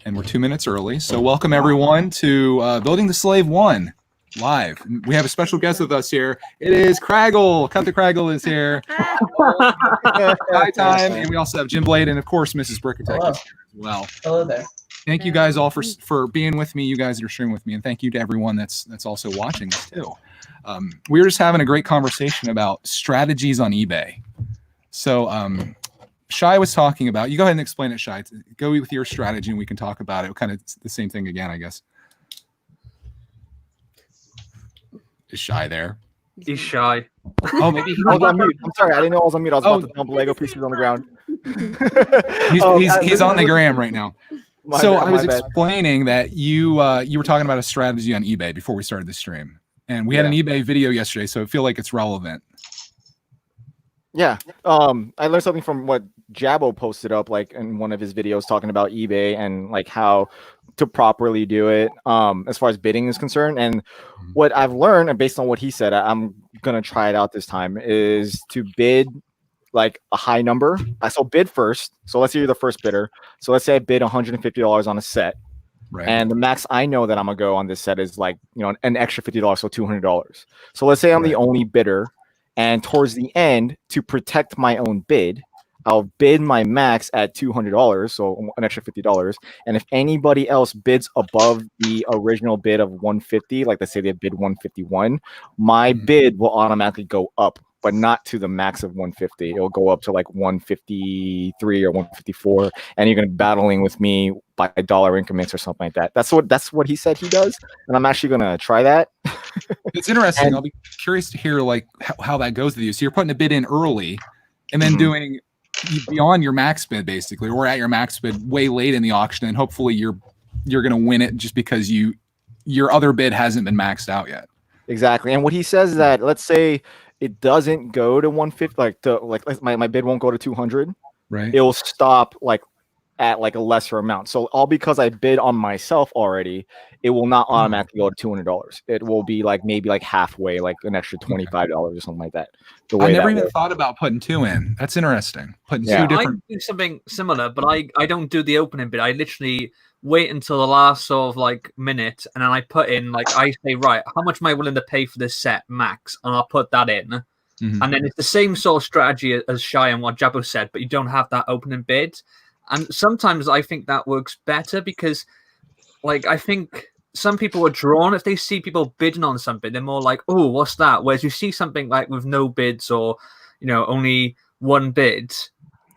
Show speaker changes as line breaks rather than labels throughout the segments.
and we're 2 minutes early. So welcome everyone to Building the Slave 1 live. We have a special guest with us here. It is Craggle. Cut the Craggle is here. High time, and we also have Jim Blade and of course Mrs. Brickatech is here as well.
Hello there.
Thank you guys all for being with me. You guys that are streaming with me, and thank you to everyone that's also watching this too. We're just having a great conversation about strategies on eBay. So Shai was talking about, you go ahead and explain it, Shai. Go with your strategy and we can talk about it. Kind of the same thing again, I guess. Is Shai there?
He's shy.
Oh, maybe he
I was on mute. I'm sorry, I didn't know I was on mute. I was about to dump Lego pieces on the ground.
he's on the gram right now. I was explaining that you were talking about a strategy on eBay before we started the stream. And we had an eBay video yesterday, so I feel like it's relevant.
Yeah. I learned something from what Jabbo posted up like in one of his videos talking about eBay and like how to properly do it as far as bidding is concerned. And what I've learned, and based on what he said, I'm gonna try it out this time, is to bid like a high number. So bid first. So let's say you're the first bidder. So let's say I bid $150 on a set.
Right.
And the max I know that I'm gonna go on this set is like, you know, an extra $50, so $200. So let's say I'm the only bidder. And towards the end, to protect my own bid, I'll bid my max at $200, so an extra $50. And if anybody else bids above the original bid of 150, like let's say they bid 151, my bid will automatically go up, but not to the max of 150. It'll go up to like 153 or 154, and you're gonna be battling with me by dollar increments or something like that. That's what he said he does, and I'm actually gonna try that.
It's interesting. I'll be curious to hear like how that goes with you. So you're putting a bid in early, and then doing beyond your max bid, basically, or at your max bid way late in the auction, and hopefully you're gonna win it just because your other bid hasn't been maxed out yet.
Exactly. And what he says is that let's say it doesn't go to 150, like my bid won't go to 200.
Right.
It'll stop like at like a lesser amount. So all because I bid on myself already, it will not automatically go to $200. It will be like maybe like halfway, like an extra $25 or something like that.
I never even thought about putting two in. That's interesting. Putting two different.
I do something similar, but I don't do the opening bid. I literally wait until the last sort of like minute, and then I put in like I say, right, how much am I willing to pay for this set max, and I'll put that in. And then it's the same sort of strategy as Shai and what Jabbo said, but you don't have that opening bid. And sometimes I think that works better because, like, I think some people are drawn if they see people bidding on something. They're more like, "Oh, what's that?" Whereas you see something like with no bids or, you know, only one bid,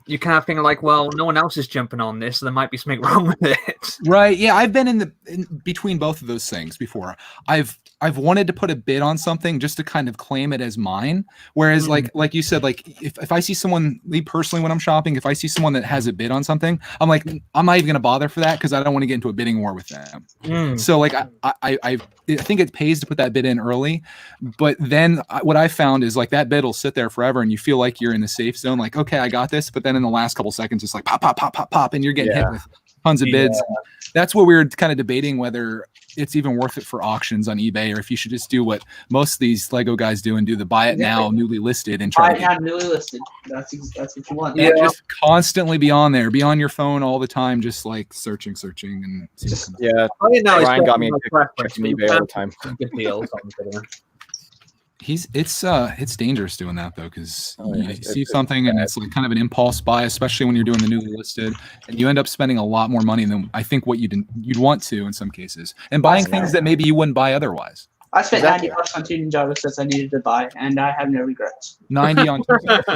you kind of think like, "Well, no one else is jumping on this, so there might be something wrong with it."
Right? Yeah, I've been in between both of those things before. I've wanted to put a bid on something just to kind of claim it as mine. Whereas like you said, like if I see someone, me personally when I'm shopping, if I see someone that has a bid on something, I'm like, I'm not even gonna bother for that because I don't want to get into a bidding war with them. So like I think it pays to put that bid in early, but then what I found is like that bid will sit there forever and you feel like you're in the safe zone, like, okay, I got this, but then in the last couple seconds it's like pop, pop, pop, pop, pop, and you're getting hit with tons of bids. That's what we were kind of debating, whether it's even worth it for auctions on eBay or if you should just do what most of these Lego guys do and do the buy it now, newly listed, and try
to get newly listed. That's what you want.
Yeah, just constantly be on there, be on your phone all the time, just like searching and
Ryan got me checking eBay all the time.
Good deals on Twitter.
It's dangerous doing that though, because you see something and it's like kind of an impulse buy, especially when you're doing the newly listed, and you end up spending a lot more money than I think what you'd want to in some cases, and buying things that maybe you wouldn't buy otherwise.
I spent $90 on two Ninjago sets I needed to buy, and I have no regrets.
90 on two sets.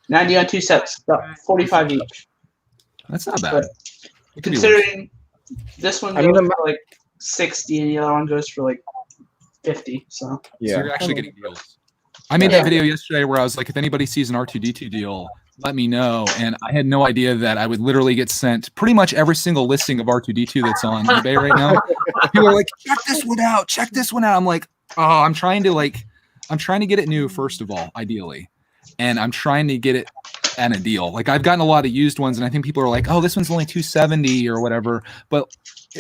90 on two sets, about 45 each.
That's not bad.
Considering this one goes for like 60 and the other one goes for like 50, so
you're actually getting deals. I made that video yesterday where I was like, if anybody sees an R2D2 deal, let me know. And I had no idea that I would literally get sent pretty much every single listing of R2D2 that's on eBay right now. People are like, check this one out. I'm like, oh, I'm trying to get it new first of all, ideally, and I'm trying to get it at a deal. Like I've gotten a lot of used ones, and I think people are like, oh, this one's only $270 or whatever, but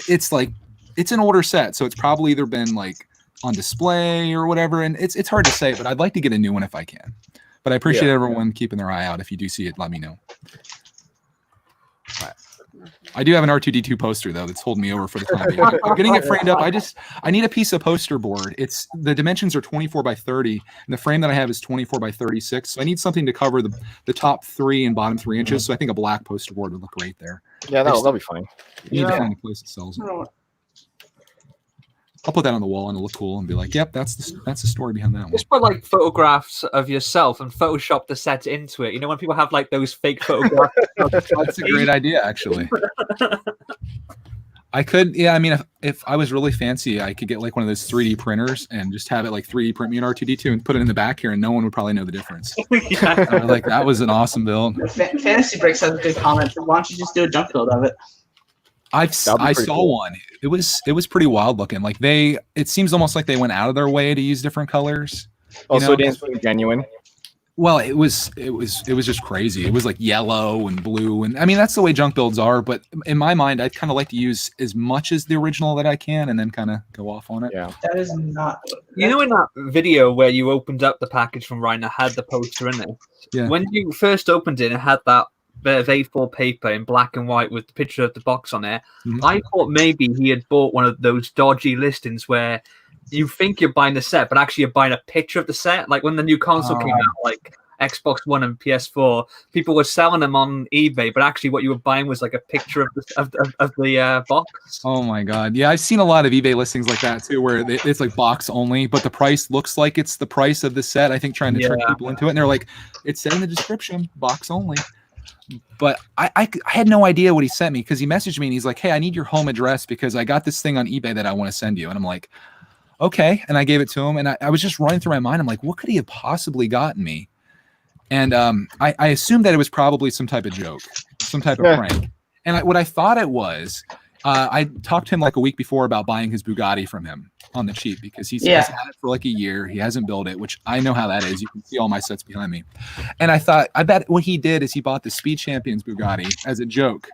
it's like it's an older set, so it's probably either been like on display or whatever, and it's hard to say, but I'd like to get a new one if I can. But I appreciate everyone keeping their eye out. If you do see it, let me know. I do have an R2D2 poster though that's holding me over for the time being. I'm getting it framed up. I need a piece of poster board. It's the dimensions are 24 by 30, and the frame that I have is 24 by 36. So I need something to cover the top 3 and bottom 3 inches. So I think a black poster board would look great there.
Yeah, that'll be fine.
You need to find a place that sells it. I'll put that on the wall and it'll look cool and be like, yep, that's the story behind that one.
Just put like photographs of yourself and Photoshop the set into it. You know, when people have like those fake photographs.
That's a great idea, actually. I could, yeah. I mean, if I was really fancy, I could get like one of those 3D printers and just have it like 3D print me an R2D2 and put it in the back here, and no one would probably know the difference. Like that was an awesome build.
Fantasy Breaks has a good comment. Why don't you just do a junk build of it?
I saw cool. One. It was pretty wild looking. Like it seems almost like they went out of their way to use different colors.
Also, dance being genuine.
Well, it was just crazy. It was like yellow and blue, and I mean that's the way junk builds are. But in my mind, I'd kind of like to use as much as the original that I can, and then kind of go off on it.
Yeah,
that is not.
You know, in that video where you opened up the package from Reiner, had the poster in it.
Yeah.
When you first opened it, it had that bit of A4 paper in black and white with the picture of the box on it.
Mm-hmm.
I thought maybe he had bought one of those dodgy listings where you think you're buying the set, but actually you're buying a picture of the set. Like when the new console came out, like Xbox One and PS4, people were selling them on eBay, but actually what you were buying was like a picture of the box.
Oh my god, yeah, I've seen a lot of eBay listings like that too, where it's like box only, but the price looks like it's the price of the set. I think trying to trick people into it, and they're like, it said in the description, box only. But I had no idea what he sent me because he messaged me and he's like, hey, I need your home address because I got this thing on eBay that I want to send you. And I'm like, okay. And I gave it to him, and I was just running through my mind. I'm like, what could he have possibly gotten me? And I assumed that it was probably some type of joke, some type of prank. And what I thought it was, I talked to him like a week before about buying his Bugatti from him on the cheap because he's had it for like a year. He hasn't built it, which I know how that is. You can see all my sets behind me. And I thought, I bet what he did is he bought the Speed Champions Bugatti as a joke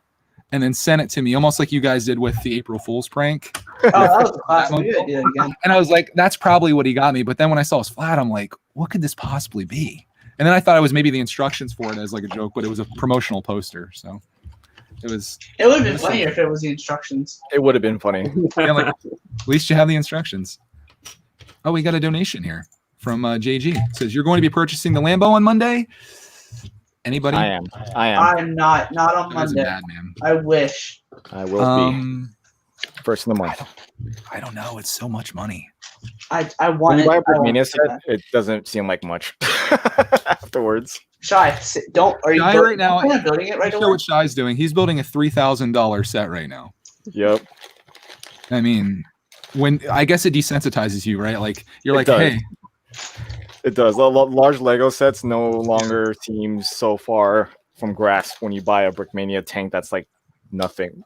and then sent it to me, almost like you guys did with the April Fool's prank.
Oh, that was a classic. We did it again.
And I was like, that's probably what he got me. But then when I saw his flat, I'm like, what could this possibly be? And then I thought it was maybe the instructions for it as like a joke, but it was a promotional poster. So it
would have been funnier if it was the instructions.
It would have been funny.
Yeah, like, at least you have the instructions. Oh, we got a donation here from JG. It says, you're going to be purchasing the Lambo on Monday? Anybody?
I am.
I'm not on Monday.
Bad, man.
I wish.
I will be. First of the month.
I don't know. It's so much money.
I want it.
When you buy a Brickmania set, it doesn't seem like much afterwards.
Shy, don't. Are you
Shy right now?
building it right
away? What Shy's doing? He's building a $3,000 set right now.
Yep.
I mean, I guess it desensitizes you, right? Like you're like,
does.
hey.
It does. Large Lego sets no longer seems so far from grasp when you buy a Brickmania tank that's like nothing.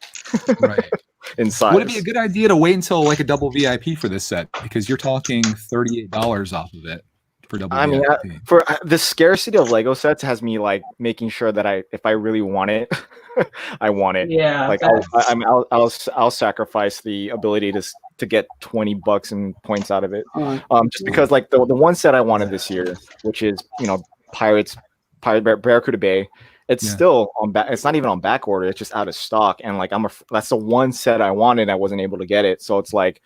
Right.
In size.
Would it be a good idea to wait until like a double VIP for this set? Because you're talking $38 off of it for double VIP.
For the scarcity of Lego sets has me like making sure that if I really want it, I want it.
Yeah.
Like I'll sacrifice the ability to get $20 in points out of it. Just because like the one set I wanted this year, which is Pirate Barracuda Bay. It's still on back. It's not even on back order. It's just out of stock. And like that's the one set I wanted. I wasn't able to get it. So it's like,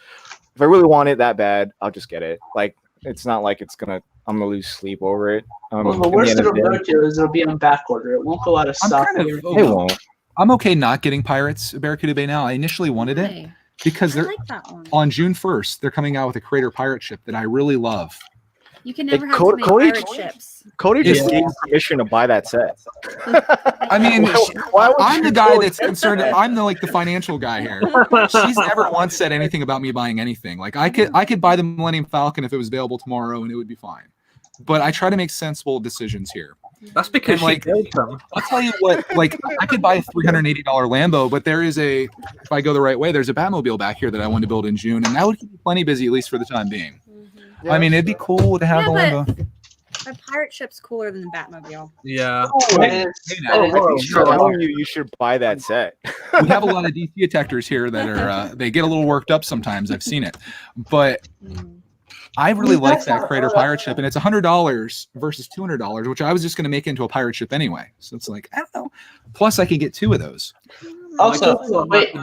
if I really want it that bad, I'll just get it. Like it's not like I'm gonna lose sleep over it.
Well, the worst it'll go to is it'll be on back order. It won't go out of stock.
It won't.
I'm okay not getting Pirates Barracuda Bay now. I initially wanted it because they're on June 1st. They're coming out with a Crater pirate ship that I really love.
You can never have too many pirate ships.
Cody just gave permission to buy that set.
I mean, I'm the guy that's concerned. I'm the financial guy here. She's never once said anything about me buying anything. Like I could buy the Millennium Falcon if it was available tomorrow, and it would be fine. But I try to make sensible decisions here.
That's because
I'll tell you what. Like I could buy a $380 Lambo, but if I go the right way, there's a Batmobile back here that I want to build in June, and that would keep me plenty busy at least for the time being. I mean, it'd be cool to have the Lambo.
A pirate ship's cooler than the Batmobile.
Yeah.
You should buy that set.
We have a lot of DC detectors here that are they get a little worked up sometimes. I've seen it, but I really like that Crater pirate ship, and it's $100 versus $200, which I was just going to make into a pirate ship anyway. So it's like I don't know. Plus, I could get two of those.
Also, wait.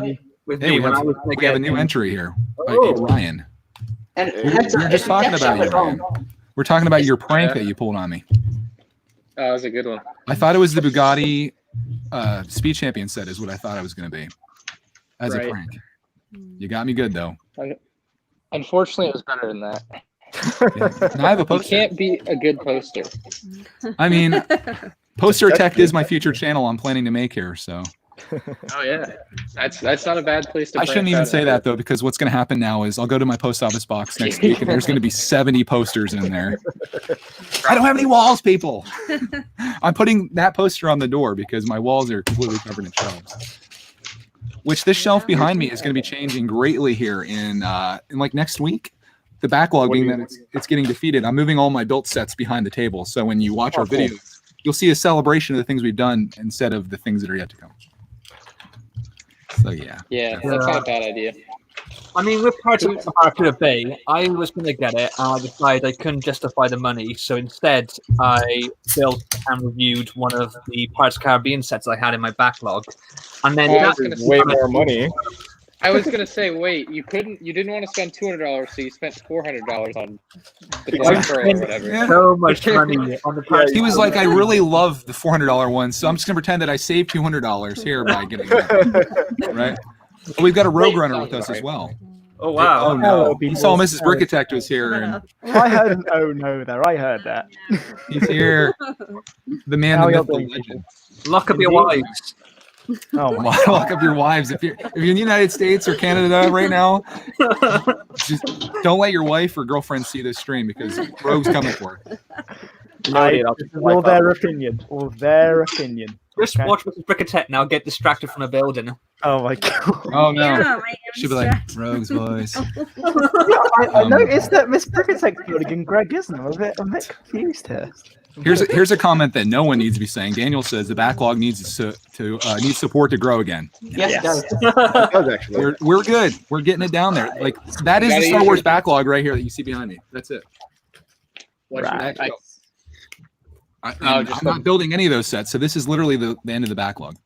With
Hey,
me
we
when I
have,
was gonna
we have a
get
new entry here.
Oh.
Ryan.
And
We were just talking about you, Ryan. We're talking about your prank that you pulled on me.
Oh, that was a good one.
I thought it was the Bugatti Speed Champion set is what I thought I was going to be as a
Right.
prank. You got me good, though.
Unfortunately, it was better than that.
Yeah. Now I have a
You
poster.
can't be a good poster.
I mean, poster tech is my future channel I'm planning to make here, so.
Oh yeah, that's not a bad place to.
I shouldn't
branch
even
out
say
at.
that, though, because what's going to happen now is I'll go to my post office box next week, and there's going to be 70 posters in there. I don't have any walls, people. I'm putting that poster on the door because my walls are completely covered in shelves. Which this shelf behind me is going to be changing greatly here in like next week. The backlog being that it's getting defeated. I'm moving all my built sets behind the table, so when you watch our videos, you'll see a celebration of the things we've done instead of the things that are yet to come. So yeah.
Yeah, that's not a bad idea.
I mean, with Pirates of the Bay, I was going to get it, and I decided I couldn't justify the money, so instead I built and reviewed one of the Pirates of the Caribbean sets I had in my backlog. And then
Oh,
that
Way more money.
I was gonna say, wait, you didn't want to spend $200, so you spent $400 on the Black Pearl or whatever.
Yeah.
so much money on the Pirates.
He was like, I really love the $400 one, so I'm just gonna pretend that I saved $200 here by getting that. Right? Well, we've got a Rogue Runner with us as well.
Oh wow!
Oh no!
Oh,
He saw Mrs. Brickatect was here, and
I heard an oh no there. I heard that.
he's here. The man,
How
the
y'all
myth, the
doing,
legend.
Lock up your wives.
Oh my
Lock up your wives if you're in the United States or Canada right now. Just don't let your wife or girlfriend see this stream because Rogue's coming for her.
This is all their opinion. All their opinion.
Just
Okay.
watch Mrs. Brickatect now get distracted from a building.
Oh my god.
Oh no!
Yeah,
She'll be like Rogue's voice.
I noticed that Miss Brickatec's building and Greg isn't. I'm a bit confused here.
Here's a comment that no one needs to be saying. Daniel says the backlog needs needs support to grow again.
Yes, it does.
That was actually.
We're good. We're getting it down there. Like that is the Star Wars backlog right here that you see behind me. That's it.
Right.
I'm not building any of those sets, so this is literally the end of the backlog.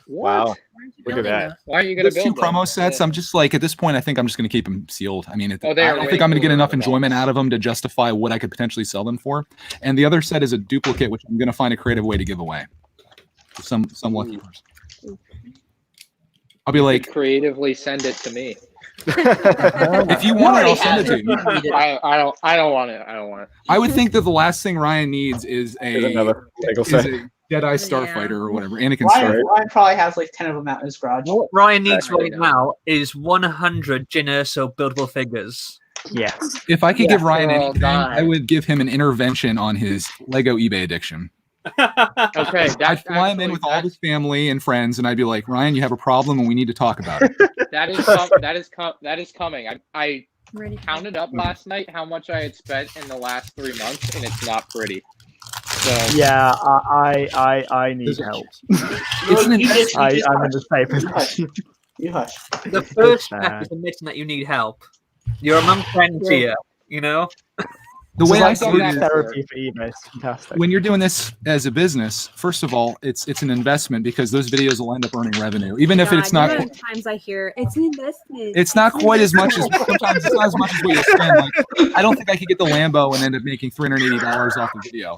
Wow. Look at that.
Why aren't you gonna
Those two
build them?
promo sets, I'm just like at this point, I think I'm just going to keep them sealed. I mean, I
they are
don't
way
think I'm going to get
cooler
enough
than the
enjoyment
box.
out of them to justify what I could potentially sell them for. And the other set is a duplicate, which I'm going to find a creative way to give away to some lucky person. I'll be like,
Creatively send it to me.
if you want it, I'll send it to you.
I don't want it. I don't want it.
I would think that the last thing Ryan needs is
Here's another Lego
is
set.
a Jedi Starfighter or whatever. Anakin
Ryan,
Starfighter.
Ryan probably has like 10 of them out in his garage.
What Ryan needs
Right.
right now is 100 Jyn Erso buildable figures.
Yes.
If I could give Ryan
they're all
anything,
dying.
I would give him an intervention on his Lego eBay addiction.
Okay,
I'd fly him in with all his family and friends, and I'd be like, Ryan, you have a problem, and we need to talk about it.
that is coming. I
Ready.
counted up last night how much I had spent in the last 3 months, and it's not pretty. So
Yeah, I need help.
It's an
You just-
I'm
you just
in
hush.
the same
You hush.
position.
You hush.
The first
bad.
step is admitting that you need help. You're among friends here, you know?
The way I
I've
see
done
it
that
is,
therapy for eBay is fantastic.
when you're doing this as a business, first of all, it's an investment because those videos will end up earning revenue, even if it's not.
Times I hear it's an investment.
It's not quite as much as sometimes it's not as much as what you spend. Like, I don't think I could get the Lambo and end up making $380 off the video,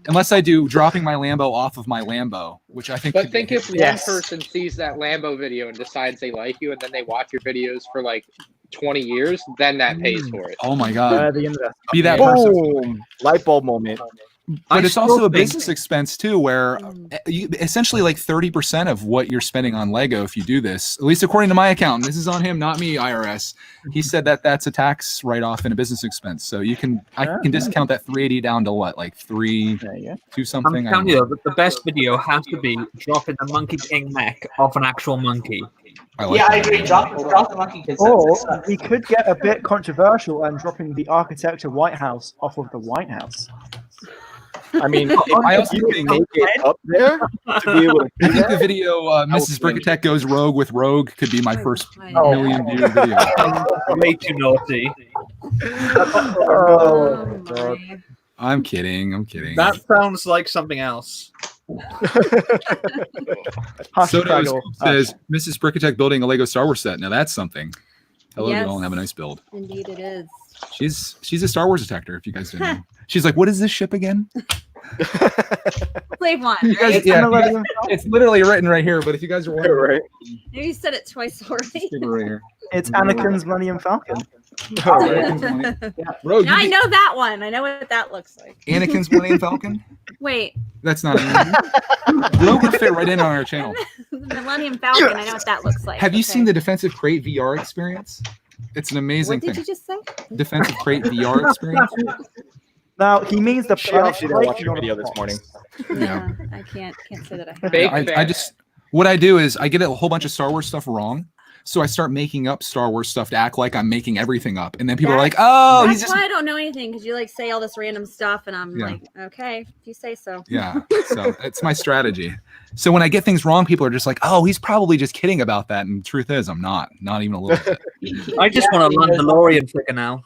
unless I do dropping my Lambo off of my Lambo, which I think.
But
could
think
be-
if
Yes.
one person sees that Lambo video and decides they like you, and then they watch your videos for like 20 years, then that pays for it.
Oh my God!
The investment.
Be that person.
Boom! Light bulb moment.
But
I
it's
still
also a
think-
business expense too, where you, essentially like 30% of what you're spending on Lego, if you do this, at least according to my accountant, this is on him, not me, IRS. He said that that's a tax write-off and a business expense. So I can discount that 380 down to what, like 3,
There you go.
2 something.
I'm telling you that the best video has to be dropping the Monkey King mech off an actual monkey.
like
Yeah, I
that.
agree. Drop the monkey kids.
Or we could get a bit controversial and dropping the architecture White House off of the White House.
I mean,
I
if
also
you
think-
make it up there to be able to
I
do
think the
that,
video Mrs. Brickatect goes rogue with Rogue could be my first
Oh.
million view video.
Way too naughty.
Oh, God.
my.
I'm kidding. I'm kidding.
That sounds like something else.
Hush,
Soto
Craggle.
says Mrs. Brickatech building a Lego Star Wars set. Now that's something. Hello,
Yes.
y'all, and have a nice build.
Indeed, it is.
She's a Star Wars detector. If you guys didn't know, she's like, "What is this ship again?"
Play one,
You guys-
right?
yeah,
Millennium
it's literally written right here. But if you guys are wondering,
right.
Maybe you said it twice already.
stick it right here.
It's Anakin's Millennium Falcon.
Rogue,
Now I know that one. I know what that looks like.
Anakin's Millennium Falcon.
Wait,
That's not Rogue would fit right in on our channel.
the Millennium Falcon. I know what that looks like.
Have you
Okay.
seen the Defensive Crate VR experience? It's an amazing
What did
thing.
you just say?
Defensive Crate VR experience.
Now he means the
She
planet.
actually didn't watch your video this morning.
Yeah.
I can't say that I have.
Fake
I
fan.
just what I do is I get a whole bunch of Star Wars stuff wrong, so I start making up Star Wars stuff to act like I'm making everything up, and then people are like, "Oh, he's
That's
just
why I don't know anything because you like say all this random stuff, and I'm
Yeah.
like, okay, if you say so.
yeah." So it's my strategy. So when I get things wrong, people are just like, "Oh, he's probably just kidding about that," and the truth is, I'm not even a little bit.
I just want a Mandalorian figure now.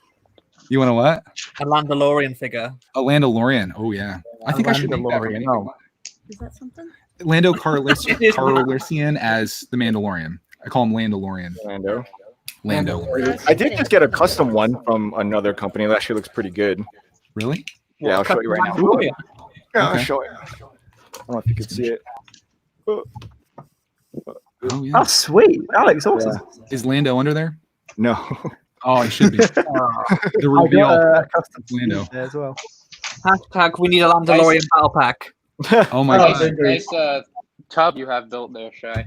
You want a what?
A Mandalorian figure.
A Landalorian. Oh yeah, I think I should make that. for
Mandalorian,
me.
no.
Is that something?
Lando
It is.
Calrissian as the Mandalorian. I call him Landalorian.
Lando.
Lando.
I did just get a custom one from another company that actually looks pretty good.
Really?
Yeah, I'll show you right now.
Mandalorian.
Yeah, I'll
Okay.
show you. I don't know if you can see it.
Oh yeah.
Oh, sweet. Alex, awesome.
Is Lando under there?
No.
Oh, he should be. The
I
reveal.
got a custom
Lando.
piece there as well.
Hashtag we need a Mandalorian battle pack.
Oh my
Oh,
god.
Nice tub you have built there, Shy.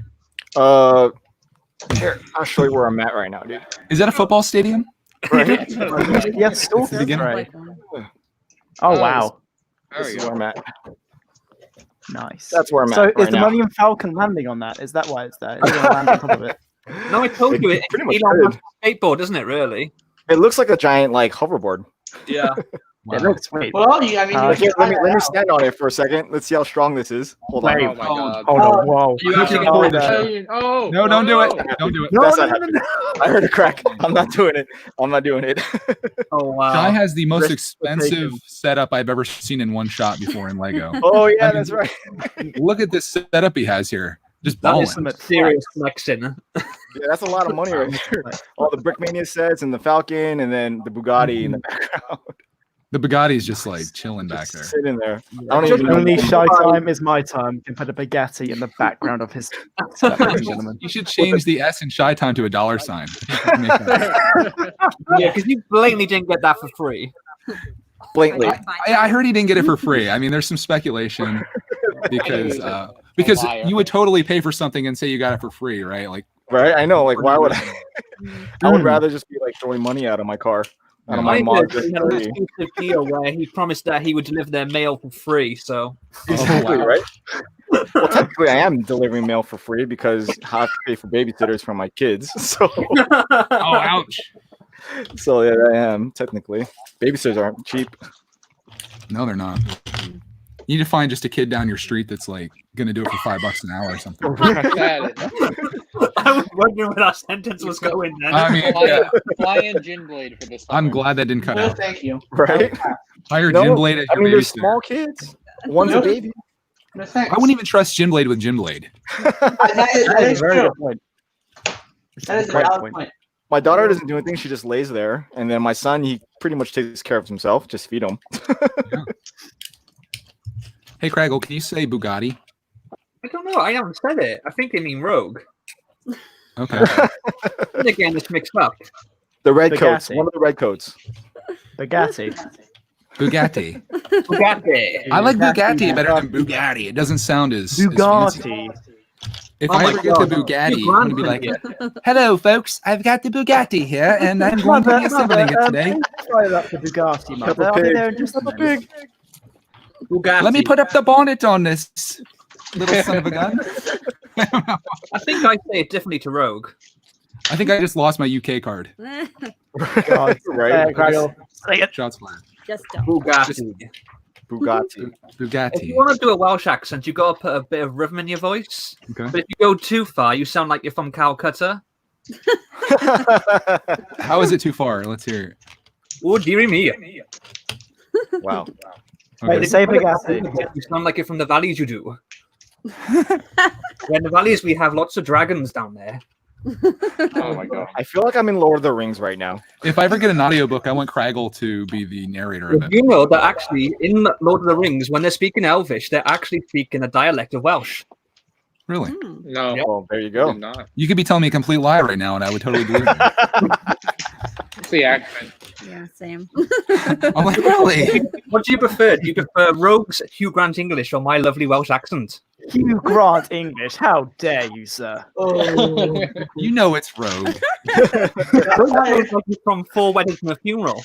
Here, I'll show you where I'm at right now, dude.
Is that a football stadium?
Right?
Yes, still
Is it again?
right.
Like one.
Oh wow,
There
This
we
is
go.
where I'm at.
nice.
That's where I'm
So
at
is
right
the
now.
Millennium Falcon landing on that? Is that why it's there? Is it gonna land on top of it?
No, I told you it's
Pretty much
Elon
good.
Musk's skateboard, isn't it? Really?
It looks like a giant like hoverboard.
Yeah.
It looks sweet.
Well, you, I mean,
Uh,
you
Here,
can
let me stand on it for a second. Let's see how strong this is. Hold on.
Wait.
Oh my god.
Hold on, whoa.
You
You
actually
can
can
hold
pull
it.
Oh,
No, don't do it.
no.
Don't do it.
No,
That's
no,
not
no, no,
happening. I heard a crack. I'm not doing it. I'm not doing it.
Oh wow.
Shy has the most
Risk
expensive
taken.
setup I've ever seen in one shot before in Lego.
Oh yeah,
I mean,
that's right.
Look at this setup he has here. Just
That
balling.
is some serious flexing.
Yeah, that's a lot of money right there. All the Brickmania sets and the Falcon and then the Bugatti in the background.
The Bugatti's just like chilling back
Just
there.
sitting there. I don't even know.
Only shy time is my time. Can put a Bugatti in the background of his setup, ladies and gentlemen.
You should change the S in Shy Time to a dollar sign. Make that-
Yeah, because you blatantly didn't get that for free.
Blatantly.
I heard he didn't get it for free. I mean, there's some speculation because
liar.
you would totally pay for something and say you got it for free, right? Like,
Right? I know. Like, why would I? I would
Mm.
rather just be like throwing money out of my car. Out of
Yeah.
my
I
mod.
heard he had an exclusive deal where he promised that he would deliver their mail for free. So
Exactly,
wow.
right? Well, technically, I am delivering mail for free because I have to pay for babysitters for my kids. So,
oh, ouch.
so yeah, I am technically. Babysitters aren't cheap.
No, they're not. You need to find just a kid down your street that's like gonna do it for $5 an hour or something.
I was wondering where that sentence was going then.
I mean, yeah,
Fly in Gin Blade for this.
I'm
summer.
glad that didn't cut
No,
out.
thank you.
Right?
Hire
No,
Gin Blade as
I
your
mean, they're
babysitter.
small kids. One's a
Nope.
baby.
No, thanks.
I wouldn't even trust Gin Blade with Gin Blade.
That is
That is a very
true.
good point.
That is a
Great
valid
point.
point.
My daughter doesn't do anything; she just lays there. And then my son, he pretty much takes care of himself. Just feed him.
Hey, Craggle, can you say Bugatti?
I don't know. I haven't said it. I think they mean Rogue.
Okay.
But again, it's mixed up.
The red
Bugatti.
coats. One of the red coats.
Bugatti.
Bugatti.
Bugatti.
I like
Bugatti.
Bugatti better than Bugatti. It doesn't sound as fancy.
Bugatti.
If
Oh
I
my
ever get the
God.
Bugatti,
You
I'm gonna be like,
grandson
"Hello, folks. I've got the Bugatti here, and I'm going to be assembling it today.
Try that for Bugatti, mother.
Peppa
I'll be
Pig.
there in just a
Peppa
minute.
Pig.
Bugatti.
Let me put up the bonnet on this little son of a gun."
I think I say it differently to Rogue.
I think I just lost my UK card.
God.
Right?
Craggle. Say it.
Shots fired.
Just don't.
Bugatti.
Bugatti.
If
Bugatti.
you want to do a Welsh accent, you got to put a bit of rhythm in your voice.
Okay.
But if you go too far, you sound like you're from Calcutta.
How is it too far? Let's hear it.
Oh, dearie me.
Wow.
Okay.
Wait, say big acid.
You sound like you're from the valleys. You do. In the valleys, we have lots of dragons down there.
Oh my god.
I feel like I'm in Lord of the Rings right now.
If I ever get an audiobook, I want Craggle to be the narrator of
Did
it.
you know that actually in Lord of the Rings, when they're speaking Elvish, they're actually speaking a dialect of Welsh?
Really?
No.
Yep.
Well, there you
I
go.
did not.
You could be telling me a complete lie right now, and I would totally believe it.
It's the accent.
Yeah, same.
I'm like, really?
What do you prefer? Do you prefer Rogue's Hugh Grant English or my lovely Welsh accent?
Hugh Grant English. How dare you, sir?
Oh,
You know it's Rogue.
Like you're from 4 Weddings and a Funeral.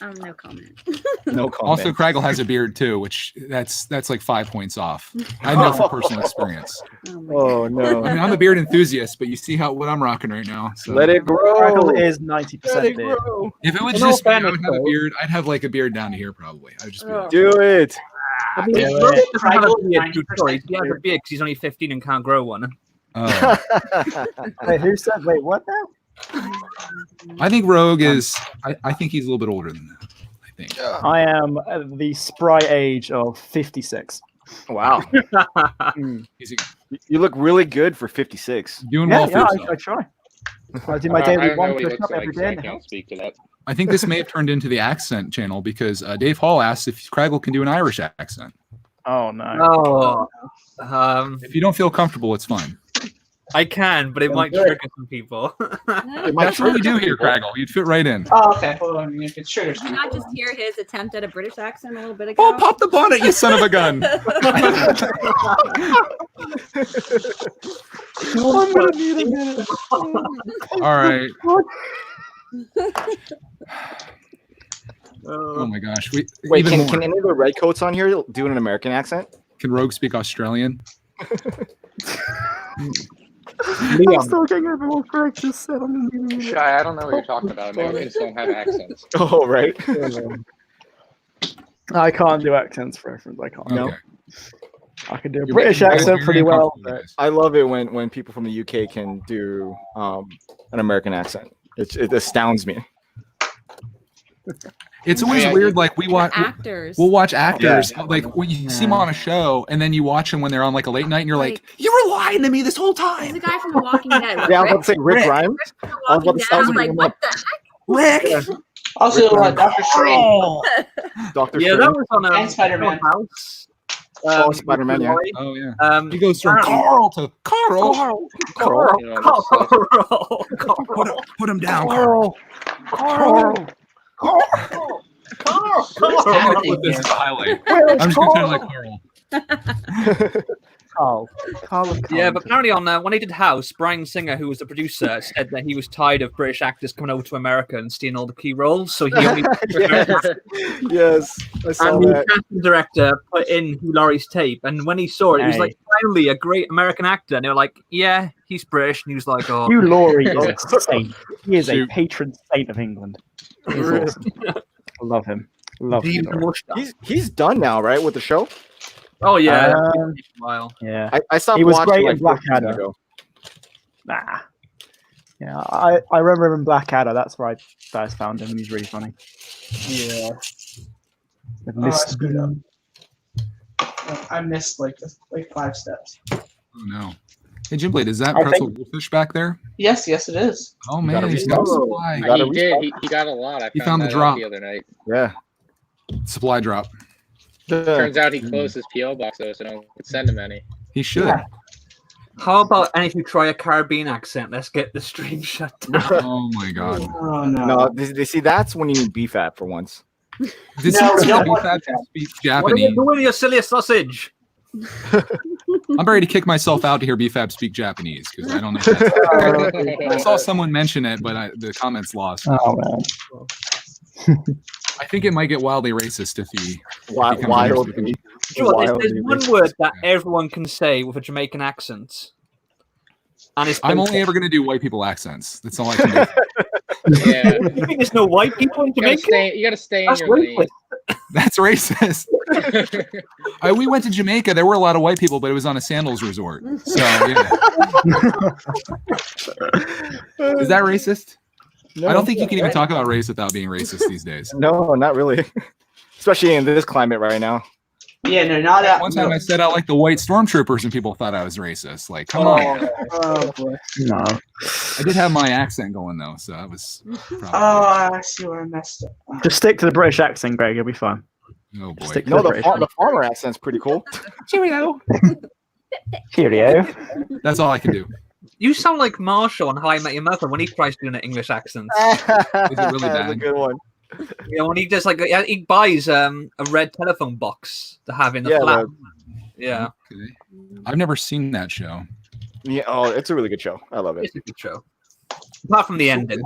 No comment.
No comment.
Also, Craggle has a beard too, which that's like 5 points off. I know from personal experience.
Oh, my
Oh
I
no.
mean, I'm a beard enthusiast, but you see what I'm rocking right now. So.
Let it grow.
Craggle is
Let
90%
it
beard.
grow.
If it was
In all
just me, I
fairness,
would have a
though-
beard. I'd have like a beard down to here probably. I'd just be like,
Do it.
I mean,
Yeah,
Rogue doesn't have a
Craggle,
beard, too,
90%
sorry. He has a
beard.
beard because he's only 15 and can't grow one.
oh.
Wait, who said? Wait, what now?
I think Rogue is. I think he's a little bit older than that. I think.
I am at the spry age of 56.
Wow.
He's
You look really good for 56.
doing
Yeah,
well for
yeah,
himself.
I try. I do my
I
daily
don't know
one
what he
push
looks
up every
like, so
day.
I
and it
can't
helps.
speak to that.
I think this may have turned into the accent channel because Dave Hall asked if Craggle can do an Irish accent.
Oh no.
Oh,
If you don't feel comfortable, it's fine.
I can, but it might
do it.
trigger some people.
That's what we do here, Craggle. You'd fit right in.
oh, okay. Hold on. If it's trigger
Did you not just hear his attempt at a British accent a little bit ago?
Oh, pop the bonnet, you son of a gun!
I'm gonna need a minute.
All right.
Oh,
Oh my gosh.
Wait,
Even
can,
more.
can any of the redcoats on here do an American accent?
Can Rogue speak Australian?
I'm
Liam,
still getting everyone correct. Just said I'm gonna need a minute.
Shy, I don't know what you're talking about. Americans don't have accents.
Oh, right.
I can't do accents for reference. I can't.
Okay.
I can do a
You're
British
making me
accent
very
pretty well.
uncomfortable with this.
I love it when people from the UK can do an American accent. It astounds me.
It's always
Yeah,
weird. Like we'll watch actors. Like when you see them on a show, and then you watch them when they're on like a late night, and you're like, "You were lying to me this whole
He's
time."
the guy from The Walking Dead.
Yeah, I was about to say Rick
Rick.
Grimes.
From The
I was about
Walking
to
Dead.
say-
I was like, what the heck?
Rick.
Also, Doctor Strange
Dr.
yeah, that was on a
and Spider-Man.
House.
Oh, Spider-Man, yeah.
Oh yeah.
He
He goes from Carl to Carl.
You know,
Put him down, Carl.
Carl.
What's
I'm gonna
happening
put this
here?
as a highlight.
Where is
I'm just gonna
Carl?
kind of like Carl.
Carl.
Yeah, but apparently on when he did House, Bryan Singer, who was the producer, said that he was tired of British actors coming over to America and stealing all the key roles, so he only
Yes, I saw
and the
that.
casting director put in Hugh Laurie's tape, and when he saw it, he was
Hey.
like, finally, a great American actor. And they were like, yeah, he's British. And he was like, oh.
Hugh Laurie is a saint. He is a
Shoot.
patron saint of England. He's awesome. I love him. Love
He's
Hugh
the
Laurie.
mustache.
He's done now, right, with the show?
Oh, yeah.
Um,
a while.
Yeah.
I stopped
He was
watching
great in
like 4 seasons
Blackadder.
ago.
Nah. Yeah, I remember him in Blackadder. That's where I first found him, and he's really funny.
Yeah.
With
Oh, I
Mr.
screwed up.
Bean.
I missed like 5 steps.
Oh no. Hey Jim Blade, is that
I
pretzel goldfish back there?
Yes, it is.
Oh
You gotta
man, he's got
restock.
supply.
You gotta
He did. He got a lot. I
He
found
found the
that out
drop.
the other night.
Yeah.
Supply drop.
Turns out he closed his PO box though, so no one could send him any.
He should.
Yeah.
How about any if you try a Caribbean accent? Let's get the stream shut down.
Oh my god.
Oh no.
No, they see that's when you need BFAP for once.
Did
No,
someone
we don't
speak
want
that
that.
speak
What are you
Japanese?
doing, you silly sausage?
I'm ready to kick myself out to hear BFAB speak Japanese because I don't know. If that's, I saw someone mention it, but the comments lost.
Oh man.
I think it might get wildly racist if he.
Wild,
becomes
wild.
American.
Sure,
Wildly
there's one
racist.
word that everyone can say with a Jamaican accent. And it's
I'm only ever going to do white people accents. That's all I can do.
Yeah.
You think there's no white people in
You gotta
Jamaica?
stay in
That's
your lane.
racist.
That's racist. We went to Jamaica. There were a lot of white people, but it was on a sandals resort. So, yeah. Is that racist?
No,
I don't think you can even talk about race without being racist these days.
No, not really. especially in this climate right now.
Yeah, no, not that.
One time I said I like the white stormtroopers and people thought I was racist. Like, come
Oh,
on.
oh boy.
No.
I did have my accent going though, so that was probably.
Oh, I see where I messed up.
Just stick to the British accent, Greg. You'll be fine.
Oh boy.
Stick to
No,
the
the,
British.
the farmer accent's pretty cool.
Cheerio.
Cheerio.
That's all I can do.
You sound like Marshall on How I Met Your Mother when he tries doing an English accent.
Is it really
That's a
bad?
good one.
You know, when he does like he buys a red telephone box to have in the
Yeah,
flat. Yeah,
Okay. I've never seen that show.
Yeah, oh, it's a really good show. I love it.
it's a good show. Apart from the ending.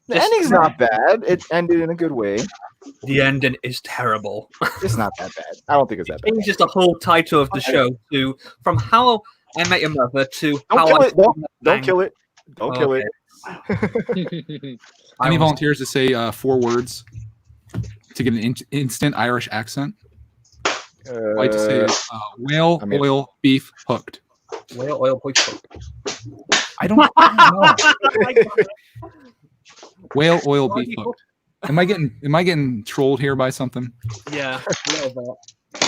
The ending's not bad. It ended in a good way.
The ending is terrible.
It's not that bad. I don't think it's that bad.
Changes the whole title of the show to from How I Met Your Mother to
Don't
How
kill
I
it. Don't kill it. Don't kill it.
Any volunteers to say 4 words to get an instant Irish accent? I'd like to say whale,
I mean-
oil, beef, hooked.
Whale oil poison.
I don't know. Whale, oil, beef, hooked. Am I getting trolled here by something?
Yeah, a little bit.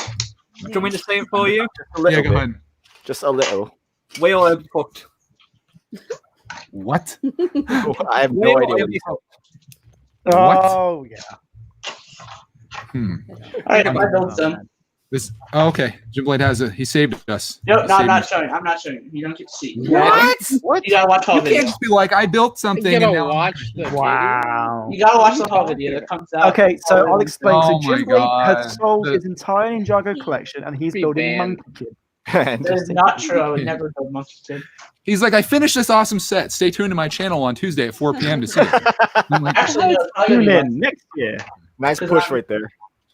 Do you want me to say it for you?
A little
Yeah, go
bit.
ahead.
Just a little.
Whale oil hooked.
What?
I have no
Whale
idea.
oil
What he's
hooked.
What?
Oh yeah.
Hmm.
All right, I built some.
This. Oh, okay. Jim Blade has a. He saved us.
No,
He
no, I'm
saved
not
us.
showing. I'm not showing. You don't get to see.
What?
You gotta watch the
You
whole video.
can't just be like, I built something.
You
And
gotta
now
watch the
Wow.
You gotta watch the whole video that comes out.
Okay, so I'll explain.
Oh
So
my
Jim Blade
God.
has sold
The-
his entire Ninjago collection, and he's
Be
building
banned.
Monkey Kid.
That is not true. I would never build Monkey Kid.
He's like, I finished this awesome set. Stay tuned to my channel on Tuesday at 4 p.m. to see it. I'm like,
Actually, no, it's
Tune
probably
in next year.
Nice push right there.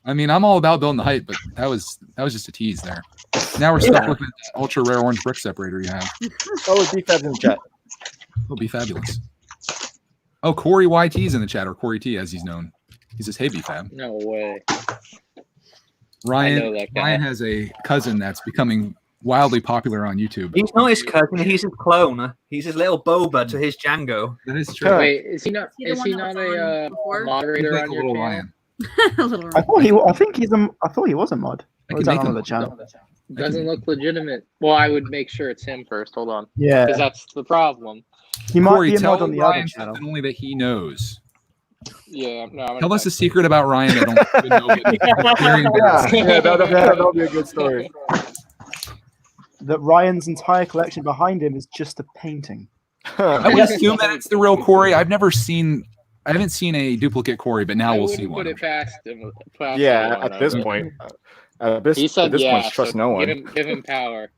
I mean, I'm all about building the hype, but that was just a tease there. Now we're stuck with the ultra rare orange brick separator you have.
Oh, B-Fab's in the chat.
It'll be fabulous. Oh, Corey YT's in the chat, or Corey T as he's known. He says, "Hey, B-Fab."
No way. I know
Ryan
that guy.
Ryan has a cousin that's becoming wildly popular on YouTube.
He's not his cousin. He's his clone. He's his little Boba to his Django.
That is true.
Wait, is he not?
Is he the
Is
one
he
that
not
was
a
on before?
He's
moderator
like
on
a
your
little
channel?
lion.
A little
I thought he was a mod.
I
Or
can
is that
make
on
him.
another channel?
Doesn't look legitimate. Well, I would make sure it's him first. Hold on,
Yeah,
because that's the problem.
he might
Corey,
be a
tell
mod on the
Ryan
other channel.
something only that he knows.
Yeah, no. I'm gonna
Tell us a
text
secret about Ryan that only you know. But it's very
Yeah,
embarrassing.
that'll be a good story.
That Ryan's entire collection behind him is just a painting.
I would assume that it's the real Corey. I haven't seen a duplicate Corey, but now
I
we'll
wouldn't
see
put
one.
it past him. Past
Yeah,
anyone,
at this
though.
point. At this
He said
point,
yeah.
trust
so
no one.
Give him power.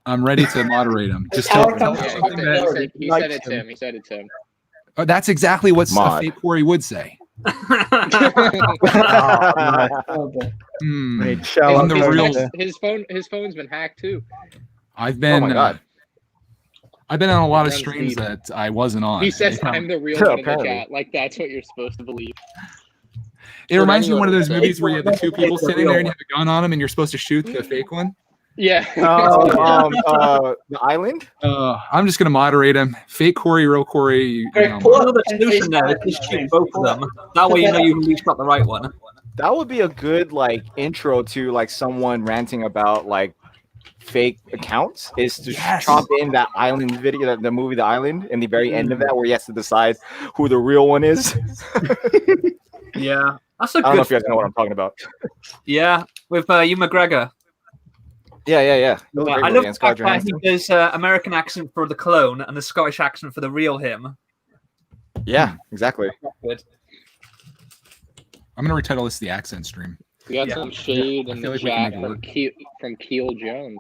I'm ready to moderate him. Just
Power
tell
comes
us
Yeah,
from
something
the
that,
ability.
he
likes
said it's
him.
him. He said it's him.
oh, that's exactly what a
Mod.
fake Corey would say.
Oh, boy.
Hmm.
Wait, shall
I'm
I
the
go
real-
to-
His phone's been hacked too.
I've
Oh
been
my god.
I've been on a lot of
Runs
streams
deep.
that I wasn't on.
He says
Yeah.
I'm the real
Yeah,
one in the
apparently.
chat. Like that's what you're supposed to believe.
It reminds me of one of
anyone
those
would say.
movies where you have the two people
It's the
sitting
real
there and you have a gun on them and you're supposed to shoot the fake one.
Yeah.
The island?
I'm just gonna moderate him. Fake Corey, real Corey. You
Greg,
know,
pull up
Another
and
solution there is
face
just
time.
shoot both of them. That way you know you've at least got the right one.
That would be a good like intro to like someone ranting about like fake accounts is to
Yes.
chop in that island video, the movie The Island, in the very end of that where he has to decide who the real one is.
Yeah, that's a
I don't know
good.
if you guys know what I'm talking about.
Yeah, with Hugh McGregor.
Yeah. Those are
Yeah,
great
I
movies,
love
and
the fact
Scarlett
that he
Johansson.
does American accent for the clone and the Scottish accent for the real him.
Yeah, exactly.
Good.
I'm gonna retitle this the accent stream.
We got
Yeah.
some shade
I
in
feel
the
like we can
chat
make it
from Keel Jones.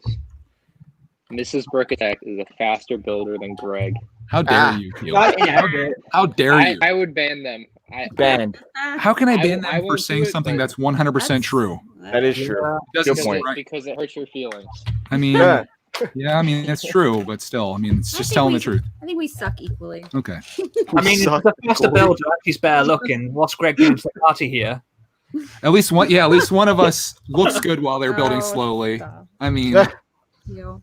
Mrs. Burkitect is a faster builder than Greg.
How dare
Ah.
you, Keel?
God, yeah,
How dare you?
I would ban them.
Banned.
How can I
I
ban
won't
them for
do
saying
it,
something
but-
that's 100% true?
That is true.
It doesn't
Good
seem
point.
right.
Because it hurts your feelings.
I mean,
Yeah.
yeah, I mean that's true, but still, I mean, it's
I
just
think
telling
we-
the truth.
I think we suck equally.
Okay.
I mean,
Suck.
the faster builder, he's better looking. What's Greg doing to the party here?
At least one. Yeah, at least one of us looks good while they're building
Oh,
slowly.
stop.
I mean,
Yo.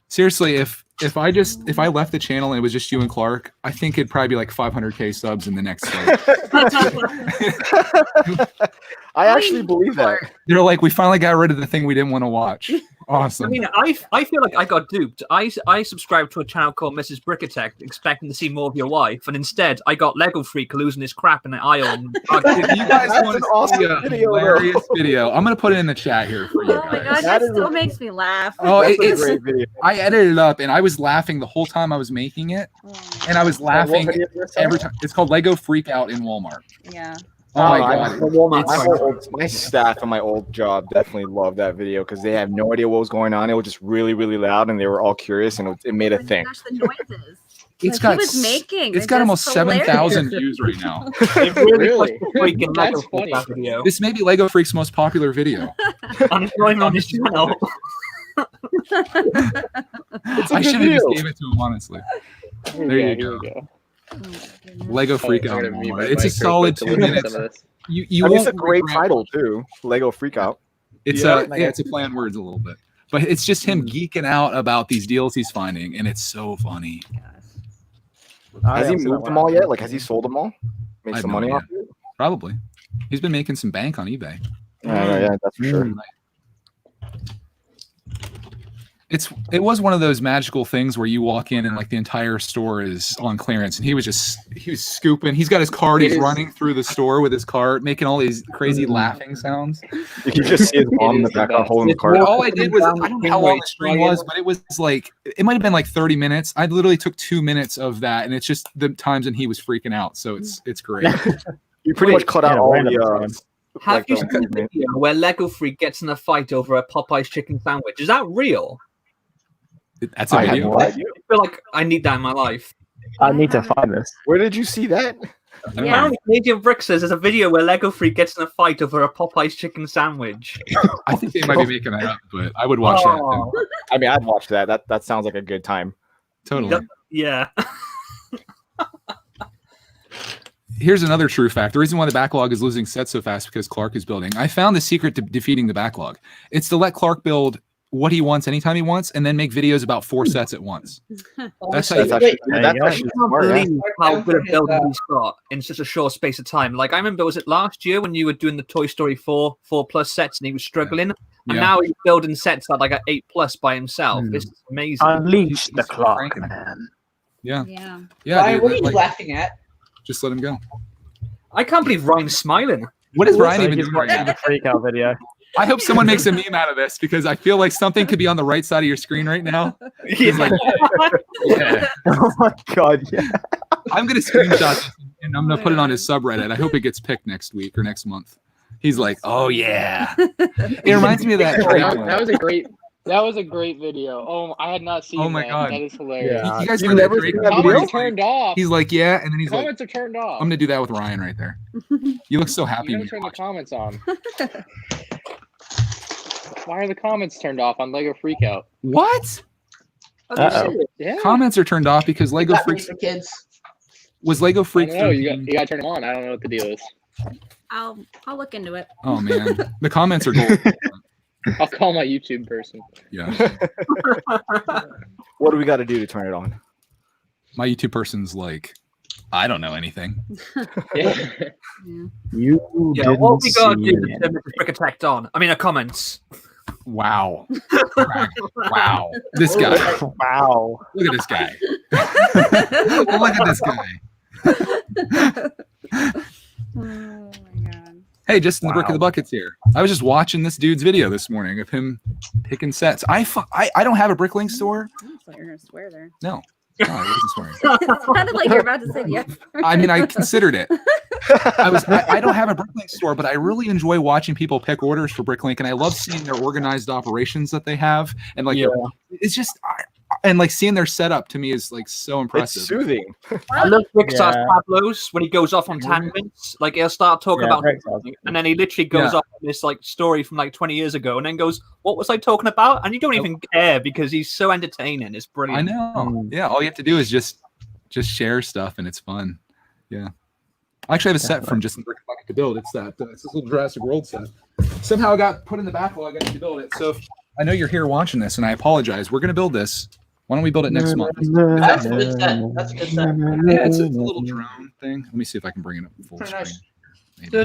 seriously, if if I left the channel and it was just you and Clark, I think it'd probably be like 500k subs in the next.
I actually believe that.
They're like, we finally got rid of the thing we didn't want to watch. Awesome.
I mean, I feel like I got duped. I subscribed to a channel called Mrs. Brickatech, expecting to see more of your wife, and instead I got Lego Freak losing his crap in an aisle.
If you guys want to
awesome
see a
video,
hilarious video, I'm gonna put it in the chat here for you
Oh my
guys.
gosh, that still makes me laugh.
Oh,
That's a
it's
great video.
I edited it up and I was laughing the whole time I was making it, and I was laughing every time. It's called Lego Freak Out in Walmart.
Yeah.
Oh my god.
My staff at my old job definitely loved that video because they had no idea what was going on. It was just really, really loud, and they were all curious, and it made a thing.
Gosh, the noises.
It's
that he
got
was making.
it's
are
got almost
just hilarious.
7,000 views right now.
It really
Really?
pushed the freaking Lego
That's
Freak
funny.
that video.
This may be Lego Freak's most popular video.
And it's going on his channel.
I should have just gave it to him, honestly. There you go. Lego Freak Out in Walmart. It's a solid 2 minutes. You
I mean, it's a
won't
great
regret
title too, Lego Freak Out.
It's
Yeah.
it's a play on words a little bit, but it's just him geeking out about these deals he's finding, and it's so funny.
Has he moved them all yet? Like, has he sold them all? Made
I
some
have no
money off
idea.
it?
Probably, he's been making some bank on eBay.
Yeah, that's for sure.
It was one of those magical things where you walk in and like the entire store is on clearance, and he was scooping. He's got his cart. He's running through the store with his cart, making all these crazy laughing sounds.
You can just see his mom in the background holding the cart.
And all I did was, I don't know how long the stream was, but it was like, it might have been like 30 minutes. I literally took 2 minutes of that, and it's just the times when he was freaking out. So it's great.
You pretty much cut out all the.
Have you seen the video where Lego Freak gets in a fight over a Popeye's chicken sandwich? Is that real?
That's a video.
I feel like I need that in my life.
I need to find this.
Where did you see that?
Apparently, Canadian Brick says there's a video where Lego Freak gets in a fight over a Popeye's chicken sandwich.
I think they might be making that up, but I would watch that too.
I mean, I'd watch that. That sounds like a good time.
Totally.
Yeah.
Here's another true fact. The reason why the backlog is losing sets so fast because Clark is building. I found the secret to defeating the backlog. It's to let Clark build what he wants anytime he wants and then make videos about 4 sets at once. That's how you
actually
I can't believe how good a building he's got in such a short space of time. Like, I remember, was it last year when you were doing the Toy Story 4 plus sets and he was struggling? And now he's building sets that like at 8+ by himself. This is amazing.
Unleash the Clark, man.
Yeah.
Ryan,
dude,
what are you laughing at?
Just let him go.
I can't believe Ryan's smiling.
What is Ryan even
He's
doing right
watching
now?
the freak out video.
I hope someone makes a meme out of this because I feel like something could be on the right side of your screen right now. He's like, yeah.
Oh my god, yeah.
I'm gonna screenshot this and I'm gonna put it on his subreddit. I hope it gets picked next week or next month. He's like, oh yeah. It reminds me of that.
That was a great video. Oh, I had not seen.
Oh my
that.
god,
That is hilarious.
Yeah.
You guys
You've
heard that
never
Drake?
seen that
Where
video?
he's
Turned
like,
off.
he's like, yeah, and then he's like,
Comments are turned off.
I'm gonna do that with Ryan right there. You look so happy.
You
when
gotta
you're
turn the
watching.
comments on. Why are the comments turned off on Lego Freakout?
What?
Uh-oh.
Yeah.
Comments are turned off because Lego
That
Freaks
for kids.
was Lego
I
Freak.
don't know. You
13.
got to turn them on. I don't know what the deal is.
I'll look into it.
Oh man, the comments are gold.
I'll call my YouTube person.
Yeah,
What do we got to do to turn it on?
my YouTube person's like, I don't know anything.
Yeah.
You
Yeah, what we gotta
see
do to
it.
turn Mr. Brick attacked on? I mean, comments.
Wow, wow, this guy.
Wow.
Look at this guy. Look at this guy.
Oh my god.
Hey, Justin the Brick of
Wow.
the Bucket's here. I was just watching this dude's video this morning of him picking sets. I don't have a Bricklink store.
I thought you were gonna swear there.
No, I wasn't swearing.
It sounded like you're about to say yes.
I mean, I considered it. I don't have a Bricklink store, but I really enjoy watching people pick orders for Bricklink, and I love seeing their organized operations that they have, and like it's just and like seeing their setup to me is like so
It's
impressive.
soothing.
I love Rick starts
Yeah.
Pablo's when he goes off on tangents. Like, he'll start talking about
Rick does.
something, and then he literally goes
Yeah.
off on this like story from like 20 years ago, and then goes, "What was I talking about?" And you don't even care because he's so entertaining. It's brilliant.
I know. Yeah, all you have to do is just share stuff, and it's fun. Yeah. I actually have a set from Justin Brick Bucket to build. It's that it's this little Jurassic World set. Somehow it got put in the backlog. I need to build it. So if, I know you're here watching this, and I apologize. We're gonna build this Why don't we build it next month?
That's a good set. That's a good set.
Yeah, it's a little drone thing. Let me see if I can bring it up full
Pretty
screen.
nice.
Maybe.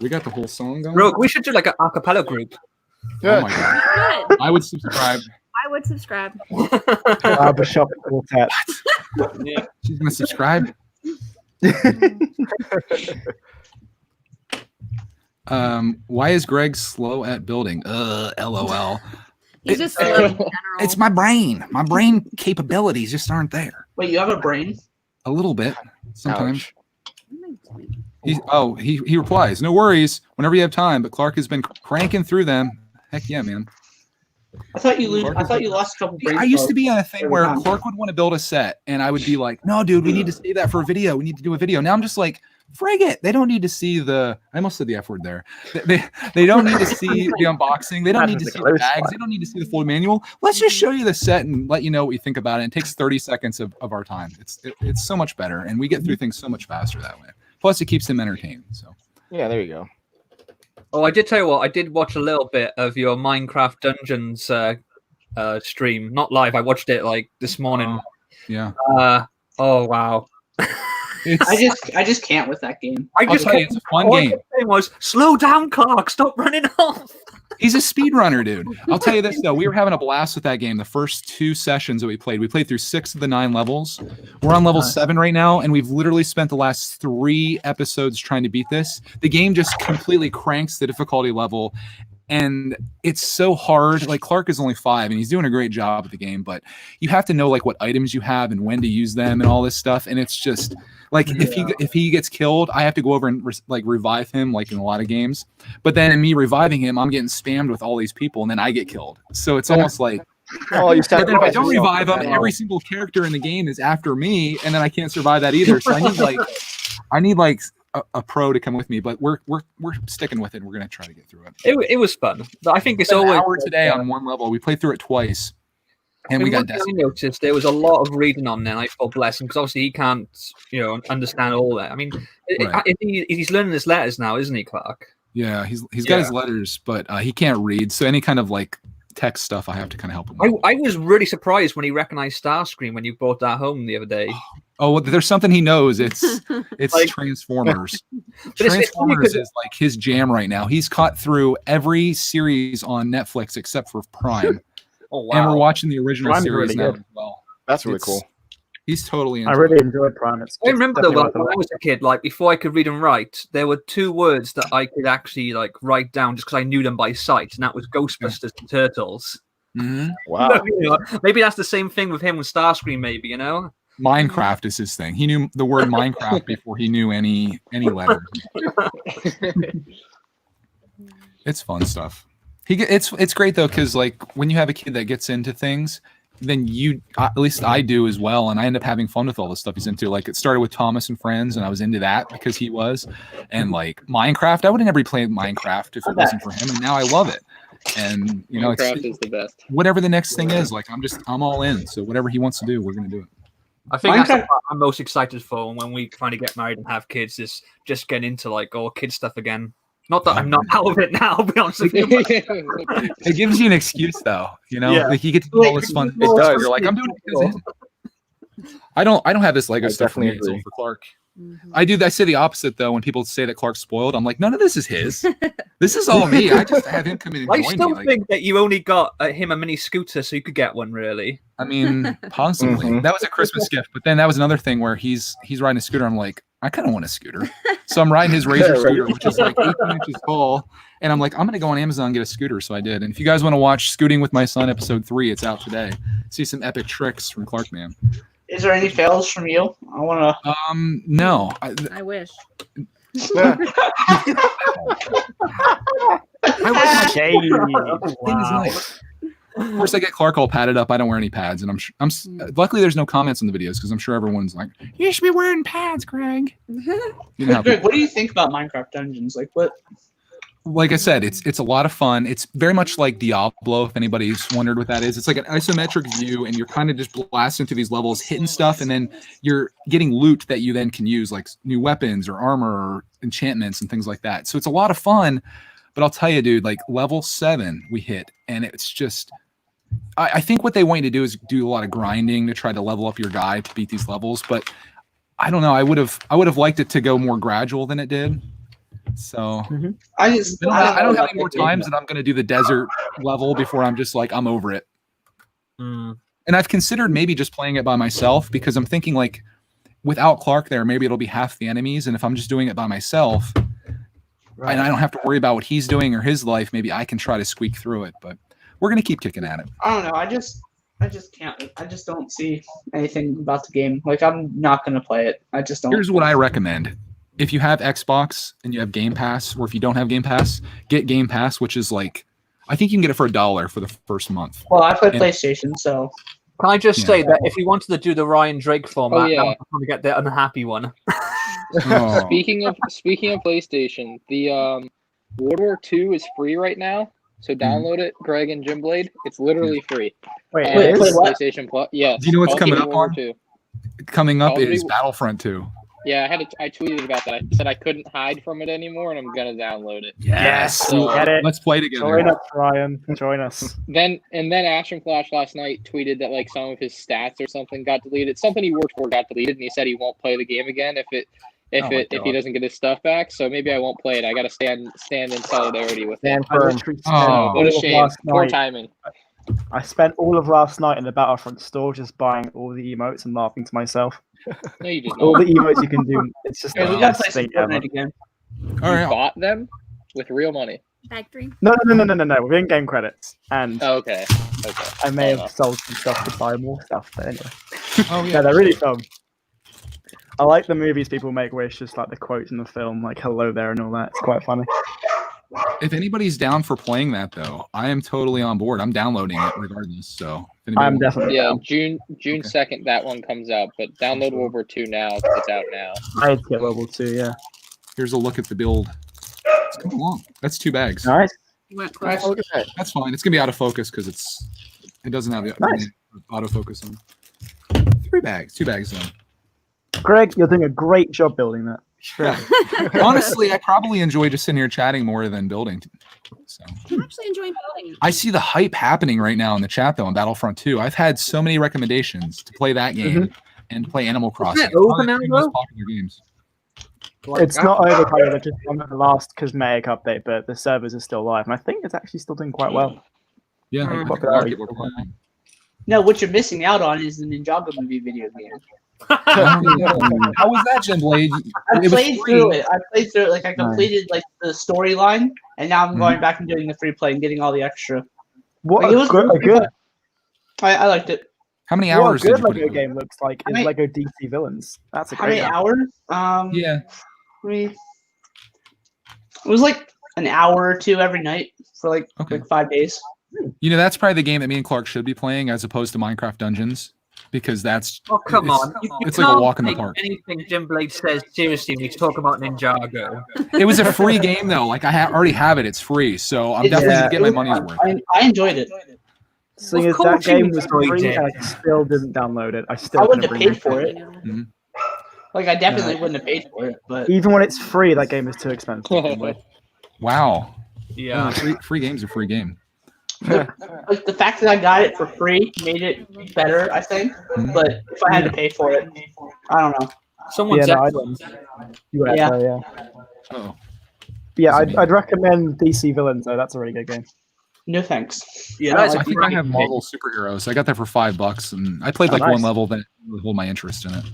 We got the whole song going.
Rogue, we should do like an a cappella group.
Oh my god!
Good.
I would subscribe.
I would subscribe.
Barbershop quartet.
She's gonna subscribe. Why is Greg slow at building? LOL.
He's just slow in general.
It's my brain. My brain capabilities just aren't there.
Wait, you have a brain?
A little bit sometimes.
Ouch.
He replies, no worries, whenever you have time, but Clark has been cranking through them. Heck yeah, man.
I thought you lost a couple brain
I used to
cells
be on a thing
every
where
time.
Clark would want to build a set and I would be like, no, dude, we need to save that for a video. We need to do a video. Now I'm just like, frig it. They don't need to see I almost said the F word there. They don't need to see the unboxing. They don't need to see the bags. They don't need to see the full manual. Let's just show you the set and let you know what you think about it. It takes 30 seconds of our time. It's so much better. And we get through things so much faster that way. Plus it keeps them entertained. So
Yeah, there you go.
Oh, I did tell you what. I did watch a little bit of your Minecraft Dungeons stream. Not live. I watched it like this morning.
yeah.
Oh wow.
I just can't with that game.
I
I'll
just
tell you, it's a fun
all I
game.
kept saying was slow down, Clark. Stop running off.
He's a speedrunner, dude. I'll tell you this, though. We were having a blast with that game. The first 2 sessions that we played through 6 of the 9 levels. We're on level 7 right now, and we've literally spent the last 3 episodes trying to beat this. The game just completely cranks the difficulty level, and it's so hard. Like, Clark is only 5, and he's doing a great job at the game, but you have to know, like, what items you have and when to use them and all this stuff, and it's just... Like if he gets killed, I have to go over and revive him, like in a lot of games. But then in me reviving him, I'm getting spammed with all these people, and then I get killed. So it's almost like,
Oh, you
but then if I don't
sacrificed
revive
yourself.
him, every single character in the game is after me, and then I can't survive that either. So I need like a pro to come with me. But we're sticking with it. We're gonna try to get through it.
It was fun. I think it's
An
always
hour today on one level. We played through it twice, and we got
one thing I
desperate.
noticed there was a lot of reading on there. And I felt blessed because obviously he can't, understand all that. I mean,
Right.
he's learning his letters now, isn't he, Clark?
Yeah, he's got his letters, but he can't read. So any kind of like text stuff, I have to kind of help him with.
I was really surprised when he recognized Starscream when you brought that home the other day.
Oh, well, there's something he knows. It's
Like-
Transformers.
But it's funny
Transformers
'cause-
is like his jam right now. He's caught through every series on Netflix except for Prime,
Oh
and we're
wow!
watching the original
Prime's
series
really
now
good.
as well.
That's really
It's-
cool.
He's totally into
I really
it.
enjoyed Prime. It's
I remember though,
definitely
like,
worth a
when I
watch.
was a kid, like before I could read and write, there were 2 words that I could actually like write down just because I knew them by sight, and that was Ghostbusters and Turtles.
Mhm.
Wow.
Maybe that's the same thing with him with Starscream. Maybe
Minecraft is his thing. He knew the word Minecraft before he knew any letter. It's fun stuff. It's great though, because like when you have a kid that gets into things, then at least I do as well, and I end up having fun with all the stuff he's into. Like it started with Thomas and Friends, and I was into that because he was, and like Minecraft, I would have never played Minecraft if it wasn't for him, and now I love it. And
Minecraft is the best.
whatever the next thing is, like I'm all in. So whatever he wants to do, we're gonna do it.
I think that's the
Minecraft-
part I'm most excited for when we finally get married and have kids. Is just getting into like all kid stuff again. Not that I'm not out of it now. I'll be honest with you.
It gives you an excuse though,
Yeah.
like you get to do all this fun
It
stuff.
does.
You're like, I'm doing it because of him. I don't have this Lego
I
stuff for me.
definitely
It's all
agree.
for Clark.
Mhm.
I say the opposite though. When people say that Clark's spoiled, I'm like, none of this is his. This is all me. I just have him come in and
I
join
still
me. Like,
think that you only got him a mini scooter so you could get one. Really,
I mean, possibly
Mhm.
that was a Christmas gift, but then that was another thing where he's riding a scooter. I'm like, I kind of want a scooter, so I'm riding his Razor
Right.
scooter, which is like 18 inches tall. And I'm like, I'm gonna go on Amazon and get a scooter. So I did. And if you guys want to watch Scooting with My Son episode 3, it's out today. See some epic tricks from Clark, man.
Is there any fails from you? I want to.
No.
I wish.
Yeah.
I like
Shady.
thing is like, of course, I get Clark all padded up. I don't wear any pads, and luckily there's no comments on the videos because I'm sure everyone's like, "You should be wearing pads, Greg." You know how
Greg, what do you think about Minecraft Dungeons? Like, what?
like I said, it's a lot of fun. It's very much like Diablo, if anybody's wondered what that is. It's like an isometric view, and you're kind of just blasting through these levels, hitting stuff, and then you're getting loot that you then can use, like new weapons or armor or enchantments and things like that. So it's a lot of fun. But I'll tell you, dude, like level 7 we hit, and it's just I think what they want you to do is do a lot of grinding to try to level up your guy to beat these levels. But I don't know. I would have liked it to go more gradual than it did. So
I
don't have any more times that I'm going to do the desert level before I'm just like I'm over it. And I've considered maybe just playing it by myself because I'm thinking like without Clark there, maybe it'll be half the enemies, and if I'm just doing it by myself, and I don't have to worry about what he's doing or his life, maybe I can try to squeak through it. But we're going to keep kicking at it.
I don't know. I just can't. I just don't see anything about the game. Like I'm not going to play it. I just don't.
Here's what I recommend. If you have Xbox and you have Game Pass, or if you don't have Game Pass, get Game Pass, which is like, I think you can get it for $1 for the first month.
Well, I play PlayStation, so.
Can I just say that if you wanted to do the Ryan Drake format,
yeah.
now I'm going to get the unhappy one.
Oh.
Speaking of PlayStation, the World War II is free right now, so download it, Greg and Jim Blade. It's literally free.
Wait,
And
it
it's
is?
what?
PlayStation Plus. Yes.
Do you know what's
Call of
coming
Duty
up
World
on?
War II.
Coming up
Call of
is
Duty-
Battlefront 2.
Yeah, I tweeted about that. I said I couldn't hide from it anymore, and I'm gonna download it.
Yes.
So-
Get it.
Let's play together.
Join us, Ryan. Join us.
Then Ashton Flash last night tweeted that like some of his stats or something got deleted. Something he worked for got deleted, and he said he won't play the game again if he doesn't get his stuff back. So maybe I won't play it. I gotta stand in solidarity with him.
Stand
I
firm.
literally
Oh.
spent
What a
all of
shame.
last
Poor
night.
timing.
I spent all of last night in the Battlefront store just buying all the emotes and laughing to myself.
No, you did
All
not.
the emotes you can do. It's just
Yeah,
the
we gotta
best
play some
thing ever.
Fortnite again.
All
You
right.
bought them with real money.
Factory.
No. We're in game credits, and
Oh, okay.
I may
fair
have
enough.
sold some stuff to buy more stuff. But anyway,
Oh
yeah,
yeah.
they're really fun. I like the movies people make where it's just like the quotes in the film, like "Hello there" and all that. It's quite funny.
If anybody's down for playing that though, I am totally on board. I'm downloading it regardless. So if anybody
I'm
wants-
definitely
Yeah,
down.
June
Okay.
2nd that one comes out, but download World War II now. 'Cause it's out now.
I had to get World War II. Yeah,
Here's a look at the build. It's coming along. That's 2 bags.
nice.
You went
Nice.
close.
Oh, look at that.
That's fine. It's gonna be out of focus because it doesn't have the
Nice.
autofocus on. 3 bags. 2 bags though.
Greg, you're doing a great job building that.
Honestly, I probably enjoy just sitting here chatting more than building. So
I'm actually enjoying building.
I see the hype happening right now in the chat though on Battlefront 2. I've had so many recommendations to play that game and to play Animal Crossing.
it over
Probably
now,
the most
though?
popular games.
It's not over, Tyler. They're just on the last cosmetic update, but the servers are still live, and I think it's actually still doing quite well.
Yeah,
Mm.
I think a lot of people are playing.
No, what you're missing out on is the Ninjago movie video game.
How was that, Jim Blade?
I
It was
played
free.
through it. Like I completed like the storyline, and now I'm going back and doing the free play and getting all the extra.
What
Like, it
a
was
good,
pretty fun. I liked it.
How many
what a
hours did
good
you put
Lego
into it?
game looks like
How
is
many-
Lego DC Villains. That's a
How
great
many
one.
hours?
Yeah.
I mean, it was like an hour or two every night for like
Okay.
5 days.
You know, that's probably the game that me and Clark should be playing as opposed to Minecraft Dungeons because that's
Oh, come
It's-
on. You
it's like a
can't
walk in the
take
park.
Anything Jim Blade says seriously when he's talking about Ninjago.
it was a free game though. Like I already have it. It's free. So I'm
It's-
definitely
yeah,
gonna get
it
my
was
money's
fun.
worth.
I enjoyed it.
Seeing
Of
as that
course you
game was
enjoyed
free
it.
and I still didn't download it. I still
I wouldn't
couldn't
have
bring
paid
it.
for it. Like I definitely wouldn't have paid for it, but
Even when it's free, that game is too expensive. anyway.
Wow.
Yeah.
Free game's a free game.
like the fact that I got it for free made it better, I think. But if I had to pay for it, I don't know.
Someone
Yeah,
said
no, I don't. You would
Yeah.
have to, yeah.
Oh.
But yeah, I'd recommend DC Villains though. That's a really good game.
No thanks.
Yeah,
I
that's
think I have Marvel superheroes. I got that for $5 and I played
Oh,
like
nice.
one level that didn't really hold my interest in it.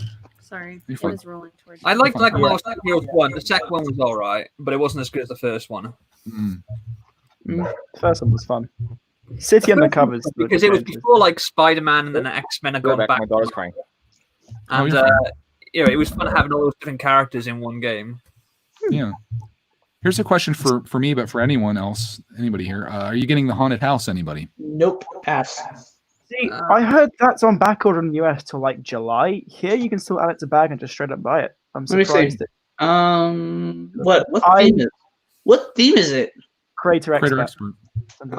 Sorry,
You're
it
fine.
was rolling towards.
I liked like
Yeah.
Marvel Studios 1. The second one was alright, but it wasn't as good as the first one.
Mm.
The first one was fun. City Undercover is
Because it was before like Spider-Man and then X-Men had
Go
gone
back.
back.
My daughter's crying.
And
you're fine.
you know, it was fun having all those different characters in one game.
Yeah. Here's a question for me, but for anyone else, anybody here. Are you getting the haunted house? Anybody?
Nope. Pass.
See, I heard that's on back order in the US till like July. Here, you can still add it to bag and just straight up buy it. I'm
Let me see.
surprised.
What
I-
game is? What theme is it?
Creator
Creator
Expert.
expert.
I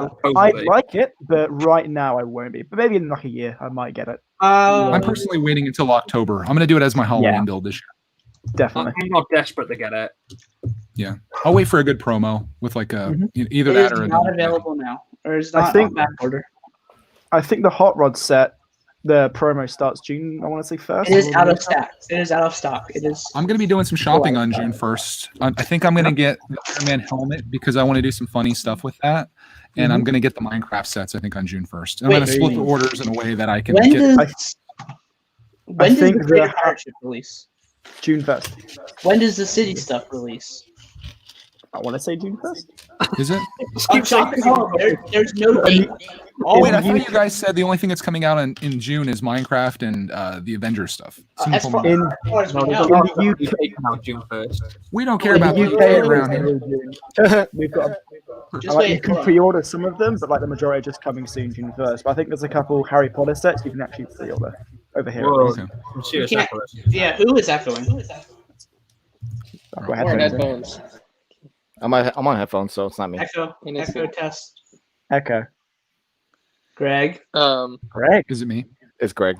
Hopefully.
like it, but right now I won't be. But maybe in like a year I might get it.
I'm personally waiting until October. I'm gonna do it as my Halloween
Yeah.
build this year.
Definitely.
I'm not desperate to get it.
I'll wait for a good promo with like a either
It
that
is
or a
not
double.
available now, or is
I
not
think-
on back order.
I think the Hot Rod set, the promo starts June. I want to say first.
It is out of stock. It is out of stock. It is.
I'm gonna be doing some shopping on June 1st. I think I'm gonna get the Iron Man helmet because I want to do some funny stuff with that, and I'm gonna get the Minecraft sets. I think on June 1st. And I'm
Wait,
gonna split the orders in a way that I can
When
get.
does when does
think
the Creative
the-
Partnership release?
June 1st.
When does the city stuff release?
I want to say June 1st.
Is it?
On Shopping Hall, there's no date.
Oh wait, I
In
thought
the
you guys said the only thing that's coming out in June is Minecraft and the Avengers stuff.
As far
In,
as we
in
know.
the
It's
UK,
taken out June 1st.
We don't care
in
about
the
the
UK
UK around here.
we've got.
Just
Like, you
wait.
can pre-order some of them, but like the majority are just coming soon, June 1st. But I think there's a couple Harry Potter sets you can actually pre-order over here.
Whoa.
Okay.
I'm serious.
You can't-
Nicholas.
Yeah, who is echoing?
I've got
Or
headphones in.
headphones.
I'm on headphones, so it's not me.
Echo.
Innocent.
Echo test.
Echo.
Greg.
Greg.
Is it me?
It's Greg.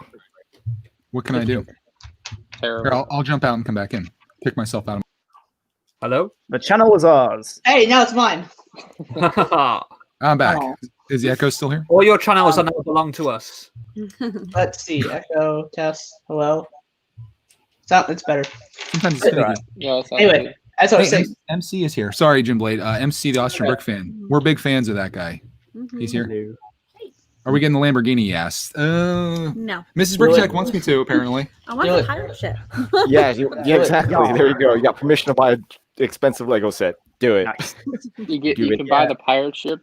What can I do?
Terrible.
Here, I'll jump out and come back in. Kick myself out.
Hello?
The channel is ours.
Hey, now it's mine.
I'm back.
Oh.
Is the echo still here?
All your channels are now belong to us.
Let's see. Echo test. Hello. It's better.
Sometimes it's
Alright.
finicky.
Yeah, that's not
Anyway,
good.
as I was
Hey,
saying,
MC is here. Sorry, Jim Blade. MC, the Austrian Brick fan. We're big fans of that guy. He's here.
Hello.
Are we getting the Lamborghini? Yes.
No,
Mrs.
Do it.
Bricktech wants me to, apparently.
I want
Do
the
it.
pirate ship.
Yeah, exactly.
Yeah.
There you go. You got permission to buy an expensive Lego set. Do it.
Nice.
You
Give
can
it-
buy the pirate ship.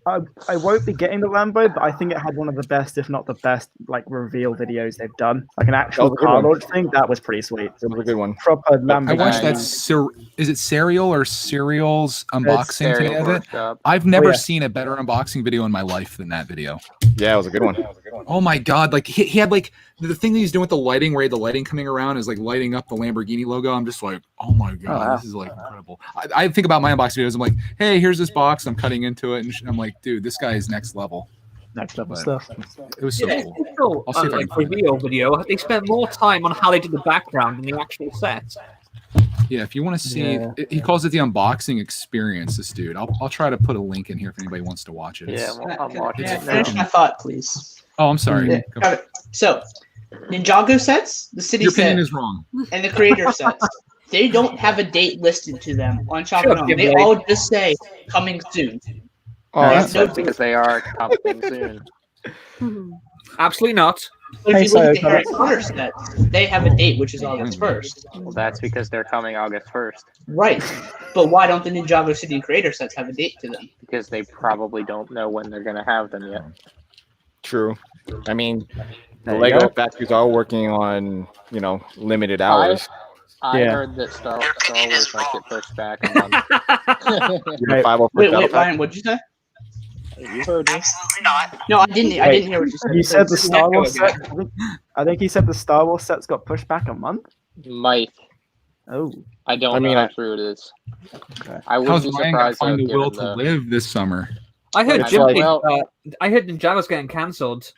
I won't be getting the Lambo, but I think it had one of the best, if not the best, like reveal videos they've done. Like an actual
was a good
car
one.
launch thing. That was pretty sweet.
It was a good one.
Proper Lambo.
I watched that.
Nice.
Is it Serial or Serial's unboxing
Serial
today of it?
Workshop.
I've never
yeah.
seen a better unboxing video in my life than that video.
Yeah, it was a good one.
Oh my god! Like he had like the thing that he's doing with the lighting, where he had the lighting coming around is like lighting up the Lamborghini logo. I'm just like, oh my god,
wow.
this is like incredible. I think about my unboxing videos. I'm like, hey, here's this box. I'm cutting into it, and I'm like, dude, this guy is next level.
Next level
But-
stuff.
It was so
Yeah,
cool.
still,
I'll see if I
like
can find it.
reveal video, they spent more time on how they did the background than the actual set.
Yeah, if you want to see,
Yeah.
he calls it the unboxing experience. This dude, I'll try to put a link in here if anybody wants to watch it. It's-
I'm watching
yeah,
it
finish
now.
my thought, please.
Oh, I'm sorry.
Yeah,
Go.
got it. So, Ninjago sets, the city
Your opinion
set,
is wrong.
and the creator sets. They don't have a date listed to them on Shopping
Sure,
Home.
Jim
They
Blake.
all just say coming soon.
Oh,
There's
that's
no
That's because they are coming soon.
Absolutely not.
But if
Hey,
you look at the
so-
Harry Potter set, they have a date, which is August 1st.
Well, that's because they're coming August 1st.
Right. But why don't the Ninjago City creator sets have a date to them?
Because they probably don't know when they're going to have them yet.
true. I mean, the
There you
Lego
go.
factories are working on, limited hours.
I
Yeah.
heard that Star Wars might get pushed back a month.
Hey,
504
Wait,
Battle Pack.
Ryan, what'd you say?
You heard me.
No, I didn't. I didn't hear what you said.
You said the Star
Echo
Wars
again.
set. I think he said the Star Wars sets got pushed back a month.
Might.
Oh,
I don't
I mean,
know
I-
how true it is.
Okay.
I wouldn't
How's
be
Ryan gonna
surprised
find
though,
the will
given
to
the-
live this summer?
I heard
It's
Jim.
like-
I heard Ninjago's getting cancelled.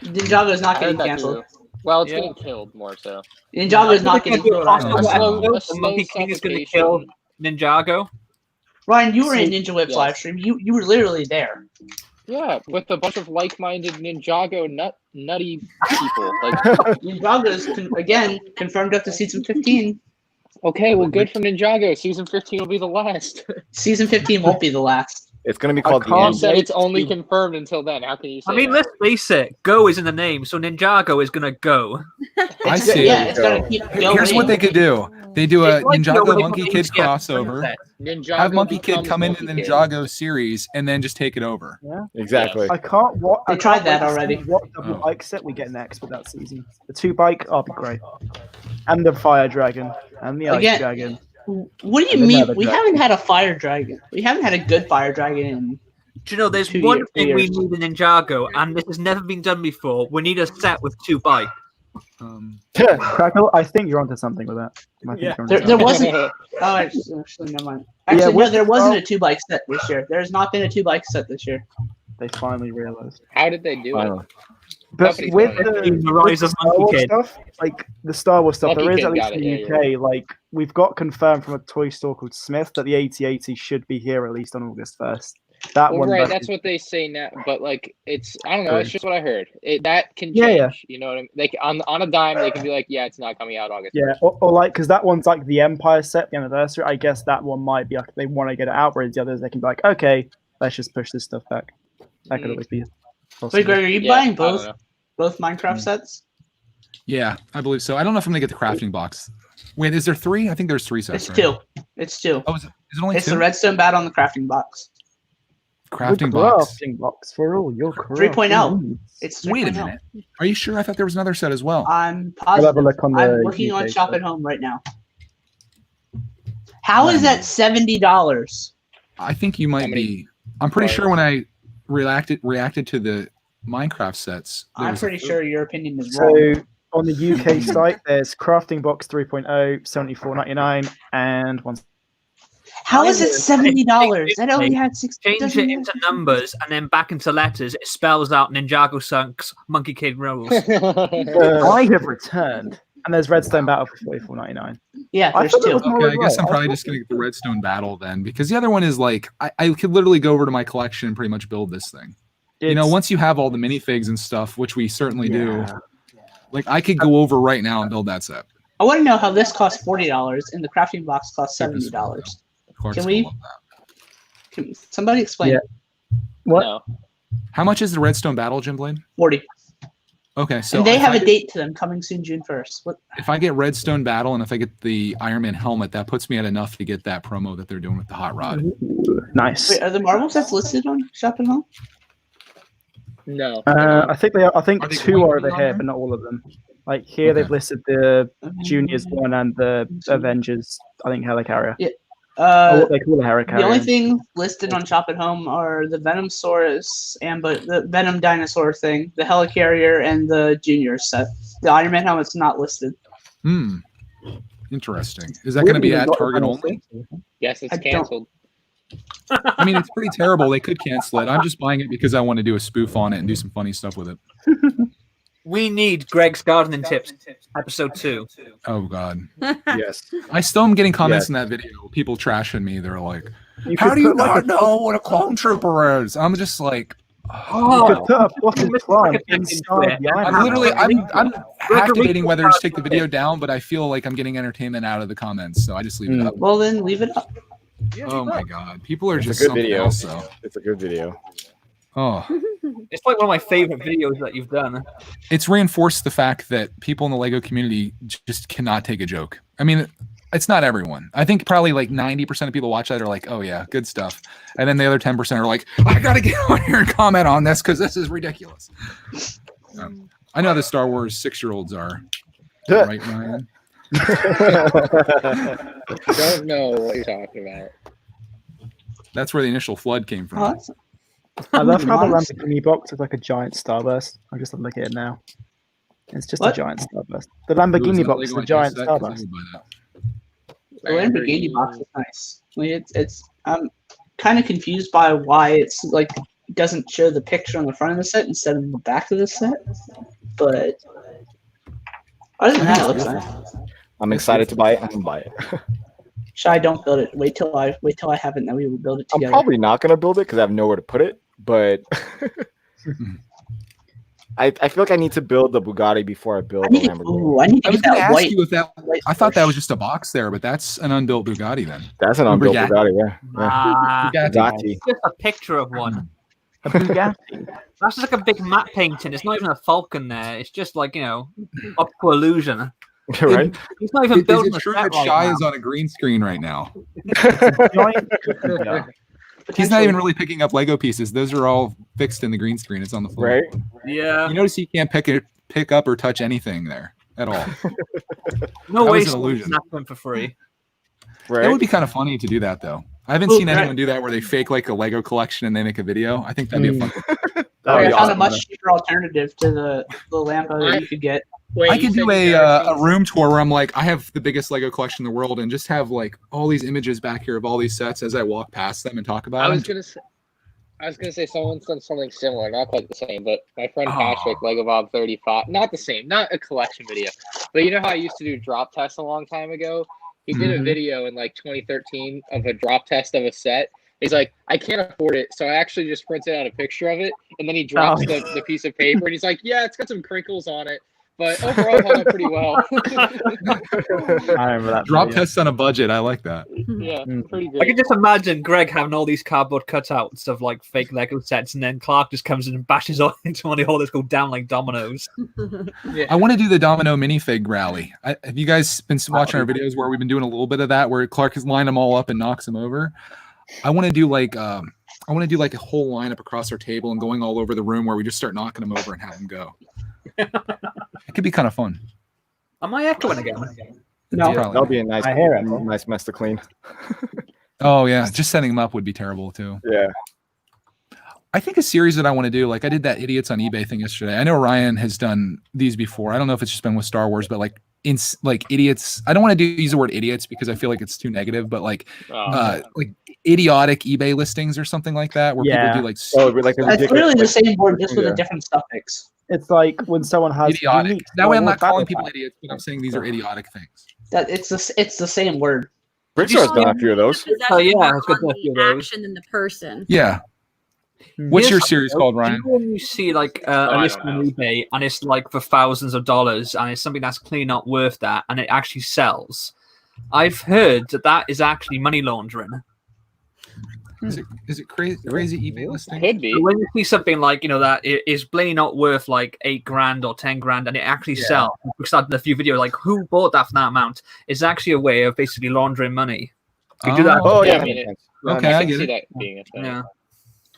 Ninjago's not
I
getting
heard that
canceled.
too. Well, it's
Yeah.
getting killed more so.
Ninjago's not getting killed.
A
either.
slow-
Monkey King is going to kill Ninjago.
Ryan, you were in Ninja Whip's
Yes.
live stream. You were literally there.
Yeah, with a bunch of like-minded Ninjago nutty people. Like,
Ninjago's again confirmed up to season 15.
okay, well, good for Ninjago. Season 15 will be the last.
Season 15 won't be the last.
It's going to be called the
can't
You
end.
said it's only confirmed until then. How can you say
I mean,
that?
let's face it. Go is in the name, so Ninjago is going to go.
I
It's-
see.
Yeah, it's gonna keep going.
Here's what they could do. They do a
It's like,
Ninjago
when they
Monkey
put
Kid
Inkscape
crossover.
set.
Ninjago
Have Monkey Kid
becomes
come into the
Monkey Kid.
Ninjago series and then just take it over.
Exactly.
I can't. What
They
I
tried
can't
that
wait to see
already.
What double
Oh.
bike set we get next with that season? The 2-bike, I'll be great. And the fire dragon and the ice
Again-
dragon.
What do you
And
mean?
another
We
dragon.
haven't had a fire dragon. We haven't had a good fire dragon in.
Do you know, there's
2
one
years,
thing
3
we
years.
need in Ninjago, and this has never been done before. We need a set with 2 bikes.
Crackle, I think you're onto something with that. I think
Yeah.
you're onto
There
something.
wasn't. Oh, actually, never mind. Actually, no,
with
there
the
wasn't a
Star-
2-bike set this year. There's not been a 2-bike set this year.
They finally realized.
How did they do it?
Finally.
But
Company's
with
finally
The rise
the
of
Star
Monkey
Wars
Kid.
stuff, like the Star Wars stuff,
Monkey
there is
Kid
at least
got
in
it,
the
yeah,
UK.
you're
Like we've got confirmed from a toy store called Smith that the 8080 should be here at least on August 1st. That
Well,
one,
right,
that
that's
is-
what they say now. But like, it's I don't know. It's
True.
just what I heard. That can change.
Yeah, yeah.
You know what I mean? Like on a dime, they can be like, yeah, it's not coming out August.
yeah, or like because that one's like the Empire set, the anniversary. I guess that one might be like they want to get it out, whereas the others they can be like, okay, let's just push this stuff back. That could always be. Possible.
Wait, Greg, are you
Yeah,
buying
I don't
both
know.
Minecraft sets?
Yeah, I believe so. I don't know if I'm gonna get the crafting box. Wait, is there 3? I think there's 3 sets.
It's
right?
2. It's 2.
Oh, is it only
It's
2?
the redstone battle and the crafting box.
crafting
The
box.
crafting box for all your
3.0.
crafting.
It's
Wait a
3.0.
minute. Are you sure? I thought there was another set as well.
I'm
I'll have a
positive.
look on the
I'm working on
UK
Shop
site.
at Home right now. How is
Wow.
that $70?
I think you
How
might
many
be. I'm pretty
bars?
sure when I reacted to the Minecraft sets. there
I'm
was a
pretty
third-
sure your opinion is wrong.
So on the UK site, there's crafting box 3.0, $74.99, and one.
How is it $70? That only had 6.
Change
doesn't
it
even-
into numbers and then back into letters. It spells out Ninjago Sunks Monkey Kid rules.
I have returned, and there's Redstone Battle for $44.99.
Yeah,
I
there's
thought that
2.
was more
Okay, I guess
right.
I'm
I
probably
thought-
just gonna get the Redstone Battle then, because the other one is like I could literally go over to my collection and pretty much build this thing. You know,
It's-
once you have all the minifigs and stuff, which we certainly do,
Yeah.
like I could go over right now and build that set.
I want to know how this costs $40 and the crafting box costs
Check this
$70.
Clark's
Can
gonna
we-
love that.
Can somebody explain?
Yeah. What?
No.
How much is the Redstone Battle, Jim Blade?
40.
Okay, so
and they
if
have
I
a
get-
date to them coming soon, June 1st. What?
If I get Redstone Battle and if I get the Iron Man helmet, that puts me at enough to get that promo that they're doing with the hot rod.
Nice.
Wait, are the Marvel sets listed on Shop at Home?
No.
I think they are. I think
Are they
2
going
are
to be
over
on
here,
there?
but not all of them. Like here,
Okay.
they've listed the Juniors one and the Avengers. I think Helicarrier. Or
Uh,
what they call the Helicarrier.
the only thing listed on Shop at Home are the Venomsaurus and but the Venom Dinosaur thing, the Helicarrier, and the Junior set. The Iron Man helmet's not listed.
Interesting. Is that going to be at Target only?
Yes, it's
I don't-
canceled.
I mean, it's pretty terrible. They could cancel it. I'm just buying it because I want to do a spoof on it and do some funny stuff with it.
We need Greg's gardening tips, episode 2.
Oh God,
Yes.
I still am getting comments
Yes.
in that video. People trashing me. They're like,
You
"How
could
do you
put, like,
not know what a clone trooper is?" I'm just like,
You
Oh,
could put a potted
Mr.
plant
Cricket
inside the Iron
I'm
Man.
literally, I'm activating whether to take the video
Cricket.
down, but I feel like I'm getting entertainment out of the comments, so I just leave it up.
Well, then leave it up.
Oh my God, people are
It's a
just
good
something
video.
else, though.
It's a good video.
Oh,
it's like one of my favorite videos that you've done.
it's reinforced the fact that people in the Lego community just cannot take a joke. I mean, it's not everyone. I think probably like 90% of people watch that are like, "Oh yeah, good stuff," and then the other 10% are like, "I gotta get on here and comment on this because this is ridiculous." I know the Star Wars 6-year-olds are, right, Ryan?
Don't know what you're talking about.
That's where the initial flood came from.
Oh, that's-
I love how the
Nice.
Lamborghini box is like a giant starburst. I'm just looking at it now. It's just
What?
a giant starburst. The
Ooh, is
Lamborghini
that
box is
Lego
a giant
idea set? 'Cause I
starburst.
would buy that.
the Lamborghini box is nice. I mean, it's I'm kind of confused by why it's like doesn't show the picture on the front of the set instead of the back of the set. But other than that, it looks nice.
I'm excited to buy it. I'm gonna buy it.
Shy, don't build it. Wait till I have it, and then we will build it
I'm
together.
probably not gonna build it because I have nowhere to put it. But I feel like I need to build the Bugatti before I build
I
the
need to,
Lamborghini.
I need
I
to
was
get
going to
that
ask
white.
you if that.
white
I thought that
Porsche.
was just a box there, but that's an unbuilt Bugatti then.
That's an unbuilt
Bugatti.
Bugatti. Yeah.
Ah,
Bugatti.
Bugatti.
it's just a picture of one.
A Bugatti.
That's just like a big matte painting. It's not even a falcon there. It's just like, optical illusion.
Right?
He's not even
Is
building
it
a
true
set
that
right
Shy
now.
is on a green screen right now?
Giant cookie jar.
He's not even really picking up Lego pieces. Those are all fixed in the green screen. It's on the floor.
Right?
Yeah.
You notice he can't pick up or touch anything there at all.
No
That
way
was an
someone's
illusion.
snapping him for free.
Right.
It would be kind of funny to do that though. I haven't
Ooh,
seen
right.
anyone do that where they fake like a Lego collection and they make a video. I think that'd be a fun.
That'd
I
be
found a
awesome.
much cheaper alternative to the Lambo that you could get.
Wait,
I
you
could
said
do
you've never
a
seen-
room tour where I'm like, I have the biggest Lego collection in the world, and just have like all these images back here of all these sets as I walk past them and talk about
I
them.
was gonna say someone's done something similar, not quite the same, but my friend
Oh.
Patrick, Lego Bob 35, not the same, not a collection video, but you know how I used to do drop tests a long time ago? He did a
Mhm.
video in like 2013 of a drop test of a set. He's like, I can't afford it, so I actually just printed out a picture of it, and then he drops
Oh.
the piece of paper, and he's like, yeah, it's got some crinkles on it, but overall it held up pretty well.
I remember that.
Drop
video.
tests on a budget. I like that.
Yeah, pretty
I can
great.
just imagine Greg having all these cardboard cutouts of like fake Lego sets, and then Clark just comes in and bashes all into one of the holders, go down like dominoes.
I want to do the domino minifig rally. Have you guys been watching our videos where we've been doing a little bit of that, where Clark has lined them all up and knocks them over? I want to do like a whole lineup across our table and going all over the room where we just start knocking them over and have them go. It could be kind of fun.
Am I echoing again?
No.
Probably.
That'll be a nice,
I hear it.
nice mess to clean.
Oh yeah, just setting them up would be terrible too.
Yeah.
I think a series that I want to do, like I did that idiots on eBay thing yesterday. I know Ryan has done these before. I don't know if it's just been with Star Wars, but like idiots. I don't want to use the word idiots because I feel like it's too negative, but like idiotic eBay listings or something like that, where
Yeah.
people do like
Like the
It's literally the
ridiculous-
same word, just with
Yeah.
a different suffix.
It's like when someone has
idiotic.
unique
That way, I'm
Star
not
Wars
calling
battle
people
pack.
idiots, but I'm saying these are idiotic things.
That it's the same word.
Britstar's done a few of those.
Oh, yeah,
More
it's got
on
a few of
the
those.
action than the person.
Yeah. What's your series called, Ryan?
You know when you see like a
I
list
don't
on
know.
eBay and it's like for thousands of dollars and it's something that's clearly not worth that and it actually sells? I've heard that is actually money laundering.
Is it crazy eBay listing?
Could be.
So when you see something like that it is plainly not worth like $8,000 or $10,000 and it actually sells, we started a few videos like who bought that for that amount? It's actually a way of basically laundering money. You do that.
Oh
Yeah,
yeah.
I
that
mean,
makes sense.
Okay,
I
I
can
get
see
it.
that being a thing.
Yeah.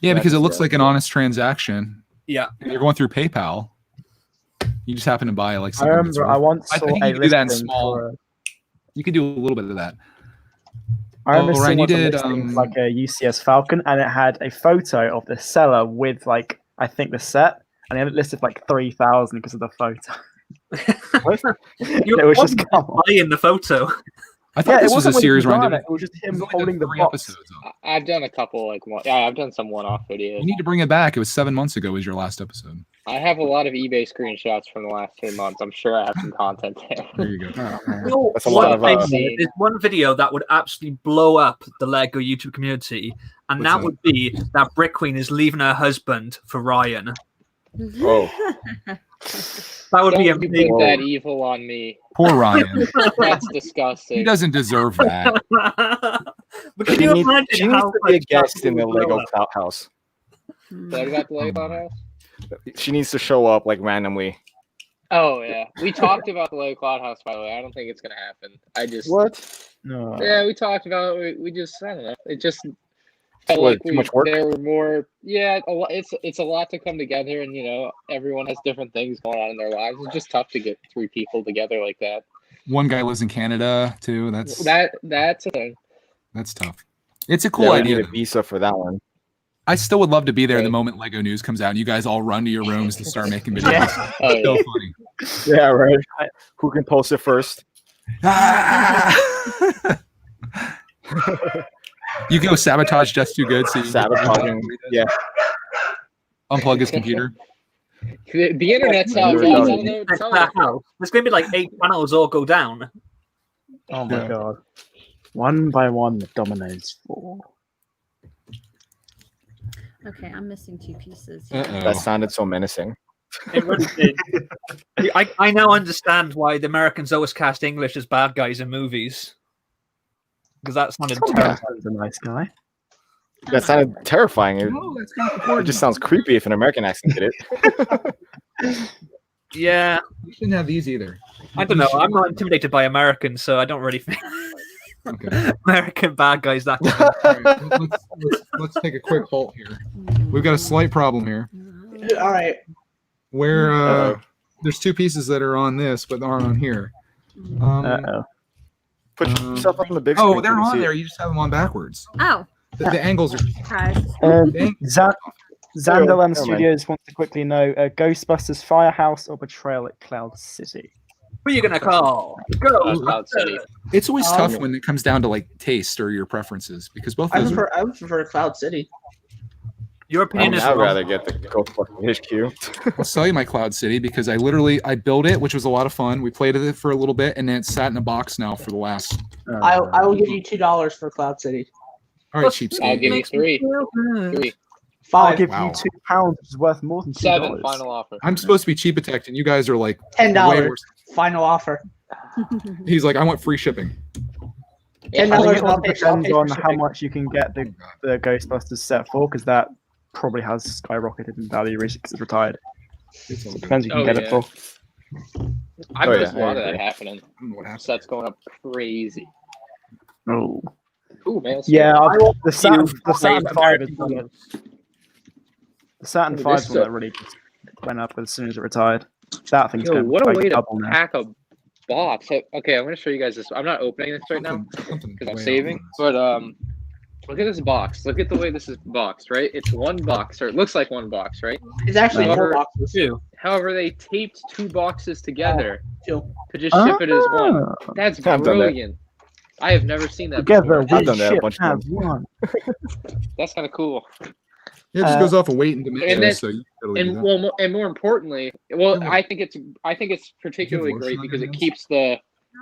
Yeah, because it
That's-
looks like an honest transaction.
Yeah.
And you're going through PayPal. You just happen to buy like
I
something. that's
remember I
worth-
once
I
saw
think
a
you can do that in
listing
small.
for.
You could do a little bit of that.
I remember
Ryan,
seeing
you
one
did,
listing for, like a UCS Falcon, and it had a photo of the seller with like I think the set, and it listed for, like 3,000 because of the photo.
You
It was just come on.
in the photo.
I thought
Yeah, it
this was a
wasn't with the
series, Ryan.
designer,
There
it was just him
was like
holding the
3
box.
episodes of it.
I've done a couple I've done some one-off videos.
You need to bring it back. It was 7 months ago. Was your last episode?
I have a lot of eBay screenshots from the last 3 months. I'm sure I have some content there.
There you go.
No,
That's a lot of,
there's one video that would absolutely blow up the Lego YouTube community, and
What's
that
that?
would be that Brick Queen is leaving her husband for Ryan.
Oh.
That would be
Don't you
amazing.
put that evil on me.
Poor Ryan.
That's
He
disgusting.
doesn't deserve that.
But can
She
you
needs,
imagine
she needs
how
to be a
much
guest in the
that would blow
Lego
up?
Clout House.
What about the Lego Cloud House?
She needs to show up like randomly.
Oh yeah, we talked about the Lego Cloud House. By the way, I don't think it's gonna happen. I just
No.
yeah, we talked about it. We just I don't know. It just felt
What,
like
too much work?
there were more. Yeah, it's a lot to come together, and everyone has different things going on in their lives. It's just tough to get 3 people together like that.
One guy lives in Canada too. That's
That's a thing.
tough. It's a cool
Yeah, we
idea.
need a visa for that one.
I still would love to be there the
Right.
moment Lego news comes out and you guys all run to your rooms to start making videos.
Oh, yeah.
So funny.
Yeah, right. Who can post it first?
You go sabotage just too good. So you
Sabotaging. Yeah.
unplug his computer.
The internet's
Yeah,
out,
you're
guys. I
done.
don't know what to
That's
tell
that
you.
house. There's going to be like 8 panels all go down.
Oh my
Yeah.
god. One by one, the dominoes fall.
Okay, I'm missing 2 pieces.
That sounded so menacing.
It really did. I now understand why the Americans always cast English as bad guys in movies. Because that sounded
Tom
terrible.
Hankson's a nice guy.
That sounded terrifying. It,
No, that's not
it
important.
just sounds creepy if an American accent did it.
Yeah,
You shouldn't have these either.
I don't know. I'm not intimidated by Americans, so I don't really think
Okay.
American bad guys that.
All right. Let's take a quick halt here. We've got a slight problem here.
All right.
Where
Uh-oh.
there's 2 pieces that are on this, but aren't on here.
Uh-oh.
Put yourself up on the big
Oh,
screen
they're
so you
on
see
there.
it.
You just have them on backwards.
Oh,
The angles are.
surprise.
Zach, Zanderland
Never mind.
Studios wants to quickly know Ghostbusters Firehouse or Betrayal at Cloud City.
Who are you gonna call? Go.
Cloud City.
It's always
Um,
tough when it comes down to like taste or your preferences because both
I
those are
would prefer Cloud City.
Your opinion is
I'd
wrong.
rather get the Ghostbusters HQ.
I'll sell you my Cloud City because I built it, which was a lot of fun. We played with it for a little bit, and then it's sat in a box now for the last.
I will give you $2 for Cloud City.
All right, cheapskate.
I'll give you 3. 3.
I'll
5.
give
Wow.
you £2, which is worth more than $2.
7. Final offer.
I'm supposed to be cheap attacked, and you guys are like
$10.
way worse.
Final offer.
He's like, I want free shipping.
Yeah,
I think
$10
it
I'll
also
pay for
depends on how
shipping.
much you can get
Oh, God.
the Ghostbusters set for, because that probably has skyrocketed in value recently because it's retired.
It's all
It
good.
depends what you
Oh,
can get it
yeah.
for.
I've
Oh,
noticed
yeah,
a lot
I
of that
agree.
happening.
I don't know what happened.
Sets going up crazy.
Oh.
Ooh, man.
Yeah, the
You
Saturn
play
5 is
American
one
dollars.
the Saturn
Ooh,
5
this
is one that really just went up as soon as it retired. That thing's
Yo,
going
what a
to
way to
double now.
pack a box. Hey, okay, I'm going to show you guys this. I'm not opening this right now
Something
because I'm
way
saving.
off.
But look at this box. Look at the way this is boxed, right? It's one box, or it looks like one box, right?
It's actually
No.
4 boxes.
Two.
However, they taped 2 boxes together
Two.
to just ship it as one.
Ah,
That's
I've done that.
brilliant. I have never seen that
Together
before.
we
done that a
ship
bunch of
as
times.
one.
That's kind of cool.
Yeah, it just goes off of weight and dimensions,
then-
so you totally do
And
that.
well, and more importantly, well,
Yeah.
I think it's particularly
lotion
great
on
because
your
it
nails?
keeps the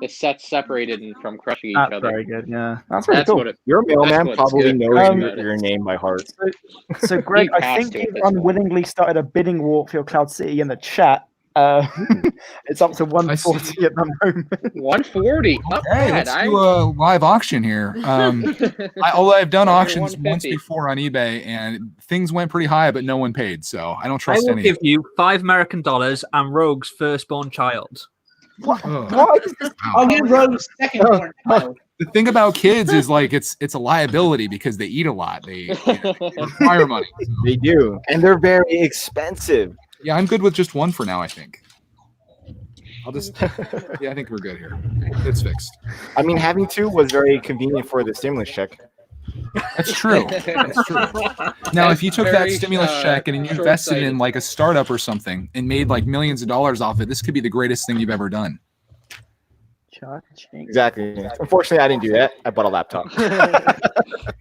sets separated and from crushing each
That's
other.
very good, yeah. That's really
That's
cool.
what it.
Your mailman
what's
probably
good.
knows
Um,
your name by heart.
So, Greg, I
has
think
to at
you've
this point.
unwillingly started a bidding war for your Cloud City in the chat. It's up to 140 at the moment.
140. Not
Hey,
bad.
let's do a live auction here. Although I've done
Under
auctions once
150.
before on eBay, and things went pretty high, but no one paid, so I don't
I
trust
will
any.
give you $5 American and Rogue's firstborn child.
What?
Oh,
What?
I'll give Rogue's second born child.
the thing about kids is like it's a liability because they eat a lot. They require money.
They do, and they're very expensive.
Yeah, I'm good with just one for now. I think. I'll just. Yeah, I think we're good here. It's fixed.
I mean, having 2 was very convenient for the stimulus check.
That's true. That's true. Now, if you took that
Very,
stimulus check and you invested
short-sighted.
in like a startup or something and made like millions of dollars off it, this could be the greatest thing you've ever done.
Cha-ching.
Exactly. Unfortunately, I didn't do that. I bought a laptop.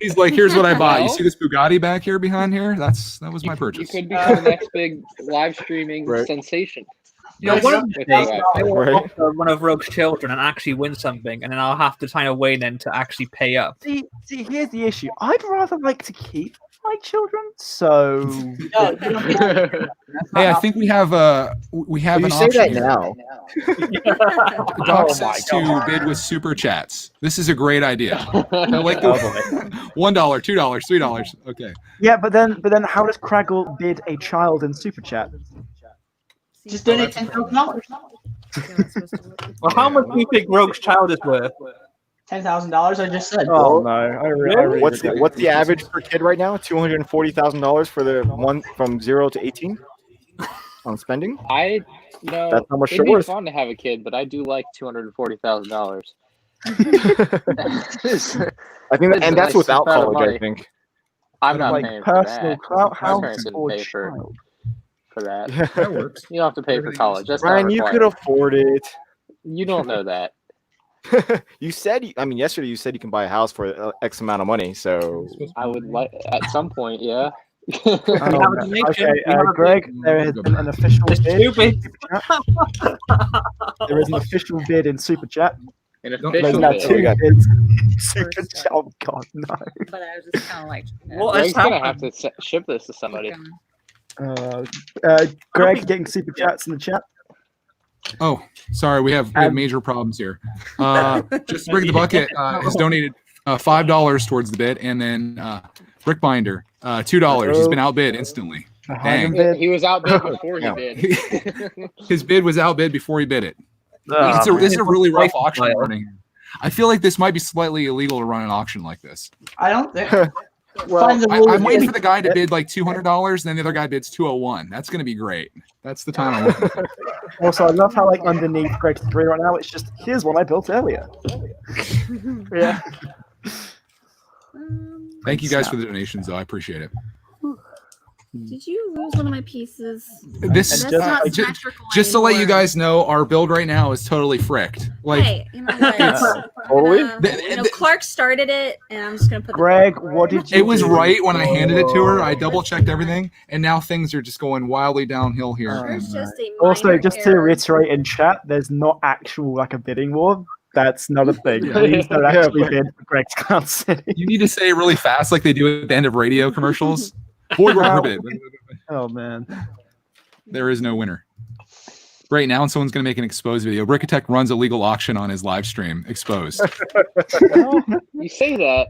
He's like, "Here's what I bought. You
Well-
see this Bugatti back here behind here? That was my
You
purchase."
could become the next big live streaming
Right.
sensation.
You know, one of the
With
days,
that.
I will
Right.
offer one of Rogue's children and actually win something, and then I'll have to kind of wait then to actually pay up.
See, here's the issue. I'd rather like to keep my children, so
No, you don't get it.
Hey, I think we have an
you say
option
that
here.
now.
Doc
Oh
says
my
to bid with super chats. This is a great idea. I like
Oh,
the $1, $2, $3. Okay.
yeah. But then how does Craggle bid a child in super chat?
Just donate $10,000.
Well, how much do you think Rogue's child is worth?
$10,000. I just said.
Oh no, I really
What's
regret
the average per kid right now? $240,000 for the one from 0 to 18 on spending.
I no.
That's how much
It'd
you're
be
worth.
fun to have a kid, but I do like $240,000.
I think,
It's
and
a
that's
nice
without
amount of
college. I
money.
think.
I'm not
like
paying for
personal
that.
clout
My
house
parents didn't
or
pay for
child.
that.
That works.
You don't have to pay for college. That's not
Ryan, you
required.
could afford it.
You don't know that.
You said, I mean, yesterday you said you can buy a house for X amount of money. So
I would like at some point, yeah.
Oh,
have a
no.
donation.
Okay,
We have a
Greg, there has been an official
It's
bid.
stupid.
There is an official bid in super chat.
An
Don't-
There's
official
now
bid.
Oh, we
2
got-
bids. Super chat. Oh god, no.
But I was just kind of like,
What
Greg's
has
gonna
happened?
have to ship this to somebody.
Greg getting super chats in the chat.
Oh, sorry, we have major problems here. Just Bring the Bucket has donated $5 towards the bid, and then Brick Binder $2. He's been outbid instantly. Dang.
Bid.
He was outbid before he
Yeah.
bid.
His bid was outbid before he bid it.
Oh,
This is a really rough
Right.
auction running. I feel like this might be slightly illegal to run an auction like this.
I don't think.
Well,
Find the
I'm
rules.
waiting for the guy to bid like $200, and then the other guy bids $201. That's going to be great. That's the time I'm looking for.
Also, I love how like underneath Greg's screen right now, it's just here's what I built earlier.
Yeah.
Thank you guys for the donations, though. I appreciate it.
Did you lose one of my pieces?
This
That's
just-
not
ju-
symmetrical
just to let you
anymore.
guys know, our build right now is totally fricked. Like,
Hey, you know what?
It's-
Totally?
Clark started it, and I'm just gonna put.
Greg, what did you
it was
do?
right when I handed it to her. I double checked everything, and now things are just going wildly downhill here.
There's just a
Also,
minor
just to
error.
reiterate in chat, there's not actual like a bidding war. That's not a thing.
Yeah.
Please don't actually
but-
bid for Greg's Clown City.
You need to say it really fast, like they do at the end of radio commercials. Void prohibited.
Oh man.
There is no winner. Right now, and someone's going to make an exposed video. Brickatech runs a legal auction on his live stream. Exposed.
You say that.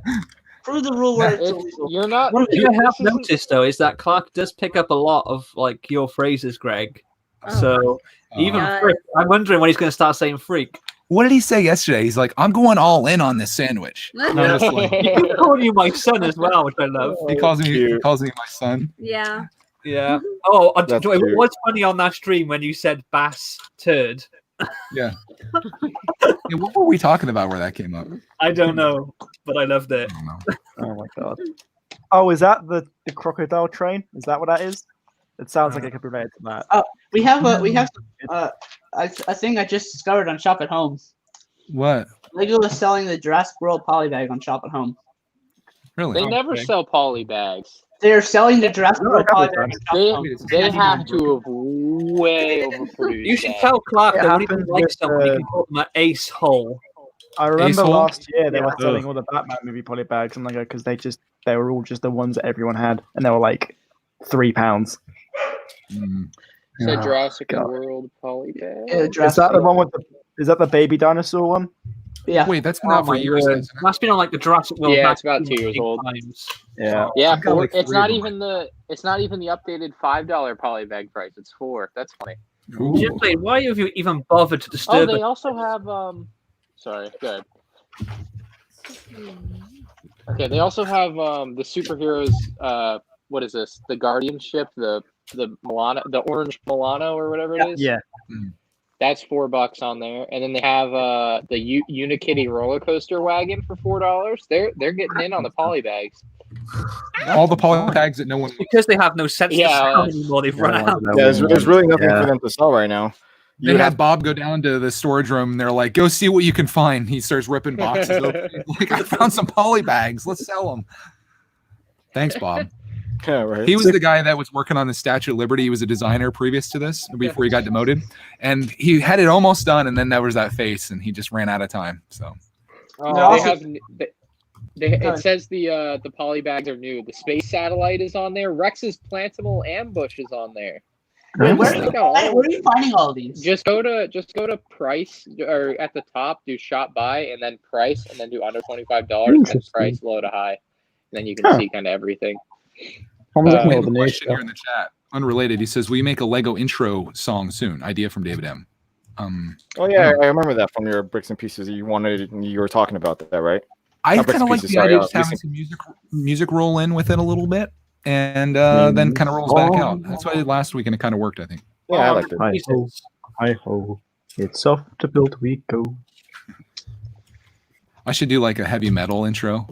Prove the rule where it's
It's,
illegal.
you're not.
What you have
this isn't-
noticed though is that Clark does pick up a lot of like your phrases, Greg.
Oh.
So even
God.
freak, I'm wondering when he's going to start saying freak.
What did he say yesterday? He's like, I'm going all in on this sandwich. And I'm just like,
He's calling you my son as well, which I love.
he calls me
Cute.
my son.
Yeah.
Yeah. Oh,
That's
it
cute.
was funny on that stream when you said bass turd.
Yeah, what were we talking about where that came up?
I don't know, but I loved it.
I don't know.
Oh my god. Oh, is that the crocodile train? Is that what that is? It sounds like it could be related to that.
We have a thing I just discovered on Shop at Home.
What?
Lego is selling the Jurassic World polybag on Shop at Home.
Really?
They never
Okay.
sell poly bags.
They're selling the Jurassic
No,
World
I haven't
polybag on
done.
Shop at Home.
They have to have way overproduced.
You should
that.
tell Clark
It
that when he
happens
likes
with,
something, he can call them an ace hole.
I remember
Asshole?
last year they were
Yeah.
selling all the Batman movie poly bags and like because they were all just the ones that everyone had and they were like £3.
Mm.
Said
Oh,
Jurassic
God.
World poly bag.
Yeah,
Is
Jurassic
that the
World.
one with is that the baby dinosaur one?
Yeah.
Wait, that's been out for
my
years.
word.
hasn't it?
That's been on like the Jurassic World.
Yeah,
back
it's about 2 years
big
old.
times.
Yeah.
Yeah,
I've got, like,
it's
three
not
of them.
even the updated $5 poly bag price. It's $4. That's funny.
Ooh.
Seriously, why have you even bothered to
Oh,
disturb
they
it?
also have Sorry, good. Okay, they also have the superheroes. What is this? The Guardianship, the Milano, the orange Milano or whatever it is.
Yeah.
That's $4 on there, and then they have the Unikitty roller coaster wagon for $4. They're getting in on the poly bags.
All the poly tags that no one.
Because they have no sense
Yeah,
to sell anymore. They've run out.
Yeah, there's really nothing
Yeah.
for them to sell right now.
They
You
had
have
Bob go down to the storage room and they're like, "Go see what you can find." He starts ripping boxes open. He's like, "I found some poly bags. Let's sell them." Thanks, Bob.
yeah, right.
He was the guy that was working on the Statue of Liberty. He was a designer previous to this, before he got demoted, and he had it almost done. And then there was that face, and he just ran out of time. So
Oh,
They're
they
also-
have. It says the poly bags are new. The space satellite is on there. Rex's plantable ambush is on there.
Wait, where
Check
are
out all-
you finding all of these?
Just go to price or at the top do shop by and then price and then do under $25 and then
Interesting.
price low to high. And then you can
Huh.
see kind of everything.
I'm
Uh,
looking
we
at
have
the
a
new
question
stuff.
here in the chat, unrelated. He says, "Will you make a Lego intro song soon?" Idea from David M.
Oh yeah, I remember that from your bricks and pieces. You were talking about that, right?
I
Not bricks
kind of
and
like
pieces,
the
sorry,
idea of just having
leasing.
some music roll in with it a little bit, and then kind of rolls back out. That's what I did last week, and it kind of worked, I think.
Yeah, I liked it.
Hi ho, hi ho. It's off to build we go.
I should do like a heavy metal intro.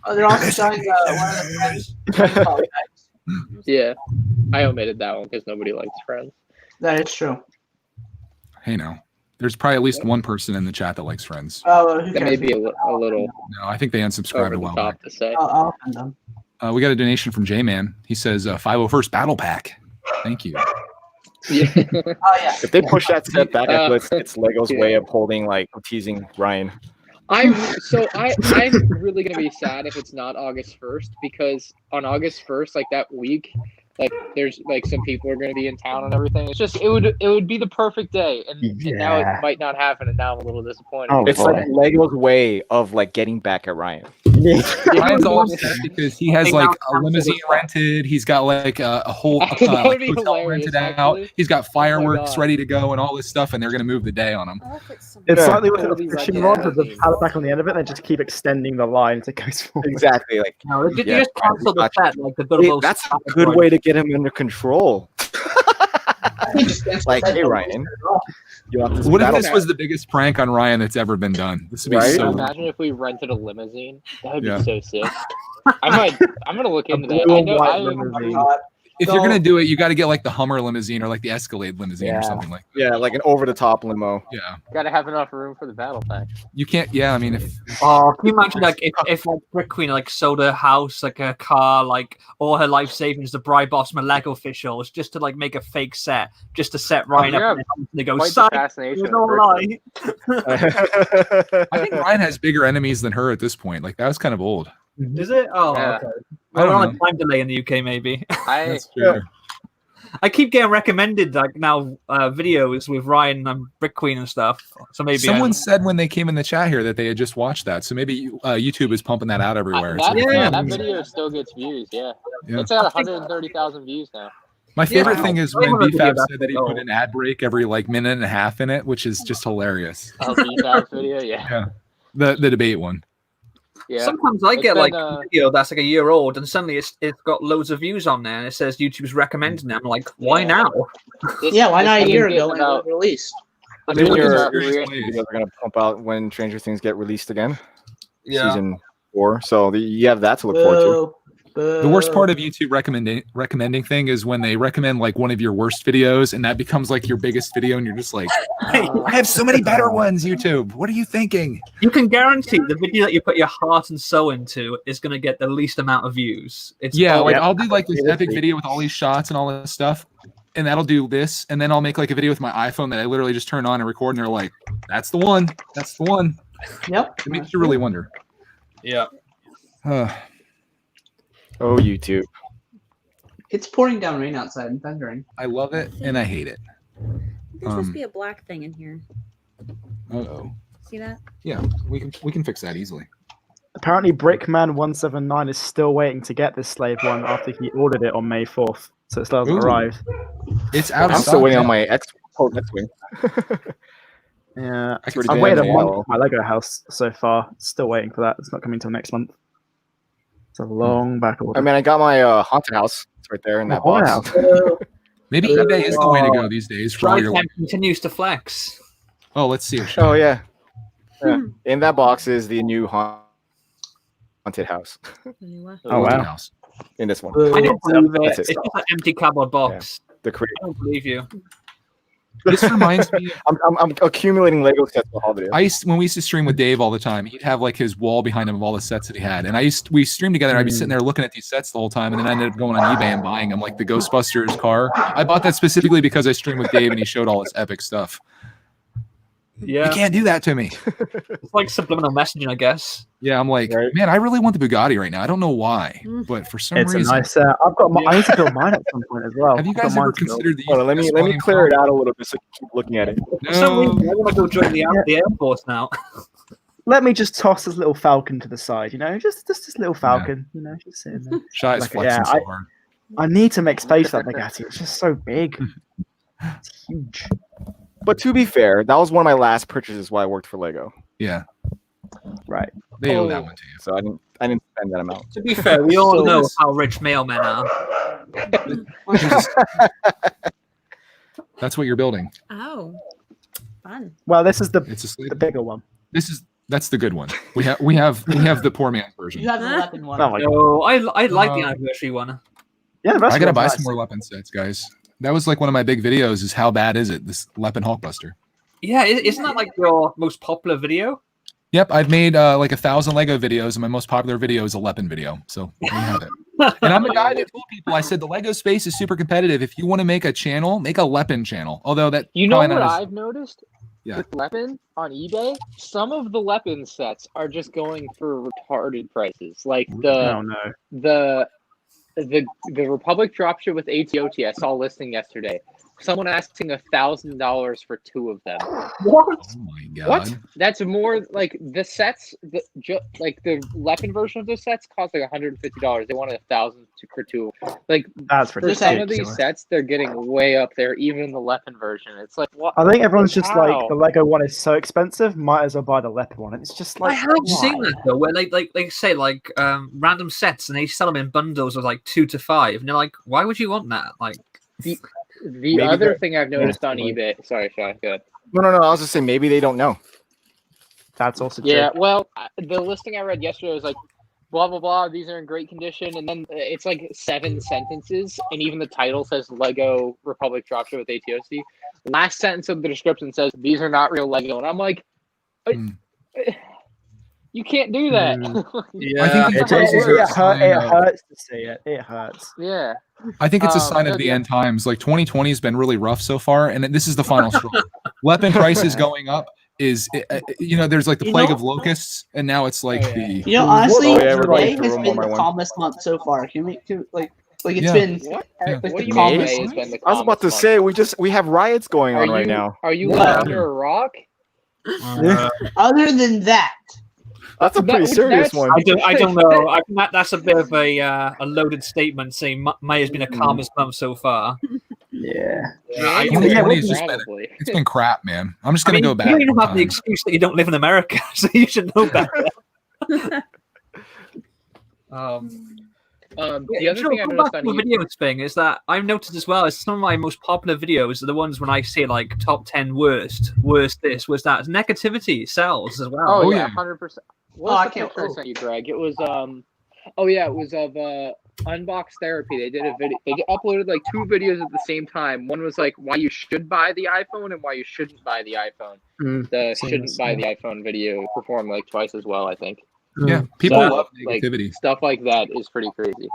Oh, they're also selling one of the Friends poly bags.
Yeah. I omitted that one because nobody likes Friends.
That is true.
Hey, now there's probably at least one person in the chat that likes Friends.
Oh, who
That may
cares?
be a little
No, I think they unsubscribed
over
a
the
while back.
top to say.
I'll offend them.
We got a donation from J-Man. He says 501st Battle Pack. Thank you.
Yeah.
Oh yeah.
If they push that step back,
Uh,
it's Lego's
yeah.
way of holding teasing Ryan.
I'm really gonna be sad if it's not August 1st because on August 1st, like that week, like there's like some people are gonna be in town and everything. It's just it would be the perfect day, and now
Yeah.
it might not happen, and now I'm a little disappointed.
Oh,
It's
boy.
like Lego's way of getting back at Ryan.
Ryan's all upset because he has
Think
like
I'll
a limousine
cancel this
rented. He's got like a whole
That would be
hotel
hilarious,
rented out.
actually.
He's got fireworks
God.
ready to go and all this stuff, and they're gonna move the day on him.
It's
Yeah.
slightly with
Totally
the
right,
fishing
yeah.
rod with the pallet back on the end of it, and they just keep extending the line as it goes forward.
Exactly.
No, you
Yeah,
just cancel the
gotcha.
set like the Bilbo.
That's a good way to get him under control. Like, hey Ryan, you want this
What if
battle
this
pack?
was the biggest prank on Ryan that's ever been done? This would be
Right?
so.
Imagine if we rented a limousine. That would
Yeah.
be so sick. I'm gonna look
A
into that.
blue
I
and
know.
white
I,
limousine.
if you're gonna do it, you got to get like the Hummer limousine or like the Escalade limousine or
Yeah.
something like.
Yeah, like an over-the-top limo.
Yeah,
Gotta have enough room for the battle pack.
you can't. Yeah, I mean, if
Oh, can you imagine like if like Brick Queen like sold her house, like a car, like all her life savings to bribe off some Lego officials just to like make a fake set, just to set Ryan
yeah.
up and they go,
Quite the
"Psych,
fascination.
it was
with
all
Brick
lie."
I think Ryan has bigger enemies than her at this point. Like that was kind of old.
Is it? Oh,
Yeah.
okay.
I don't
We're on
know.
a time delay in the UK, maybe.
I
That's true.
I keep getting recommended like now videos with Ryan and Brick Queen and stuff. So maybe
Someone said when they came in the chat here that they had just watched that. So maybe YouTube is pumping that out everywhere. So
that video still gets views. Yeah,
Yeah.
it's at 130,000 views now.
My favorite
Yeah.
thing is
I
when
wanna
BFAB
do
said that he
that.
put an ad break every like minute and a half in it, which is just hilarious.
Oh, BFAB's video, yeah.
The debate one.
Yeah.
Sometimes I
It's
get
been,
like a video that's like a year old, and suddenly it's got loads of views on there, and it says YouTube's recommending it. I'm like, why
Yeah.
now?
Yeah, why not a year
getting
ago when it was
about-
released?
I
They
mean,
look at
your-
serious
your-
ways.
Videos are gonna pump out when Stranger Things get released again,
Yeah.
season 4. So you have that to look forward to.
Boo.
The worst part of YouTube recommending thing is when they recommend like one of your worst videos and that becomes like your biggest video and you're just like, hey, I have so many better ones, YouTube. What are you thinking?
You can guarantee the video that you put your heart and soul into is going to get the least amount of views. It's
Yeah,
always-
like I'll do like this epic video with all these shots and all this stuff, and that'll do this, and then I'll make like a video with my iPhone that I literally just turn on and record, and they're like, "That's the one. That's the one."
Yep.
It makes you really wonder.
yeah.
Oh, YouTube.
It's pouring down rain outside and thundering.
I love it and I hate it.
There's supposed to be a black thing in here.
Uh-oh.
See that?
Yeah, we can fix that easily.
Apparently, Brickman179 is still waiting to get this slave one after he ordered it on May 4th, so it still hasn't
Ooh.
arrived.
It's out of
I'm
stock
still waiting
now.
on my X-Wing.
Yeah,
I can
I've
see
waited
that.
a month for my Lego house so far. Still waiting for that. It's not coming till next month. It's a long back order.
I mean, I got my haunted house. It's right there in that
Oh,
box.
wow.
Maybe eBay is the way to go these days for all your.
Time continues to flex.
Oh, let's see.
Oh yeah. In that box is the new haunted house.
Oh,
Haunted
wow.
house.
In this one,
I don't believe it.
That's
It's
it.
just an empty cardboard box.
the create.
I don't believe you.
This reminds me.
I'm accumulating Lego sets for holiday.
When we used to stream with Dave all the time, he'd have like his wall behind him of all the sets that he had, and we streamed together. And I'd be sitting there looking at these sets the whole time, and then I ended up going on eBay and buying them, like the Ghostbusters car. I bought that specifically because I streamed with Dave and he showed all this epic stuff.
Yeah.
You can't do that to me.
It's like subliminal messaging, I guess.
Yeah, I'm like,
Right.
man, I really want the Bugatti right now. I don't know why, but for some
It's a
reason,
nice. I've got. I need to build mine at some point as well.
have you
I've got
guys
mine
ever
to build.
considered the?
Hold on, let me clear it out a little bit so you keep looking at it.
For some
No.
reason, I want to go join the Air Force now.
Let me just toss this little falcon to the side. You know, just this little falcon. You know, just sitting there.
Shy is
Like,
flexing
yeah,
so hard.
I need to make space for that Bugatti. It's just so big. It's huge.
But to be fair, that was one of my last purchases while I worked for Lego.
Yeah,
Right.
they owe that one to you.
So I didn't spend that amount.
To be fair, we all
So
know
this-
how rich mailmen are.
That's what you're building.
Oh, fun.
Well, this is the
It's a slave.
bigger one.
That's the good one. We have the poor man's version.
You have the weapon one.
Oh my god.
No, I like the anniversary one.
Yeah, the rest
I
of
gotta
it's
buy
nice.
some more Leppen sets, guys. That was like one of my big videos. Is how bad is it? This Leppen Hulkbuster.
Yeah, isn't that like your most popular video?
Yep, I've made like 1,000 Lego videos, and my most popular video is a Leppen video. So there you have it. And I'm the guy that told people, I said the Lego space is super competitive. If you want to make a channel, make a Leppen channel. Although that
You know
probably
what
not as-
I've noticed?
Yeah.
With Leppen on eBay, some of the Leppen sets are just going for retarded prices. Like
Oh no.
the Republic dropship with ATOT. I saw a listing yesterday. Someone asking $1,000 for 2 of them.
What?
Oh my god.
What? That's more like the sets. Like the Leppen version of the sets cost like $150. They wanted $1,000 for 2. Like
That's
for
ridiculous.
some of these sets, they're getting way up there. Even the Leppen version, it's like what?
I think everyone's just
How?
like the Lego one is so expensive, might as well buy the leopard one. It's just like
I have
why?
seen that though, where they say like random sets and they sell them in bundles of like 2 to 5, and they're like, why would you want that? Like,
The
Maybe
other
they're-
thing I've noticed on
Honestly.
eBay. Sorry, Sean. Good.
No. I was just saying maybe they don't know.
That's also true.
Yeah. Well, the listing I read yesterday was like blah blah blah. These are in great condition, and then it's like 7 sentences, and even the title says Lego Republic Dropship with ATOC. Last sentence of the description says these are not real Lego, and I'm like, you can't do that.
Yeah,
I think
It,
prices
it,
are
it,
a sign of-
hurts to see it. It hurts.
Yeah.
I think it's a sign
no,
of the end times. Like 2020 has been really rough so far, and this is the final straw. Weapon prices going up is, there's like the
You
plague
know-
of locusts, and now it's like
yeah.
You know, honestly,
Oh, yeah, we're
May
going through
has
them
been
one by
the
one.
calmest month so far. Can we like it's
Yeah.
been
What?
Yeah.
like
What
the
do you mean
calmest.
May has been the
I was about to
calmest
say
month?
we have riots going on right
you,
now.
Are you
What?
living under a rock?
Other than that,
That's a pretty serious one.
I don't know. I think that's a bit of a loaded statement saying May has been a calmest month so far.
Yeah.
Yeah,
you
yeah,
would
it's just been-
probably.
it's been crap, man. I'm just gonna go back.
You don't even
one
have the
time.
excuse that you don't live in America, so you should know better.
The other thing I
going
noticed
back
on
to the
YouTube,
videos thing is that I've noticed as well is some of my most popular videos are the ones when I say like top 10 worst this, worst that. Negativity sells as well.
oh
Oh,
yeah,
yeah.
100%.
Oh,
What
I
was the
can't-
picture I sent you, Greg? It was it was of Unbox Therapy. They did a video. They uploaded like 2 videos at the same time. One was like why you should buy the iPhone and why you shouldn't buy the iPhone. The shouldn't buy the iPhone video performed like twice as well, I think.
Yeah, people
So,
love
like,
negativity.
stuff like that is pretty crazy.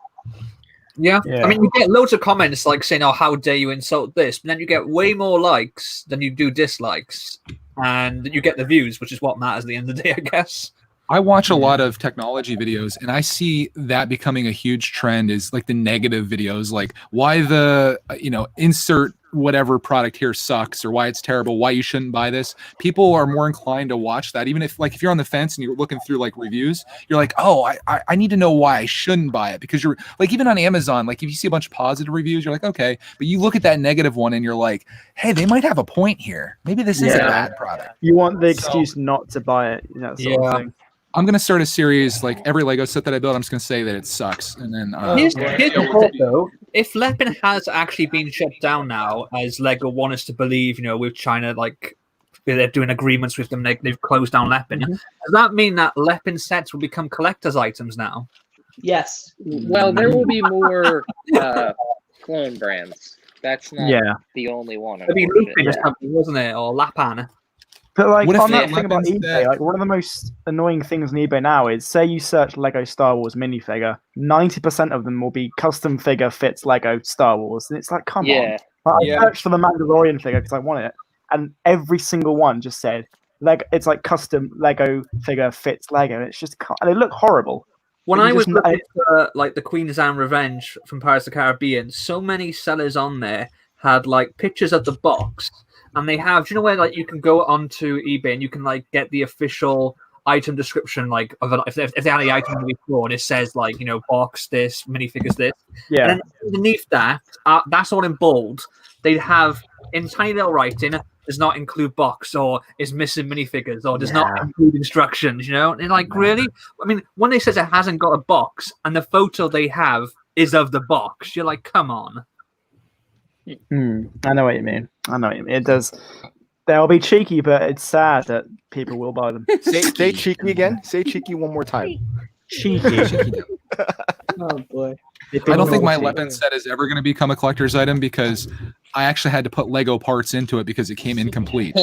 Yeah.
Yeah.
I mean, you get loads of comments like saying, "Oh, how dare you insult this?" But then you get way more likes than you do dislikes, and you get the views, which is what matters at the end of the day, I guess.
I watch a lot of technology videos, and I see that becoming a huge trend is like the negative videos, like why the insert whatever product here sucks or why it's terrible, why you shouldn't buy this. People are more inclined to watch that, even if you're on the fence and you're looking through like reviews, you're like, oh, I need to know why I shouldn't buy it, because you're like, even on Amazon, like if you see a bunch of positive reviews, you're like, okay, but you look at that negative one and you're like, hey, they might have a point here. Maybe this is a
Yeah.
bad product.
You want the excuse not to buy it, that sort of thing.
I'm gonna start a series like every Lego set that I build. I'm just gonna say that it sucks, and then
Here's the thought, though. If Lepin has actually been shut down now, as Lego want us to believe, with China, like they're doing agreements with them, they've closed down Lepin. Does that mean that Lepin sets will become collector's items now?
yes.
Well, there will be more clone brands. That's not the only one.
It'd be
unfortunately.
Lupin or something, wasn't it? Or Lapan.
But like
What if
on that
the
thing about
weapons
eBay,
that-
like one of the most annoying things on eBay now is say you search Lego Star Wars minifigure, 90% of them will be custom figure fits Lego Star Wars, and it's like, come on.
Yeah.
Like,
Yeah.
I searched for the Mandalorian figure because I want it, and every single one just said Lego. It's like custom Lego figure fits Lego, and it's just and they look horrible.
When
But
I
you
was
just-
looking for like the Queen's Anne Revenge from Pirates of the Caribbean, so many sellers on there had like pictures of the box, and they have, do you know where like you can go onto eBay and you can like get the official item description, like of if they had the item before, and it says like box this, minifigures this,
Yeah,
and then underneath that, that's all in bold. They'd have in tiny little writing, does not include box, or is missing minifigures, or does not include instructions, And like, really? I mean, when they says it hasn't got a box and the photo they have is of the box, you're like, come on.
I know what you mean. It does. They'll be cheeky, but it's sad that people will buy them.
Say cheeky again. Say cheeky one more time.
Cheeky.
Oh boy.
I don't think my
Cheeky.
weapon set is ever going to become a collector's item because I actually had to put Lego parts into it because it came incomplete.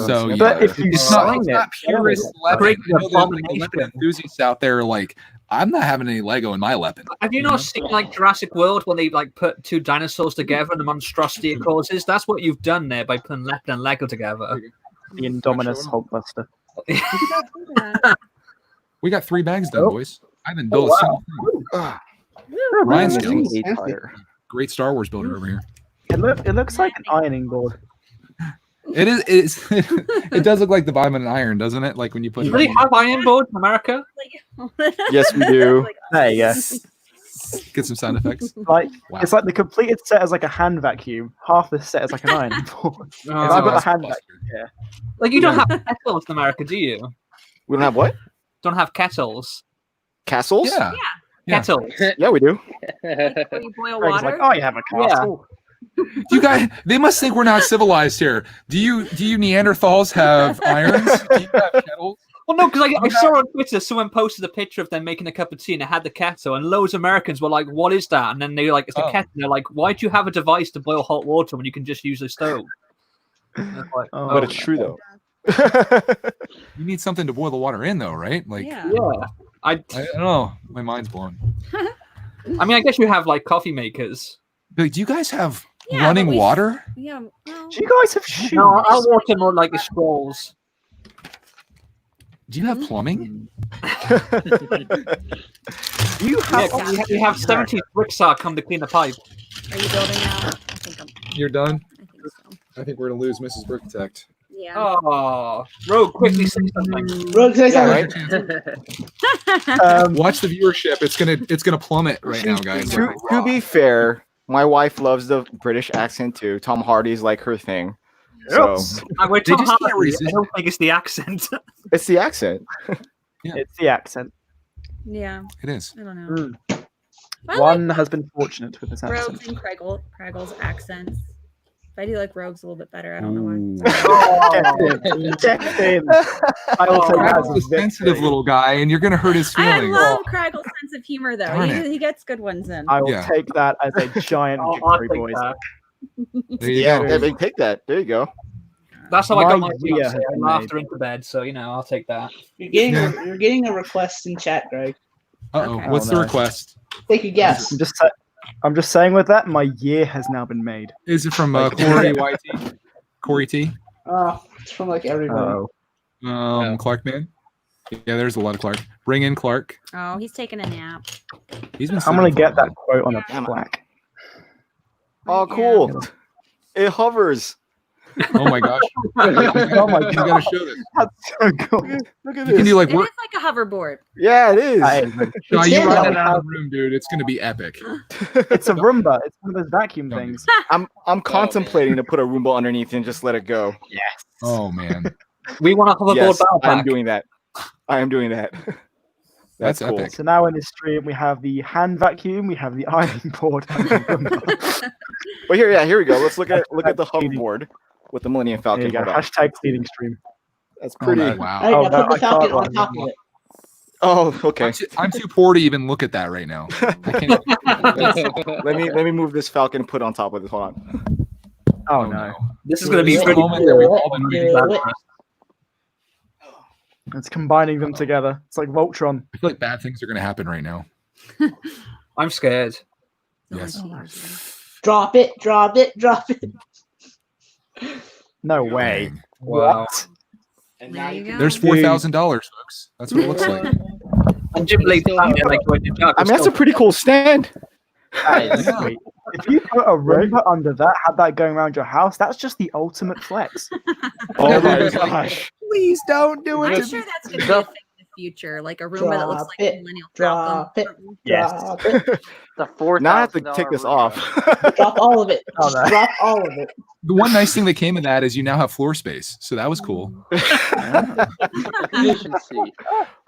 So yeah,
But if you
it's not
sign it,
purist
yeah.
weapon. I know there's, like,
Abomination.
weapon enthusiasts out there are like, I'm not having any Lego in my weapon.
Have you not seen like Jurassic World when they like put 2 dinosaurs together and the monstrosity it causes? That's what you've done there by putting Lepin and Lego together.
the Indominus Hulkbuster.
We got 3 bags done, boys. I haven't built a single thing. Ryan's
Missing
skills.
a tire.
Great Star Wars builder over here.
It looks like an ironing board.
It is. It does look like the bottom of an iron, doesn't it? Like when you put.
Do they have iron boards in America?
Yes, we do.
There you go.
Get some sound effects.
Like
Wow.
it's like the completed set is like a hand vacuum. Half the set is like an ironing board.
It's
I've got
a
the hand
buster.
Like you don't have kettles in America, do you?
We don't have what?
Don't have kettles.
Yeah.
Castles?
Yeah.
Kettles.
Yeah, we do.
Like when you boil
Greg's like,
water.
oh, you have a castle.
You guys, they must think we're not civilized here. Do you Neanderthals have irons? Do you have kettles?
Well, no, because I saw on Twitter someone posted a picture of them making a cup of tea and it had the kettle, and loads of Americans were like, "What is that?" And then they were like, "It's the kettle." And they're like, "Why do you have a device to boil hot water when you can just use a stove?" Like,
But it's true though.
You need something to boil the water in, though, right? Like,
Yeah.
I
don't know. My mind's blown.
I mean, I guess you have like coffee makers.
Like, do you guys have
Yeah,
running
but we-
water?
Yeah. Well,
Do you guys have shoes?
No, I'll water more like the scrolls.
Do you have plumbing?
Do you have?
Yeah, we have 70 Bricksaw come to clean the pipe.
are you building now? I think I'm.
You're done.
I think so.
I think we're gonna lose Mrs. Brickitect.
Yeah.
Oh, Rogue, quickly say something.
Rogue, say
Yeah,
something.
right?
Watch the viewership. It's gonna plummet right now, guys.
To be fair, my wife loves the British accent too. Tom Hardy's like her thing. So
We're
They
Tom
just can't
Hardy.
resist.
I don't think it's the accent.
it's the accent.
It's the accent.
Yeah.
It is.
I don't know.
Mm.
I
One has been fortunate with this
like
accent.
Rogues and Kraggle's accents. I do like Rogues a little bit better. I don't know why.
Check in. I will take that
Kraggle's
as
a
a
sensitive
victory.
little guy, and you're gonna hurt his
I
feelings.
love Kraggle's sense of humor, though.
Darn it.
He gets good ones in.
I will
Yeah.
take that as a giant
I'll
victory,
take
boys.
that.
There you
Yeah,
go.
yeah, they take that. There you go.
That's how I got my
My year
fiance.
has
I
been
laughed her
made.
into bed, so I'll take that.
You're getting a request in chat, Greg.
Uh-oh.
Okay.
What's
Oh,
the
no.
request?
Take a guess.
I'm just saying with that, my year has now been made.
Is it from Corey YT? Corey T?
It's from like everybody.
Oh,
Clark Man? Yeah, there's a lot of Clark. Bring in Clark.
Oh, he's taking a nap.
He's been
I'm gonna
sleeping for a
get that
while.
quote on a
Damn it.
plaque.
Oh, cool. It hovers.
Oh my gosh.
Oh my
You gotta
god,
show this.
that's so cool.
Look at
You can
this.
do like
It is
work.
like a hoverboard.
Yeah, it is.
That is-
Shaw, you
Yeah.
ride it out of the room, dude. It's gonna be epic.
It's a Roomba. It's one of those vacuum
Don't do
things.
I'm contemplating to put a Roomba underneath and just let it go.
Yes.
Oh man.
We want a hoverboard
Yes,
battle
I'm
pack.
doing that. I am doing that.
That's
cool.
epic.
So now in this stream, we have the hand vacuum, we have the ironing board, and the Roomba.
But here we go. Let's look at the hoverboard with the Millennium
There
Falcon.
you go.
Hold on.
Hashtag stealing stream.
That's
Oh,
pretty.
man, wow.
There you
Oh,
go.
no,
Put the
I
Falcon
can't
on
run
top
it.
of it.
Oh, okay.
I'm too poor to even look at that right now. I can't.
Let me move this Falcon and put it on top of this. Hold on.
Oh no.
This is going to be
This is
pretty
the moment that we've all been
Do
waiting for.
it.
It's combining them together. It's like Voltron.
I feel like bad things are gonna happen right now.
I'm scared.
Yes.
Drop it, drop it, drop it.
No way.
Dang.
Wow.
What?
There you go.
There's $4,000, folks. That's what it looks like.
And Jim Lee like going to jug.
I mean, that's a pretty cool stand.
That is
Yeah.
sweet. If you put a Roomba under that, had that going around your house, that's just the ultimate flex.
Oh my
Everybody's like,
gosh.
Please don't do it.
I'm
to
sure
me.
that's going to be a thing in the future, like a Roomba that looks
Drop
like
it,
a Millennial
drop it.
Falcon.
Yes.
Drop it.
The $4,000.
Now I have to take this off.
Drop all of it.
Oh, no.
Drop all of it.
The one nice thing that came of that is you now have floor space, so that was cool.
Efficiency.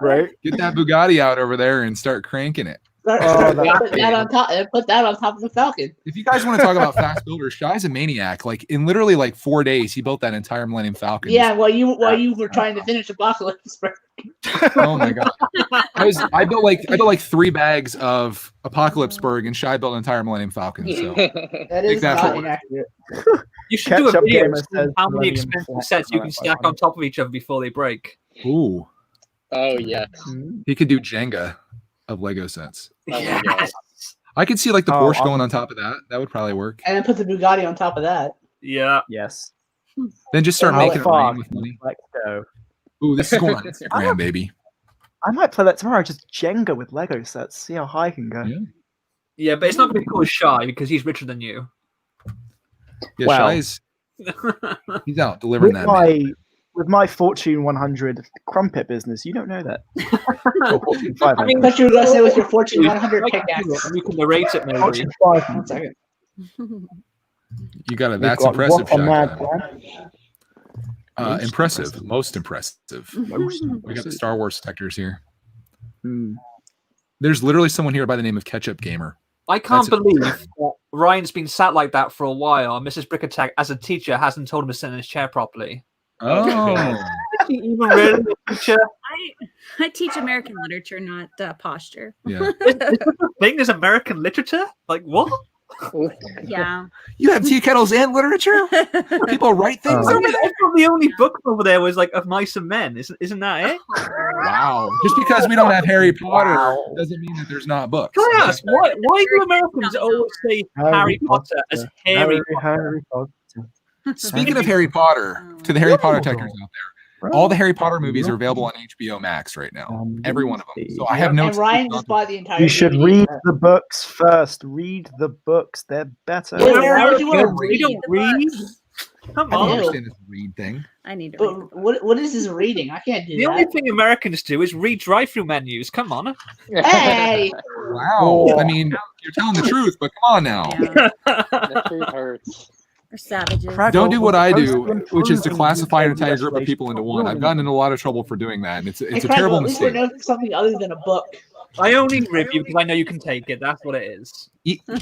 Right?
Get that Bugatti out over there and start cranking it.
Start,
Oh,
start
that's
putting that on top. And put that on top of the Falcon.
If you guys want to talk about fast builders, Shy's a maniac. Like in literally like 4 days, he built that entire Millennium Falcon.
Yeah, while you were trying to finish Apocalypse.
Oh my god. I built like 3 bags of Apocalypseburg, and Shy built an entire Millennium Falcon. So
That is
Exactly.
not inaccurate.
You should do a
Ketchup
video
Gamer
of
says
how many
Millennium
expensive
Falcon.
sets you
Oh,
can
that's
stack
funny.
on top of each other before they break.
ooh,
Oh yes.
he could do Jenga of Lego sets.
Oh my god.
I could see like the
Oh,
Porsche
I'm-
going on top of that. That would probably work.
And then put the Bugatti on top of that.
Yeah.
Yes.
Then just start
How
making it
far?
rain with money.
Let's go.
Ooh, this is going on Instagram, baby.
I might play that tomorrow. Just Jenga with Lego sets. See how high I can go.
Yeah.
Yeah, but it's not going to be cool as Shy because he's richer than you.
Yeah,
Well-
Shy's he's out delivering
With
that. Man.
my Fortune 100 crumpet business, you don't know that. Or Fortune 500.
I mean,
I thought you were going to say with your Fortune 100
Like,
pickaxe.
you can narrate it maybe.
Fortune 500.
1 second.
You got it.
We've
That's
got
impressive,
what a mad
Shy.
plan.
Impressive. Most impressive. We got the Star Wars detectors here.
Hmm.
There's literally someone here by the name of Ketchup Gamer.
I can't
That's it.
believe that Ryan's been sat like that for a while. And Mrs. Brickattack, as a teacher, hasn't told him to sit in his chair properly.
Oh,
she even really a teacher?
I teach American literature, not posture.
Yeah.
Is such a thing as American literature? Like what?
Yeah.
You have tea kettles and literature? People write things
Oh.
over there?
I thought the only book over there was like Of Mice and Men. Isn't that it?
Wow. Just because we don't have Harry Potter doesn't mean that there's not books.
Can I ask, why do Americans always say Harry Potter as Harry Potter?
Speaking of Harry Potter, to the Harry Potter techers out there, all the Harry Potter movies are available on HBO Max right now. Every one of them. So I have no.
And Ryan just bought the entire.
You should
DVD.
read the books first. Read the books. They're better.
Yeah, why would you want to
We
read?
don't read. Come
I don't
on.
understand this read thing.
I need to read.
But what is this reading? I can't do
The only
that.
thing Americans do is read drive-through menus. Come on.
Hey,
Wow. I mean, you're telling the truth, but come on now.
Yeah.
The truth hurts.
We're savages.
Don't do what I do, which is to classify an entire group of people into one. I've gotten in a lot of trouble for doing that, and it's
Hey,
a
Craig,
terrible
at least we
mistake.
know something other than a book.
I only review because I know you can take it. That's what it is.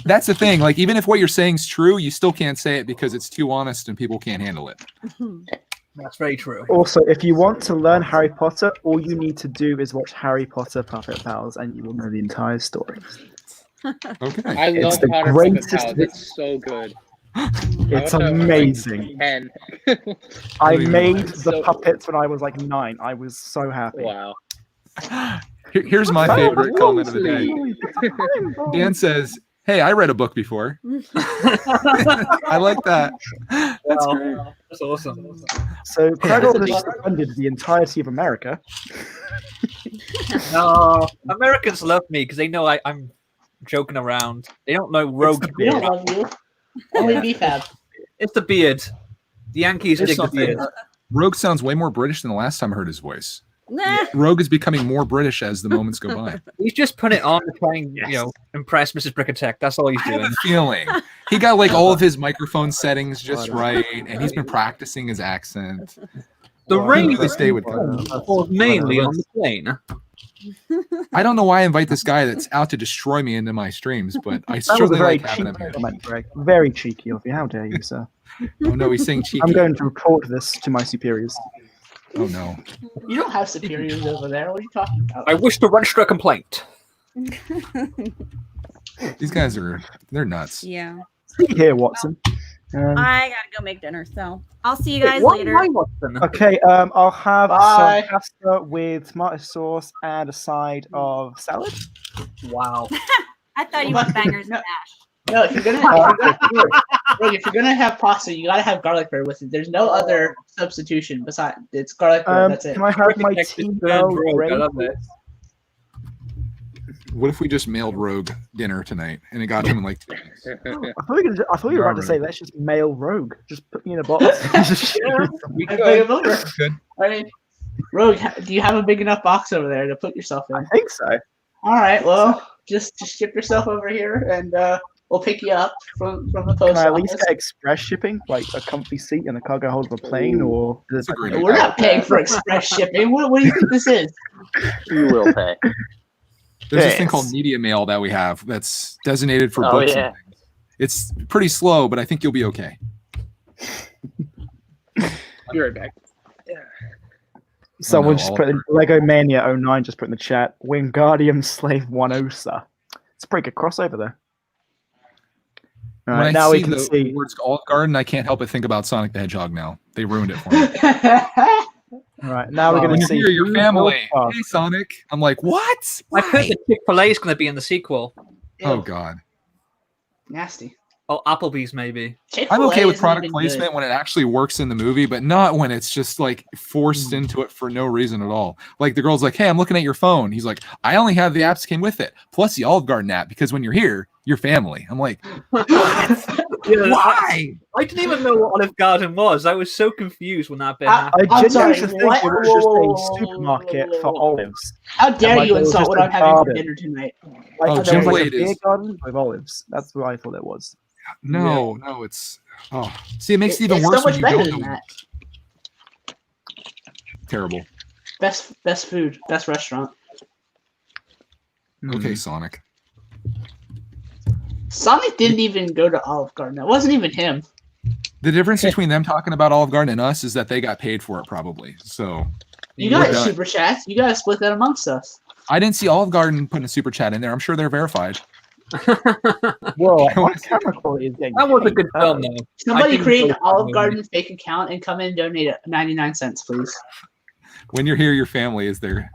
That's the thing. Like, even if what you're saying is true, you still can't say it because it's too honest and people can't handle it.
That's very true.
Also, if you want to learn Harry Potter, all you need to do is watch Harry Potter Puppet Pals, and you will know the entire story.
Okay.
I
It's
love
the
Potter Puppet
greatest
Pals. It's so good.
It's
I watched that when I was, like,
amazing.
10.
I
Really
made
nice.
the
So-
puppets when I was like 9. I was so happy.
Wow.
Here's my favorite comment of the day. Dan says, "Hey, I read a book before." I like that. That's
Wow.
great.
That's awesome.
So Craig
that's a
has defended the entirety of America.
No, Americans love me because they know I'm joking around. They don't know Rogue.
We don't love you. Only BFAB.
It's the beard. The Yankees
Here's
dig the
something.
beard.
Rogue sounds way more British than the last time I heard his voice.
Nah.
Rogue is becoming more British as the moments go by.
He's just putting it on to try and impress Mrs. Brickateck. That's all he's
I have
doing.
a feeling he got like all of his microphone settings just right, and he's been practicing his accent.
The
He
rain
knew this day would come.
falls mainly on the plane.
I don't know why I invite this guy that's out to destroy me into my streams, but I
That was a
certainly
very
like having him
cheeky
here.
comment, Greg. Very cheeky of you. How dare you, sir?
Oh no, he's saying cheeky.
I'm going to report this to my superiors.
Oh no.
You don't have superiors over there. What are you talking about?
I wish to register a complaint.
These guys they're nuts.
Yeah.
See here, Watson.
I gotta go make dinner, so I'll see you guys
Why
later.
am I Watson?
Okay, I'll have
Bye.
some pasta with tomato sauce and a side of salad.
Wow.
I thought you want bangers
No.
and mash.
No, if you're gonna have pasta, you gotta have garlic bread with it. There's no other substitution besides it's garlic bread. That's it.
Can I have my
Brickateck
tea
is burned rogue. I love it.
What if we just mailed Rogue dinner tonight and it got to him in like 2 weeks?
I thought you were about to say, let's just mail Rogue. Just put me in a box.
We
I
could.
bring him over.
Good.
All right. Rogue, do you have a big enough box over there to put yourself
I
in?
think so.
All right. Well, just ship yourself over here, and we'll pick you up from the
Can
post
I at least
office.
get express shipping, like a comfy seat in the cargo hold of a plane, or is
That's a
it
great
We're not paying for express shipping. What do you think this is?
You will pay.
There's this thing called
Yes.
media mail that we have that's designated for
Oh,
books
yeah.
and things. It's pretty slow, but I think you'll be okay.
Be right back.
Someone
no,
just
all-
put in Lego Mania 09 just put in the chat, Wingardium Slave 1 Osa. It's a pretty good crossover there. All
When
right,
I
now we
see
can
the
see.
words Olive Garden, I can't help but think about Sonic the Hedgehog now. They ruined it for me.
All right, now we're
When
going
When
to
you
see.
hear your
who
family,
will
hey Sonic, I'm like, what?
I heard the Chick-fil-A is going to be in the sequel.
Oh god.
Nasty.
Oh, Applebee's maybe.
I'm okay with
Chick-fil-A
product
isn't even
placement
good.
when it actually works in the movie, but not when it's just like forced into it for no reason at all. Like the girl's like, "Hey, I'm looking at your phone." He's like, "I only have the apps that came with it, plus the Olive Garden app, because when you're here, you're family." I'm like,
Yeah,
why?
I didn't even know what Olive Garden was. I was so confused when that bit
I-
happened.
I
I'm sorry,
genuinely think
what?
it was
Whoa,
just
whoa,
a
whoa,
supermarket
whoa,
for
whoa.
olives.
How dare
like,
you
it was
insult
just
what
a
I'm having for
garden.
dinner tonight?
Like,
Oh,
there was like a
Chick-fil-A
beer
is-
garden with olives. That's what I thought it was.
No, it's see, it makes it even
It's
worse
so
when
much
you
better
don't
than
know.
that.
Terrible.
Best food, best restaurant.
Okay, Sonic.
Sonic didn't even go to Olive Garden. That wasn't even him.
The difference between them talking about Olive Garden and us is that they got paid for it, probably. So
You got
we're done.
super chats. You got to split that amongst us.
I didn't see Olive Garden putting a super chat in there. I'm sure they're verified.
Well, my camera quality is getting
That was a
paid.
good film, though.
Somebody
didn't
create an
vote for
Olive
the
Garden fake account and come in and donate 99 cents, please.
When you're here, your family is their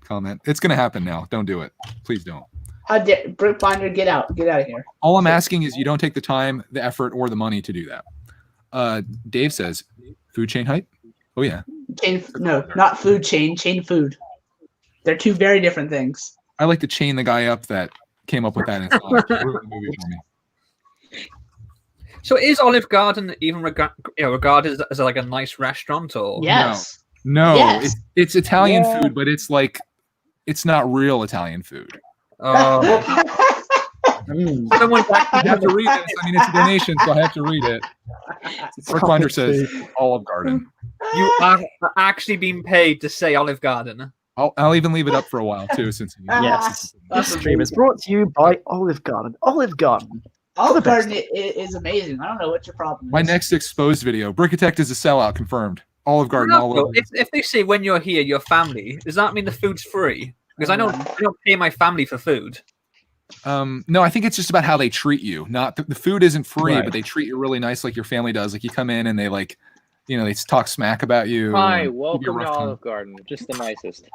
comment. It's gonna happen now. Don't do it. Please don't.
How dare Brick Binder, get out of here.
All I'm asking is you don't take the time, the effort, or the money to do that. Dave says, food chain hype? Oh yeah.
No, not food chain food. They're two very different things.
I like to chain the guy up that came up with that. And ruined the movie for me.
So is Olive Garden even regarded as like a nice restaurant or?
Yes.
No,
Yes.
it's Italian
Yeah.
food, but it's like it's not real Italian food.
Someone's
I
actually
have to read this. I mean, it's a donation, so I have to read it. Rick Binder says Olive Garden.
you are actually being paid to say Olive Garden.
I'll even leave it up for a while too, since
Yes.
That's
This stream is brought to you by Olive Garden. Olive Garden.
Olive
the best.
Garden is amazing. I don't know what your problem is.
my next exposed video. Brickitect is a sellout, confirmed. Olive Garden all over.
If they say when you're here, your family, does that mean the food's free? Because I don't pay my family for food.
No, I think it's just about how they treat you. Not the food isn't free,
Right.
but they treat you really nice, like your family does. Like you come in and they like, they talk smack about you.
Hi,
and give you a
welcome to
rough time.
Olive Garden. Just the nicest.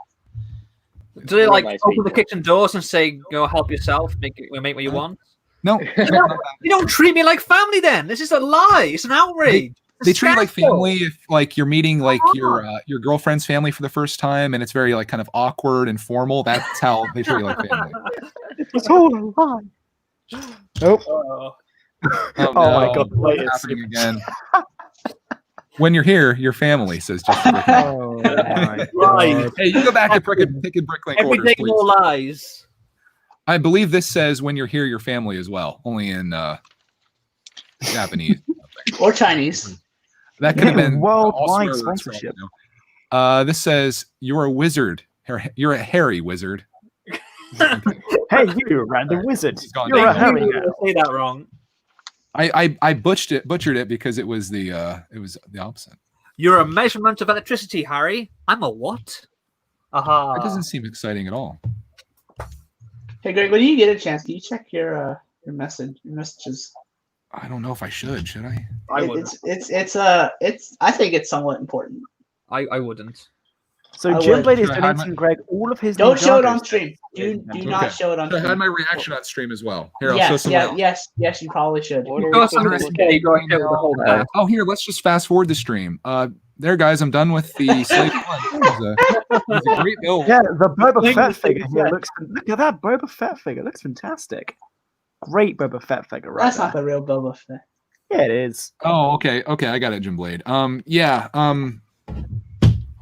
Do they
Real
like
nice
open the
people.
kitchen doors and say, "Go help yourself, make what you want"?
No,
You don't treat me like family. Then this is a lie. It's an outrage.
they treat you like
Scandal.
family if like you're meeting like your girlfriend's family for the first time, and it's very like kind of awkward and formal. That's how they treat you like family.
It's all a lie. Nope.
Oh.
Oh,
my
no,
God,
what's
wait,
happening again? When you're here, your family says just.
Oh my
Right.
God.
Hey, you go back to picking Bricklink orders,
Everything
please.
more lies.
I believe this says when you're here, your family as well, only in Japanese.
Or Chinese.
That could have
Yeah,
been
worldwide
all swear words,
sponsorship.
This says you're a wizard. You're a hairy wizard.
Hey, you random wizard.
He's gone
You're a
down.
hairy
You
now.
say that wrong.
I butchered it because it was the opposite.
You're a measurement of electricity, Harry. I'm a what? Aha.
That doesn't seem exciting at all.
Hey, Greg, when you get a chance, can you check your messages?
I don't know if I should. Should I?
I wouldn't.
It's I think it's somewhat important.
I wouldn't.
So
I
Jim
would.
Blade is
Should I hide
donating Greg all of his.
Don't show it on
Ninjagos.
stream. Do not
Okay.
show it on
Should I
stream.
had my reaction on stream as well. Here, I'll show
Yes,
someone
yeah,
else.
yes, you probably should.
What are
Go
we
some
supposed to look at?
you go ahead with the whole back.
Oh, here, let's just fast forward the stream. There, guys, I'm done with the Slave One. It was a great build.
Yeah, the Boba
Thank
Fett
you,
figure
thank
here
you.
looks. Look at that Boba Fett figure. Looks fantastic. Great Boba Fett figure, right?
That's not
there.
the real Boba Fett.
Yeah, it is.
Oh, okay, I got it, Jim Blade. Yeah, I'll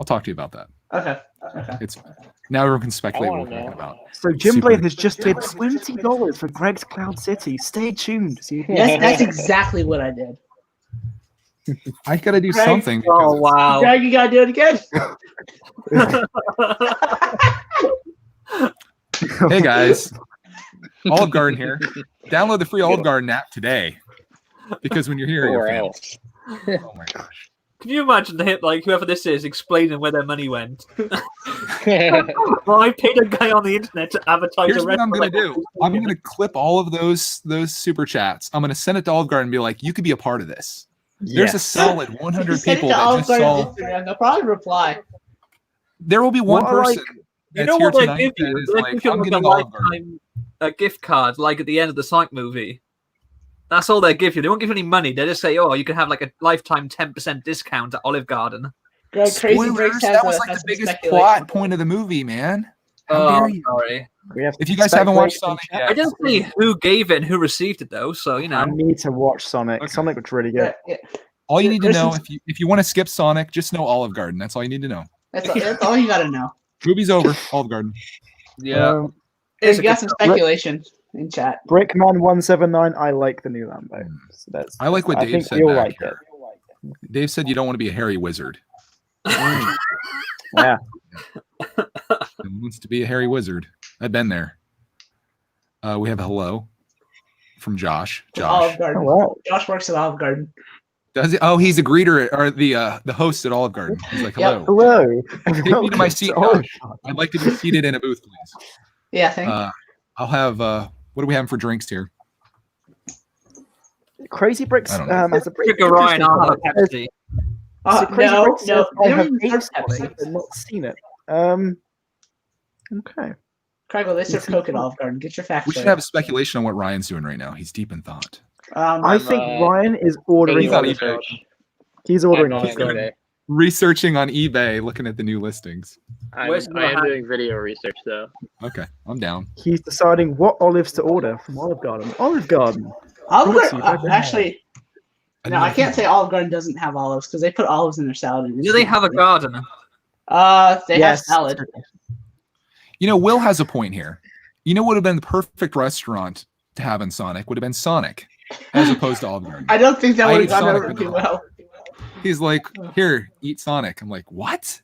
talk to you about that.
Okay.
It's now everyone can speculate
I
what
wanna
we're talking
know.
about.
So Jim
Super.
Blade has just bid $20 for Greg's Cloud City. Stay tuned. See
That's exactly what I did.
I got to do
Greg?
something. Because
Oh wow.
Greg, you gotta do it again.
Hey guys, Olive Garden here. Download the free Olive Garden app today. Because when you're here,
Or
you're family.
else.
Oh my gosh.
Can you imagine like whoever this is explaining where their money went? Well, I paid a guy on the internet to advertise
Here's
a
what I'm
restaurant.
gonna do. I'm gonna clip all of those super chats. I'm gonna send it to Olive Garden and be like, you could be a part of this. There's a
Yes.
solid 100
Send it
people
to
that
Olive
just
Garden
saw.
Instagram. They'll probably reply.
There will be one
What are,
person
like-
You
that's
know
here
what they
tonight
give
that
you?
is
They
like,
give you
I'm
like a
getting Olive Garden.
lifetime gift card, like at the end of the Psych movie. That's all they give you. They won't give you any money. They just say, "Oh, you can have like a lifetime 10% discount at Olive Garden."
Greg, Crazy
Spoilers,
Breaks
that
has
was
a,
like
has
the
some
biggest
speculation.
plot point of the movie, man. How
Oh,
dare you?
sorry.
We have
If you guys haven't watched Sonic
speculation
yet,
I didn't see who gave it and who received it though. So you
I
know.
need to watch Sonic.
Okay.
Sonic looks really good.
Yeah,
all you need to know,
Christian's-
if you want to skip Sonic, just know Olive Garden. That's all you need to know.
that's all you gotta know.
Movie's over. Olive Garden.
It's a
You got
good
some
film.
speculation in chat.
Brickman179. I like the new Lambo. So that's.
I like what
I
Dave
think
said
we all
back
like
here. Dave said you don't want to be a hairy wizard.
it. Yeah.
Who wants to be a hairy wizard? I've been there. We have a hello from Josh.
Olive Garden.
Oh, wow.
Josh works at Olive Garden.
Does he? Oh, he's a greeter or the host at Olive Garden. He's like, hello.
Yep.
Hello.
Take me to my seat, Josh. I'd like to be seated in a booth, please.
Yeah, thank you.
I'll have what do we have for drinks here?
Crazy Bricks
I don't know.
has a pretty
Sugar Ryan, I'll have a
interesting-
Pepsi.
So Crazy
No,
Bricks
no,
says
they
I
don't
have
even serve
apes on
Pepsi.
it, but not seen it. Okay.
Craigle, they serve Coke at Olive Garden. Get your facts
We should
right.
have a speculation on what Ryan's doing right now. He's deep in thought.
I think Ryan is ordering
He's on
Olive
eBay.
Garden. He's ordering
I'm
Olive
on
Garden.
eBay.
Researching on eBay, looking at the new listings.
I
Where's
am
the-
doing video research though.
Okay, I'm down.
He's deciding what olives to order from Olive Garden. Olive Garden.
Olive
Let's see
Garden,
if I can-
actually, no, I can't say Olive Garden doesn't have olives because they put olives in their salad. and
Do
it's
they
not
have a
good.
garden?
They have
Yes.
salad.
You know, Will has a point here. You know what would have been the perfect restaurant to have in Sonic would have been Sonic, as opposed to Olive Garden.
I don't think that
I
would
ate
have gone
Sonic
over
with
too
the-
well.
He's like, here, eat Sonic. I'm like, what?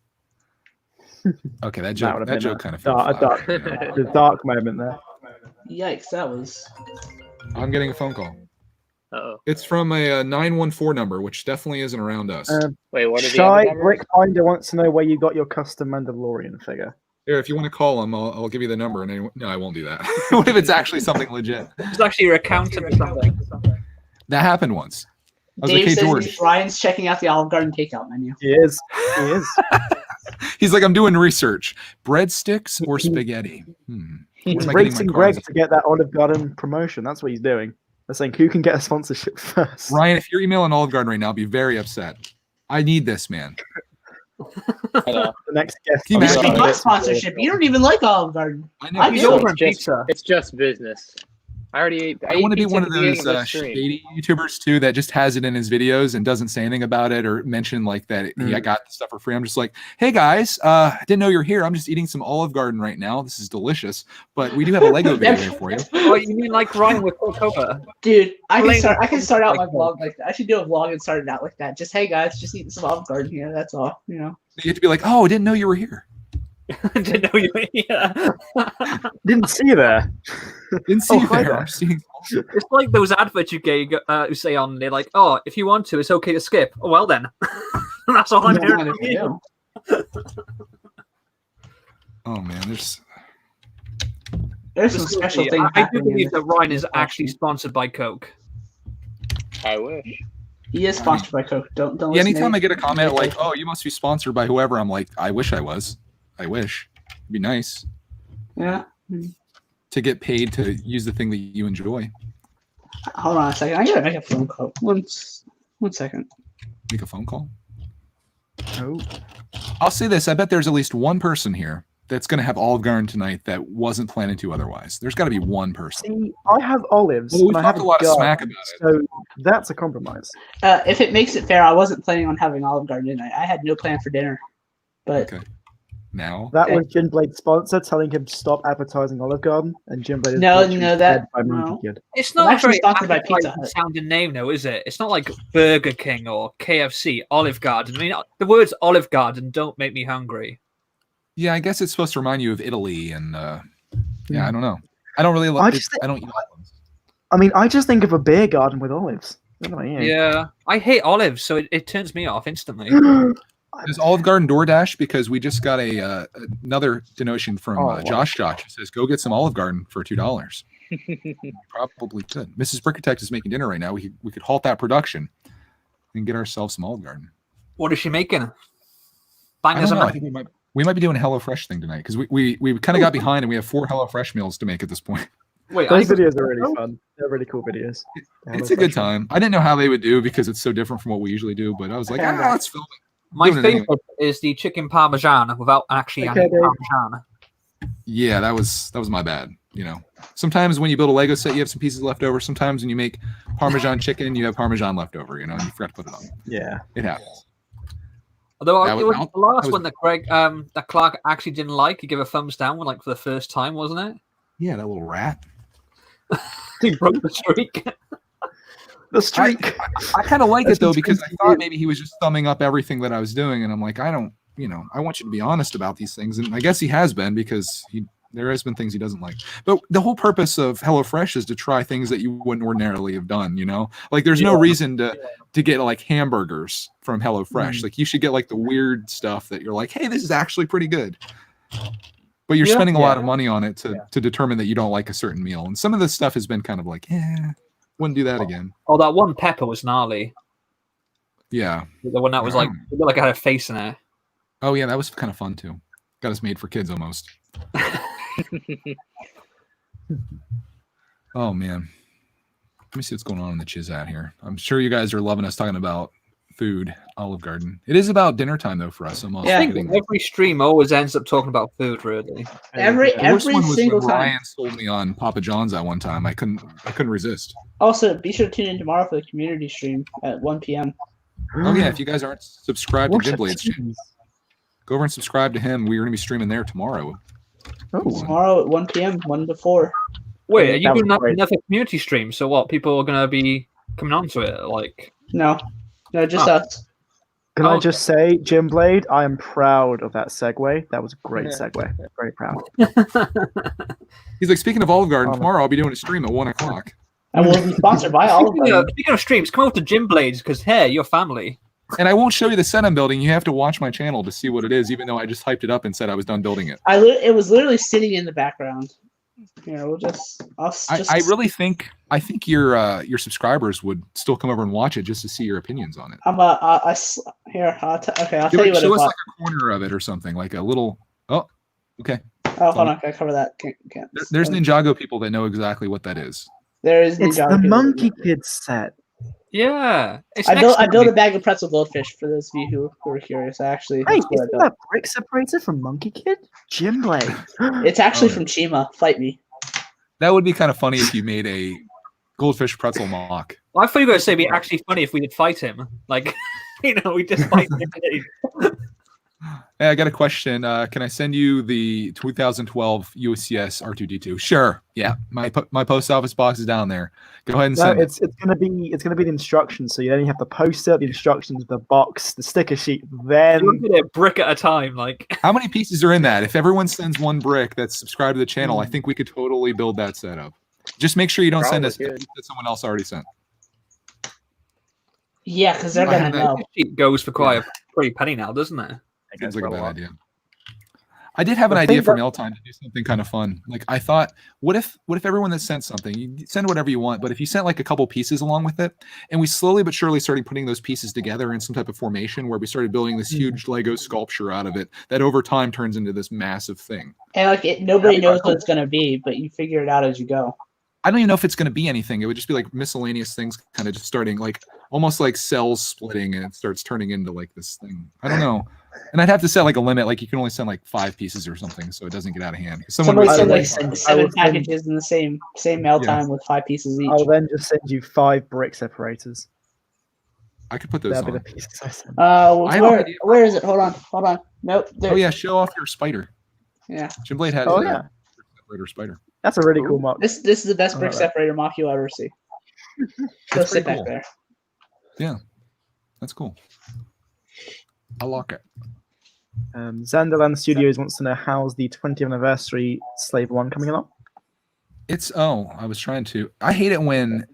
Okay, that joke,
would've
that
been
joke
a
kind of fell
dark- a
flat,
dark-
you know?
The dark moment there.
Yikes, that was.
I'm getting a phone call.
Oh,
It's from a 914 number, which definitely isn't around us.
wait, what are the
Shy
other numbers?
Brick Finder wants to know where you got your custom Mandalorian figure.
Here, if you want to call him, I'll give you the number. And no, I won't do that. What if it's actually something legit?
It's actually your accountant or something.
That happened once. I was
Dave
like, hey,
says
George.
Ryan's checking out the Olive Garden takeout menu.
He is. He is.
He's like, I'm doing research. Breadsticks or spaghetti?
He's
Where am I getting
racing
my
Greg
carbs?
to get that Olive Garden promotion. That's what he's doing. They're saying who can get a sponsorship first.
Ryan, if you're emailing Olive Garden right now, I'll be very upset. I need this, man.
I know.
The next guest.
Can you
on
This
imagine?
would be my
this-
sponsorship. You don't even like Olive Garden.
I know.
I
He's
do.
ordering
It's just,
pizza.
it's just business. I already ate.
I want to be
pizza
one
at
of
the beginning
those
this stream.
shady YouTubers too that just has it in his videos and doesn't say anything about it or mention like that I got the stuff for free. I'm just like, hey guys, I didn't know you're here. I'm just eating some Olive Garden right now. This is delicious, but we do have a Lego video here for you.
Oh, you mean like Ryan with Coca?
Dude, I
Lame.
can start out my
Like-
vlog like that. I should do a vlog and start it out like that. Just hey guys, just eating some Olive Garden here. That's all. You know.
You have to be like, oh, I didn't know you were here.
Didn't know you were here.
Didn't see you there.
Didn't see
Oh,
you
hi
there.
there.
I'm seeing-
It's like those adverts you get, who say on there, like, oh, if you want to, it's okay to skip. Oh, well then. That's all I'm
That's
hearing
kind of
from you.
Oh man,
There's some special
Specifically,
things.
I do
happening in
believe
this-
that Ryan is actually sponsored by Coke.
I wish.
He is sponsored by Coke. Don't
yeah.
listen to
Anytime
me.
I get a comment like, oh, you must be sponsored by whoever, I'm like, I wish I was. I wish. It'd be nice
Yeah.
to get paid to use the thing that you enjoy.
Hold on a second. I gotta make a phone call. One second.
Make a phone call.
Oh.
I'll say this: I bet there's at least one person here that's going to have Olive Garden tonight that wasn't planning to otherwise. There's got to be one person.
See, I have olives.
Well, we've
and I have
talked a lot of
garden,
smack about it.
So that's a compromise.
If it makes it fair, I wasn't planning on having Olive Garden tonight. I had no plan for dinner. But
Okay. Now,
That was Jinblade's sponsor telling him to stop advertising Olive Garden, and Jinblade is
No,
literally
no, that-
fed by Monkey
no.
Kid.
It's
I'm
not a
actually
very
sponsored by Pizza
appetizing
Hut.
sounding name, though, is it? It's not like Burger King or KFC, Olive Garden. I mean, the words Olive Garden don't make me hungry.
yeah, I guess it's supposed to remind you of Italy, and yeah, I don't know. I don't really love. I don't eat olives.
I mean, I just think of a beer garden with olives. What about you?
Yeah, I hate olives, so it turns me off instantly.
There's Olive Garden DoorDash because we just got another donation from
Oh, wow.
Josh. Josh who says, "Go get some Olive Garden for $2." Probably could. Mrs. Brickatect is making dinner right now. We could halt that production and get ourselves some Olive Garden.
What is she making?
I
Bangers
don't know. I
and
think we might be doing a HelloFresh thing tonight because we kind of got behind and we have 4 HelloFresh meals to make at this point.
Wait,
Those videos are really fun. They're really cool videos.
It's a good time. I didn't know how they would do because it's so different from what we usually do, but I was like, let's film it.
my
Doing it anyway.
favorite is the chicken parmesan without actually
Okay,
adding
Dave.
parmesan.
Yeah, that was my bad. You know, sometimes when you build a Lego set, you have some pieces left over. Sometimes when you make Parmesan chicken, you have Parmesan left over. You know, and you forgot to put it on.
Yeah.
It happens.
Although
That
it
was-
was the last
that was-
one that Clark actually didn't like. He gave a thumbs down like for the first time, wasn't it?
Yeah, that little rat.
He broke the streak.
The streak.
I kind of like it
That's
though
been
because I
20
thought
years.
maybe he was just thumbing up everything that I was doing, and I'm like, I don't, I want you to be honest about these things, and I guess he has been because he There has been things he doesn't like. But the whole purpose of HelloFresh is to try things that you wouldn't ordinarily have done, you know? Like there's no reason to get like hamburgers from HelloFresh. Like you should get like the weird stuff that you're like, hey, this is actually pretty good. But you're spending a lot of money on it to determine that you don't like a certain meal. And some of this stuff has been kind of like, wouldn't do that again.
Oh, that one pepper was gnarly.
Yeah.
The one that was like, it looked like it had a face in it.
Oh, yeah, that was kind of fun too. Got us made for kids almost. Oh, man. Let me see what's going on in the Chizat here. I'm sure you guys are loving us talking about food, Olive Garden. It is about dinner time though for us. I'm
I think every stream always ends up talking about food, really.
Every single time.
Ryan sold me on Papa John's at one time. I couldn't resist.
Also, be sure to tune in tomorrow for the community stream at 1 p.m.
Oh yeah, if you guys aren't subscribed to Gimblade's channel, go over and subscribe to him. We're gonna be streaming there tomorrow.
Tomorrow at 1 p.m., 1 to 4.
Wait, are you doing another community stream? So what? People are gonna be coming onto it, like?
No, just us.
Can I just say, Jim Blade, I am proud of that segue. That was a great segue. Very proud.
He's like, speaking of Olive Garden, tomorrow I'll be doing a stream at 1 o'clock.
And we'll be sponsored by Olive Garden.
Speaking of streams, come over to Jim Blades because hey, you're family.
And I won't show you the set I'm building. You have to watch my channel to see what it is, even though I just hyped it up and said I was done building it.
It was literally sitting in the background. We'll just.
I really think your subscribers would still come over and watch it just to see your opinions on it.
I'll tell you what
show
it
us
was.
like a corner of it or something, like a little. Oh, okay.
Oh, hold on, can I cover that? Can't.
There's Ninjago people that know exactly what that is.
There is.
It's
Ninjago
the
people.
Monkey Kids set.
Yeah,
I built a bag of pretzel goldfish for those of you who are curious.
Hey, isn't that brick separator from Monkey Kid? Jim Blade.
It's actually from Chima. Fight me.
That would be kind of funny if you made a goldfish pretzel mock.
Well, I thought you were going to say it'd be actually funny if we did fight him. Like, we just fight him.
Hey, I got a question. Can I send you the 2012 USCS R2D2? Sure. Yeah, my post office box is down there. Go ahead and send it.
It's gonna be the instructions. So you only have the poster, the instructions, the box, the sticker sheet. Then
look at it a brick at a time. Like,
how many pieces are in that? If everyone sends one brick that's subscribed to the channel, I think we could totally build that setup. Just make sure you don't send us that someone else already sent.
Yeah, because they're gonna know.
It goes for quite a pretty penny now, doesn't it?
Seems like a bad idea. I did have an idea for mail time to do something kind of fun. Like I thought, what if everyone that sent something, you send whatever you want, but if you sent like a couple pieces along with it, and we slowly but surely started putting those pieces together in some type of formation where we started building this huge Lego sculpture out of it that over time turns into this massive thing.
And nobody knows what it's gonna be, but you figure it out as you go.
I don't even know if it's going to be anything. It would just be like miscellaneous things kind of just starting like almost like cells splitting and it starts turning into like this thing. I don't know. And I'd have to set like a limit. Like you can only send like 5 pieces or something so it doesn't get out of hand.
Somebody send like 7 packages in the same mail time with 5 pieces each.
I'll then just send you 5 brick separators.
I could put those
That'd
on.
be the pieces I sent.
Where is it? Hold on. Nope.
Oh yeah, show off your spider.
Yeah.
Jim Blade has separator spider.
That's a really cool mock.
This is the best brick separator mock you'll ever see. Go sit back there.
Yeah, that's cool. I like it.
Zanderland Studios wants to know how's the 20th anniversary Slave 1 coming along?
I hate it when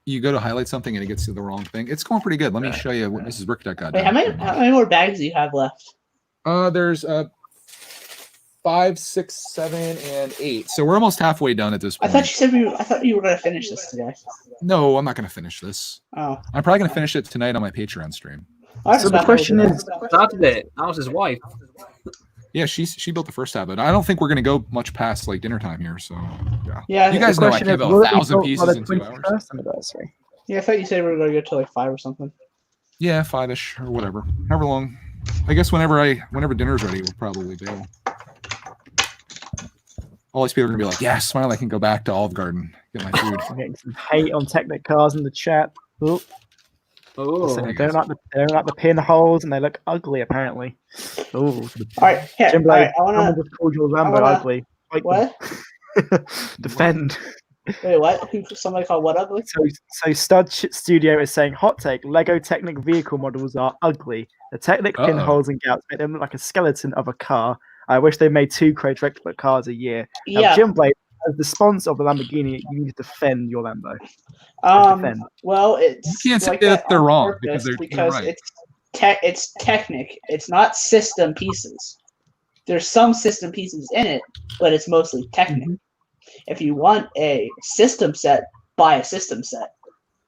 you go to highlight something and it gets to the wrong thing. It's going pretty good. Let me show you what Mrs. Brickduck got.
Wait, how many more bags do you have left?
There's 5, 6, 7, and 8. So we're almost halfway done at this point.
I thought you were going to finish this today.
No, I'm not going to finish this.
Oh.
I'm probably going to finish it tonight on my Patreon stream.
So the question is,
started it. That was his wife.
Yeah, she built the first habit. I don't think we're going to go much past like dinner time here. So
yeah,
you guys know I can build 1,000 pieces in 2 hours.
Anniversary?
Yeah, I thought you said we were going to go to like 5 or something.
Yeah, 5-ish or whatever, however long. I guess whenever dinner's ready, we'll probably bail. All these people are gonna be like, "Yeah, smile! I can go back to Olive Garden, get my food."
I'm getting some hate on Technic Cars in the chat. Oh, they don't like the pinholes, and they look ugly apparently. Oh,
all right, here,
Jim Blade,
someone
just called your Rambo ugly.
What?
Defend.
Wait, what? Somebody called what ugly?
So Stud Studio is saying, hot take, Lego Technic vehicle models are ugly. The Technic pinholes and gaps make them look like a skeleton of a car. I wish they made 2 Creator Expert cars a year.
Yeah.
Jimblade, as the sponsor of the Lamborghini, you need to defend your Lambo. Defend.
Well, it's
You can't say
like
that they're
on
wrong
purpose
because they're right.
it's technic. It's not system pieces. There's some system pieces in it, but it's mostly technic. If you want a system set, buy a system set.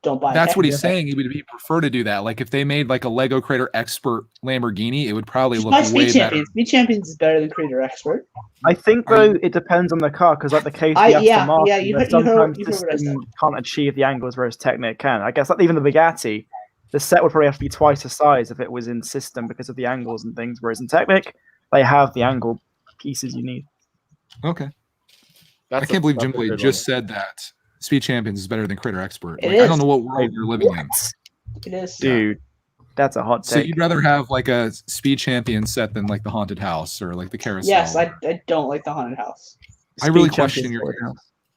Don't buy.
That's what he's saying. He would prefer to do that. Like if they made like a Lego Creator Expert Lamborghini, it would probably look way better.
Speed Champions is better than Creator Expert.
I think though it depends on the car because like the case Aston Martin, sometimes system can't achieve the angles whereas Technic can. I guess like even the Bugatti, the set would probably have to be twice the size if it was in system because of the angles and things. Whereas in Technic, they have the angle pieces you need.
Okay. I can't believe Jimblade just said that Speed Champions is better than Creator Expert. Like, I don't know what world you're living in.
It is,
dude. That's a hot take.
So you'd rather have like a Speed Champion set than like the Haunted House or like the Carousel?
Yes, I don't like the Haunted House.
I really question your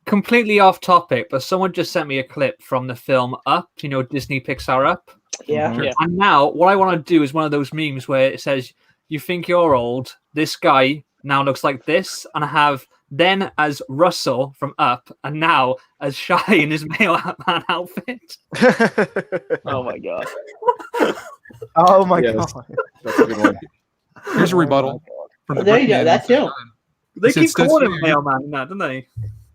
completely off topic, but someone just sent me a clip from the film Up, Disney Pixar Up.
Yeah.
And now what I want to do is one of those memes where it says, you think you're old, this guy now looks like this, and I have then as Russell from Up, and now as Shy in his male man outfit.
Oh my god.
Oh my god.
That's a good one.
Here's a rebuttal.
From there you go. That too.
They keep calling him mailman now, don't they?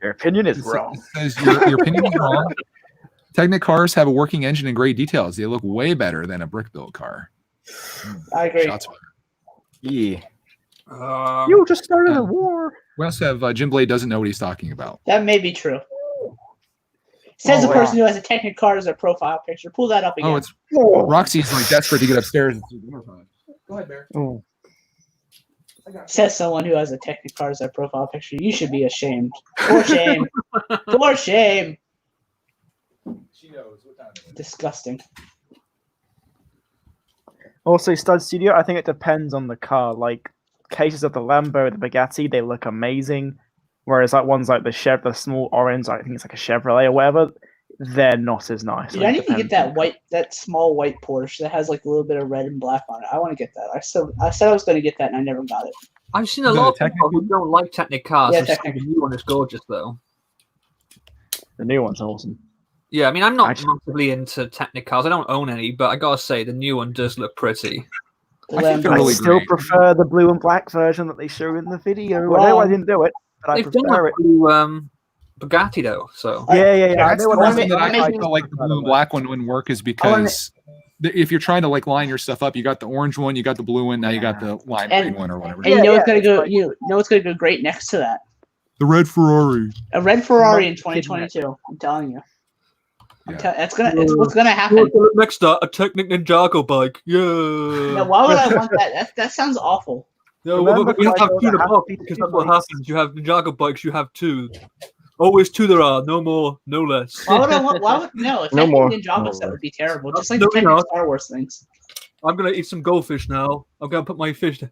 Your opinion is wrong.
It says your opinion is wrong. Technic cars have a working engine and great details. They look way better than a brick-built car.
I agree.
Shots fired.
Yeah.
You just started a war.
We also have Jimblade doesn't know what he's talking about.
That may be true. Says the person who has a Technic car as their profile picture. Pull that up again.
Oh, it's Roxy's like desperate to get upstairs. Go ahead, Bear.
Oh.
Says someone who has a Technic car as their profile picture. You should be ashamed. For shame. For shame.
She knows what time it is.
Disgusting.
Also, Stud Studio, I think it depends on the car. Like, cases of the Lambo, the Bugatti, they look amazing. Whereas, like, ones like the small orange, I think it's like a Chevrolet or whatever, they're not as nice.
Dude, I need to get that small white Porsche that has, like, a little bit of red and black on it. I want to get that. I said I was going to get that, and I never got it.
I've seen a lot of people who don't like Technic cars.
Yeah,
The new one is gorgeous, though.
The new one's awesome.
Yeah, I mean, I'm not massively into Technic cars. I don't own any, but I gotta say, the new one does look pretty.
I still prefer the blue and black version that they showed in the video. I know I didn't do it, but
They've
I prefer
done
it.
Blue Bugatti though, so
Yeah.
That's the reason that I feel like the blue and black one wouldn't work is because if you're trying to like line your stuff up, you got the orange one, you got the blue one, now you got the lime green one or whatever.
And you know what's gonna go? You know what's gonna go great next to that?
The red Ferrari.
A red Ferrari in 2022. I'm telling you.
Yeah.
It's what's gonna happen.
Next up, a Technic Ninjago bike. Yeah.
Now, why would I want that? That sounds awful.
Yeah, we have to have two in a box because that's what happens. You have Ninjago bikes, you have two. Always two there are, no more, no less.
Why would I want? Why would no? A
No more.
Ninjago set would be terrible, just like
No,
the Technic Star Wars things.
I'm gonna eat some goldfish now. I'm gonna put my put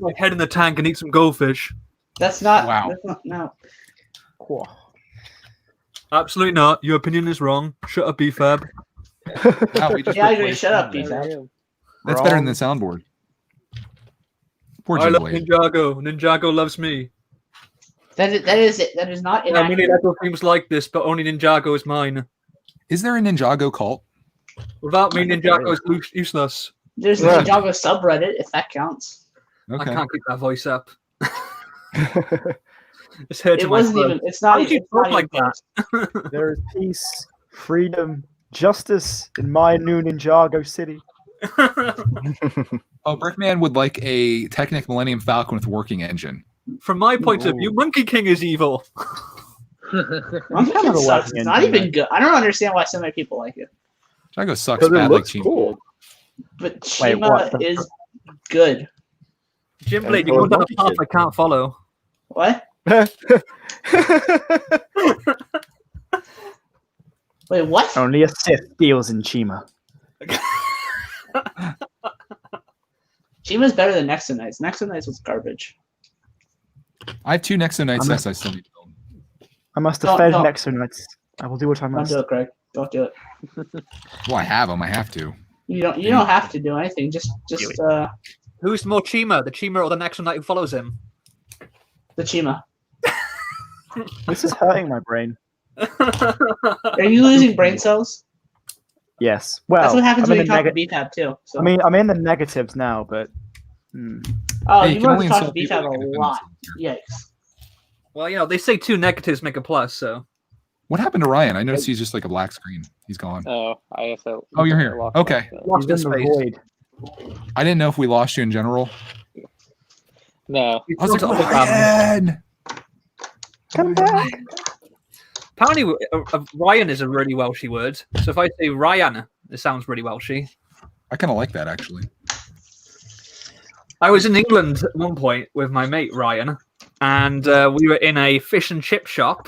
my head in the tank and eat some goldfish.
That's not.
Wow.
That's not, no.
Cool.
Absolutely not. Your opinion is wrong. Shut up, BFAB.
Wow, we just
Yeah, I agree.
replaced
Shut up,
Jimblade.
BFAB.
That's better than the soundboard. Poor
I love
Jimblade.
Ninjago. Ninjago loves me.
That is it. That is not
Yeah,
inaccurate.
many Lego themes like this, but only Ninjago is mine.
Is there a Ninjago cult?
Without me, Ninjago is useless.
There's a Ninjago subreddit, if that counts.
I
Okay.
can't keep that voice up. It's hurting
It
my
wasn't
throat.
even. It's not.
Why would you
It's not
talk like
even
that?
There is peace, freedom, justice in my new Ninjago city.
Oh, Brickman would like a Technic Millennium Falcon with working engine.
From my point of view, Monkey King is evil.
Monkey King sucks. It's not even good. I don't understand why so many people like it.
Jago sucks
Because it
bad like
looks
Chima.
cool.
But
Wait,
Chima
what?
is good.
Jimblade, you go down a path I can't follow.
What? Wait, what?
Only a Sith deals in Chima.
Chima's better than Nexonites. Nexonites was garbage.
I have two Nexonites sets I still need to build.
I must
Don't-
defend
don't.
Nexonites. I will do what I
Don't
must.
do it, Greg. Don't do it.
Well, I have them. I have to.
You don't have to do anything. Just
Who's more Chima, the Chima or the next one that who follows him?
The Chima.
This is hurting my brain.
Are you losing brain cells?
Yes. Well,
that's what happens
I'm
when you talk to BFAB too. So.
I mean, I'm in the negatives now, but.
Oh,
Hey,
you
can
must
only
have talked to
insult
BFAB
people
a
that
lot.
can insult
Yikes.
Well, you know, they say 2 negatives make a plus, so.
What happened to Ryan? I noticed he's just like a black screen. He's gone.
Oh, I guess I.
Oh, you're here. Okay.
Lost in
He's in the
space.
void.
I didn't know if we lost you in general.
No.
He
I was like,
throws it up
Ryan!
Come back.
Apparently, Ryan is a really Welshy word. So if I say Ryan, it sounds really Welshy.
I kind of like that, actually.
I was in England at one point with my mate Ryan, and we were in a fish and chip shop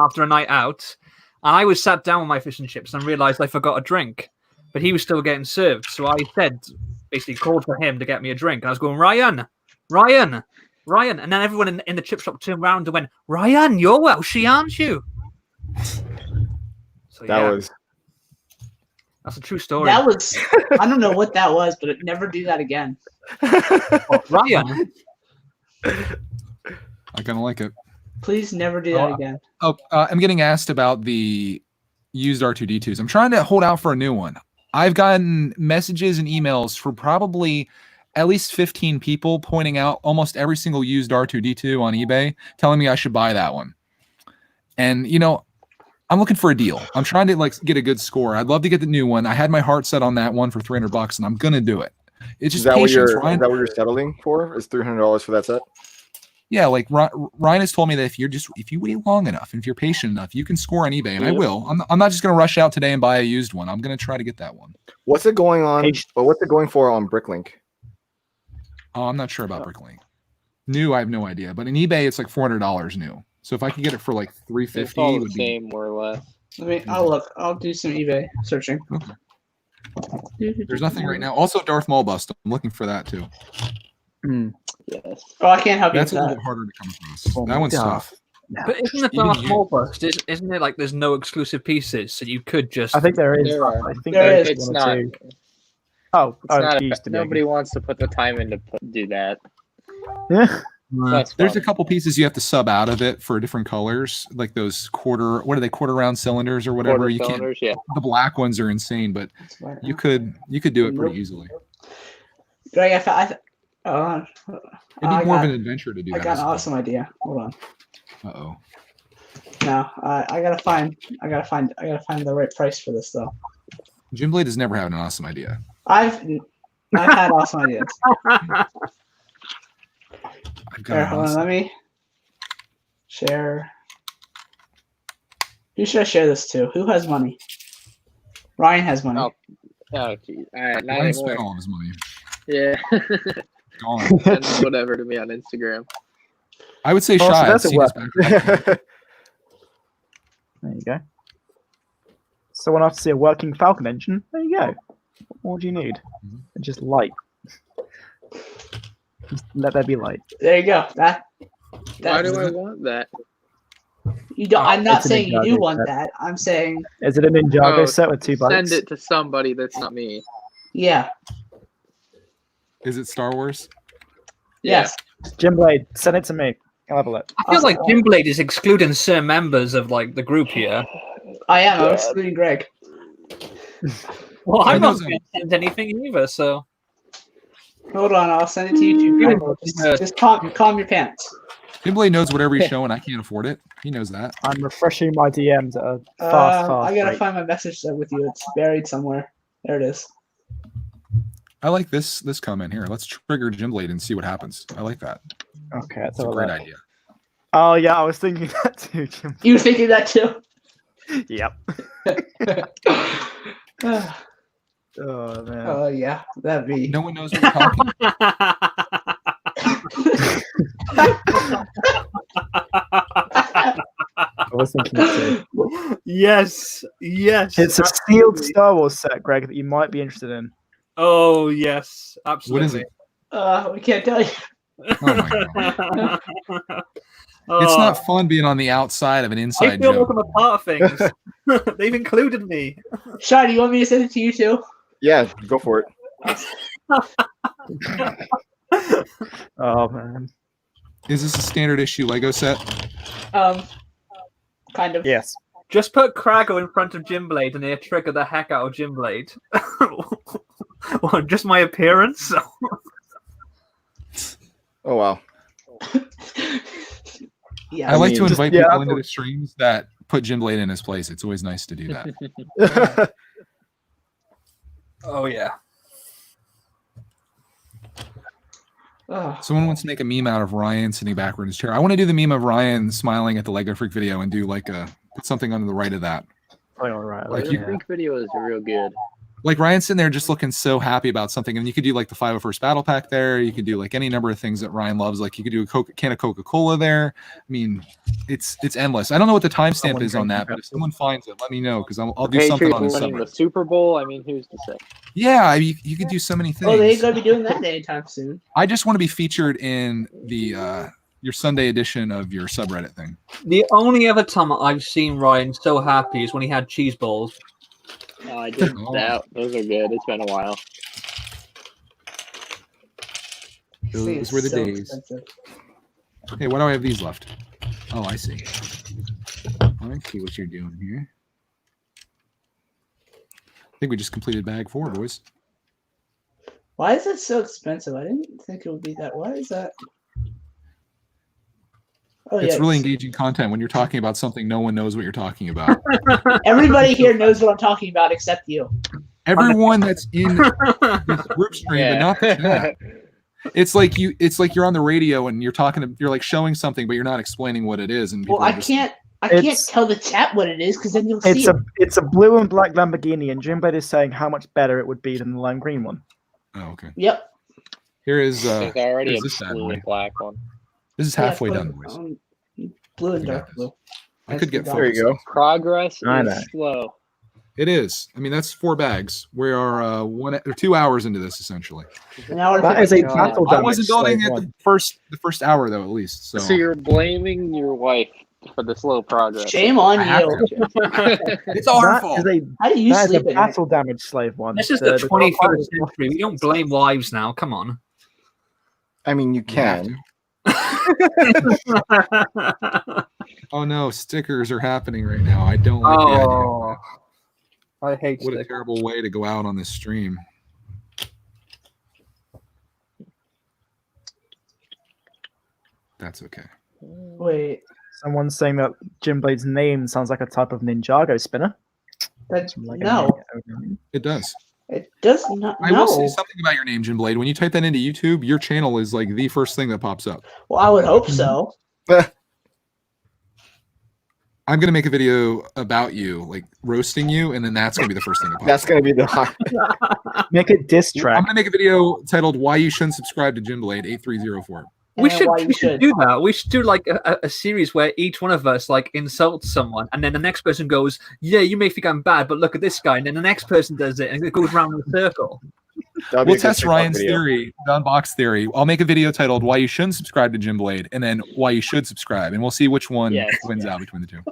after a night out. And I was sat down with my fish and chips and realised I forgot a drink, but he was still getting served. So I said, basically called for him to get me a drink. And I was going, Ryan. And then everyone in the chip shop turned around and went, Ryan, you're Welshy, aren't you? So that's a true story.
That was, I don't know what that was, but never do that again.
Ryan.
I kind of like it.
Please never do that again.
I'm getting asked about the used R2D2s. I'm trying to hold out for a new one. I've gotten messages and emails for probably at least 15 people pointing out almost every single used R2D2 on eBay, telling me I should buy that one. And, you know, I'm looking for a deal. I'm trying to like get a good score. I'd love to get the new one. I had my heart set on that one for $300, and I'm gonna do it. It's just patience, Ryan.
Is that what you're settling for? Is $300 for that set?
Yeah, like Ryan has told me that if you wait long enough and if you're patient enough, you can score on eBay, and I will. I'm not just gonna rush out today and buy a used one. I'm gonna try to get that one.
What's it going on? Well, what's it going for on Bricklink?
Oh, I'm not sure about Bricklink. New, I have no idea. But in eBay, it's like $400 new. So if I could get it for like $350,
It's all
it
the
would
same, more or less.
I'll look. I'll do some eBay searching.
Okay. There's nothing right now. Also, Darth Maul bust. I'm looking for that too.
Yes.
Oh, I can't help you.
That's
with
a
that.
little bit harder to come across. That one's tough.
But isn't the Darth Maul bust? Isn't it like there's no exclusive pieces, so you could just?
I think there is.
There are.
I think
There is.
It's not.
Oh,
It's not
it used to be.
nobody wants to put the time in to do that.
Yeah.
That's
There's
fun.
a couple pieces you have to sub out of it for different colors, like those quarter round cylinders or whatever.
Quarter
You can't.
cylinders, yeah.
The black ones are insane, but you could do it pretty easily.
Greg, It'd be
more of an adventure to do
I
that.
got an awesome idea. Hold on.
Uh-oh.
No, I gotta find the right price for this though.
Jim Blade has never had an awesome idea.
I've had awesome ideas.
I've got
Here,
an
hold on,
awesome-
let me share. Who should I share this to? Who has money? Ryan has money.
Oh, geez. All right, not
Ryan spent
anymore.
all of his money.
Yeah.
Gone.
And whatever to me on Instagram.
I would say
Oh, so
shy.
that's
I've
a
seen his back.
There you go. Someone has to see a working Falcon engine. There you go. What more do you need? Just light. Just let there be light.
There you go.
Why
That's
do I want that?
you don't. I'm not
It's an
saying you do
exotic
want
set.
that. I'm saying
Is it a Ninjago
Oh,
set with 2 bikes?
Send it to somebody that's not me.
yeah.
Is it Star Wars?
Yes.
Jim Blade, send it to me. I'll have a look.
I feel like Jim Blade is excluding certain members of like the group here.
I am. I'm excluding Greg.
Well, I'm not
knows
going to send anything either, so.
Hold on. I'll send it to you too.
Yeah.
Just calm your pants.
Jim Blade knows whatever he's showing. I can't afford it. He knows that.
I'm refreshing my DMs at a fast
I gotta
rate.
find my message set with you. It's buried somewhere. There it is.
I like this comment here. Let's trigger Jim Blade and see what happens. I like that.
Okay, that's
It's a great idea.
Oh yeah, I was thinking that too, Jim.
You were thinking that too?
Yep. Oh man.
Oh yeah, that'd be.
No one knows what we're talking.
I was thinking that too.
Yes.
It's a sealed Star Wars set, Greg, that you might be interested in.
Oh, yes.
What
Absolutely.
is it?
We can't tell you.
Oh my god.
Oh,
It's not fun being on the outside of an
I
inside
feel
joke.
like I'm a part of things. They've included me.
Sean, you want me to send it to you too?
Yeah, go for it.
Oh man.
Is this a standard issue Lego set?
Kind of.
Yes.
Just put Krago in front of Jimblade and he'll trigger the heck out of Jimblade. Well, just my appearance.
Oh wow.
Yeah.
I like to invite
yeah,
people into the streams that put Jimblade in his place. It's always nice to do that.
Oh yeah.
Someone wants to make a meme out of Ryan sitting backward in his chair. I want to do the meme of Ryan smiling at the Lego Freak video and do like put something on the right of that.
Oh, all right.
Like
The Freak video is real good.
Like Ryan's sitting there just looking so happy about something, and you could do like the 501st Battle Pack there. You could do like any number of things that Ryan loves. Like you could do a can of Coca-Cola there. I mean, it's endless. I don't know what the timestamp is on that, but if someone finds it, let me know because I'll do something on his
winning the
subreddit.
Super Bowl. I mean, who's to say?
Yeah, you could do so many things.
Oh, they ain't gonna be doing that anytime soon.
I just want to be featured in the your Sunday edition of your subreddit thing.
The only other time I've seen Ryan so happy is when he had cheese balls.
Oh, I did that. Those are good. It's been a while.
Those were the days.
Expensive.
Hey, why do I have these left? Oh, I see. I see what you're doing here. I think we just completed bag 4, boys.
Why is it so expensive? I didn't think it would be that. Why is that? Oh,
It's
yeah,
really engaging content when you're talking about something no one knows what you're talking about.
Everybody here knows what I'm talking about except you.
Everyone that's in this group stream, but not the chat. It's like you're on the radio and you're like showing something, but you're not explaining what it is. And
Well, I can't tell the chat what it is because then you'll see.
It's a blue and black Lamborghini, and Jimblade is saying how much better it would be than the lime green one.
Oh, okay.
Yep.
Here is
There's already
here's
a
this bad
blue
boy.
and black one.
This is halfway done, boys.
Blue and
We got
dark
this.
blue.
I could get
There you go.
Progress
I know.
is slow.
It is. I mean, that's 4 bags. We are 2 hours into this essentially.
That is a battle
I
damage.
wasn't building
slave
it
one.
the first hour though, at least. So,
So you're blaming your wife for the slow progress.
Shame on
I have
you.
it's all her
That
fault.
is a
How do you
that is a
sleep at night?
battle damage slave one.
This is the 21st century. We don't blame wives now. Come on.
I mean, you
You have
can.
Oh no, stickers are happening right now. I don't like the idea.
Oh, I hate
What a
stickers.
terrible way to go out on this stream. That's okay.
Wait,
Someone's saying that Jimblade's name sounds like a type of Ninjago spinner.
that's
Like a
no.
Ninjago.
It does.
It does not.
I will say
No.
something about your name, Jim Blade. When you type that into YouTube, your channel is like the first thing that pops up.
Well, I would hope so.
I'm gonna make a video about you, like roasting you, and then that's gonna be the first thing that pops
That's
up.
gonna be the
Make a diss track.
I'm gonna make a video titled "Why You Shouldn't Subscribe to Jim Blade 8304."
We
And
should,
why you
we should
should.
do that. We should do like a series where each one of us like insults someone, and then the next person goes, "Yeah, you may think I'm bad, but look at this guy." And then the next person does it, and it goes round in a circle.
That'd be
We'll
a good
test
TikTok
Ryan's
video.
theory, the unbox theory. I'll make a video titled "Why You Shouldn't Subscribe to Jim Blade," and then "Why You Should Subscribe," and we'll see which one
Yes.
wins out between the two.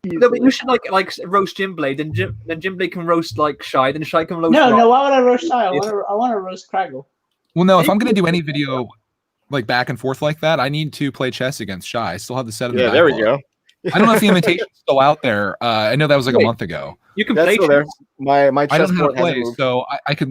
No, but you should like roast Jim Blade, and then Jim Blade can roast like Shy, then Shy can roast.
No,
Rob.
no. Why would I roast Shy? I want to roast Craggle.
Well, no, if I'm gonna do any video like back and forth like that, I need to play chess against Shy. I still have the set of the
Yeah, there we
backlog.
go.
I don't know if the invitation's still out there. I know that was like a
Wait.
month ago.
You can
That's
play
still there.
chess.
My
I
chess
don't know how
board
to
hasn't
play,
moved.
so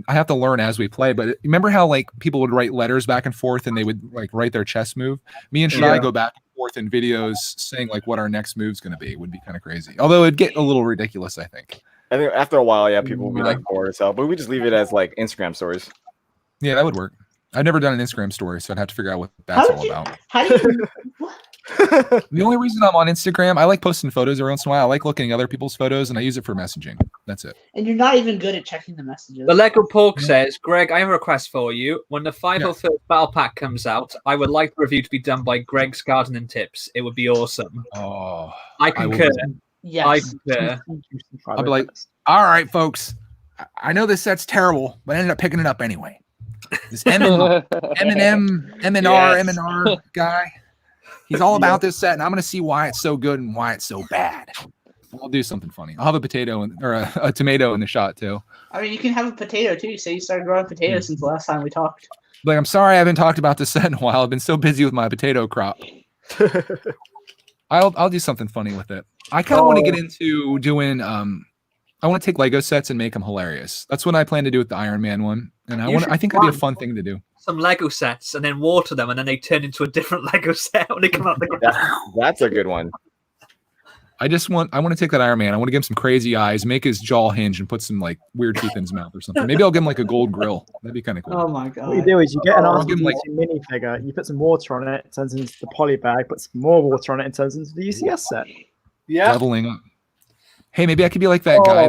I have to learn as we play. But remember how like people would write letters back and forth, and they would like write their chess move. Me and Shy
Yeah.
go back and forth in videos saying like what our next move's going to be. It would be kind of crazy. Although it'd get a little ridiculous, I think.
I think after a while, yeah, people will be
Yeah.
like bored as hell. But we just leave it as like Instagram stories.
Yeah, that would work. I've never done an Instagram story, so I'd have to figure out what
How
that's
did
all
you?
about.
How do you? What?
The only reason I'm on Instagram, I like posting photos every once in a while. I like looking at other people's photos, and I use it for messaging. That's it.
And you're not even good at checking the messages.
The Lego Pork says, Greg, I have a request for you. When the 501st Battle Pack comes out, I would like the review to be done by Greg's Gardening Tips. It would be awesome.
Oh,
I
I will
concur.
do.
Yes.
I concur.
I'll be like, all right, folks. I know this set's terrible, but I ended up picking it up anyway. This M&R guy. He's all about this set, and I'm going to see why it's so good and why it's so bad. I'll do something funny. I'll have a potato or a tomato in the shot too.
I mean, you can have a potato too. You say you started growing potatoes since the last time we talked.
Like, I'm sorry I haven't talked about this set in a while. I've been so busy with my potato crop. I'll do something funny with it. I kind of want to get into doing I want to take Lego sets and make them hilarious. That's what I plan to do with the Iron Man one. And I think that'd be a fun thing to do.
Some Lego sets and then water them, and then they turn into a different Lego set when they come out the ground.
That's a good one.
I want to take that Iron Man. I want to give him some crazy eyes, make his jaw hinge, and put some like weird teeth in his mouth or something. Maybe I'll give him like a gold grill. That'd be kind of cool.
Oh my god!
What you do is you get an
I'll give him,
R2D2 minifigure, you put some water on it, it turns into the poly bag, put some more water on it, and turns into the UCS set.
Yeah.
Leveling up. Hey, maybe I could be like that guy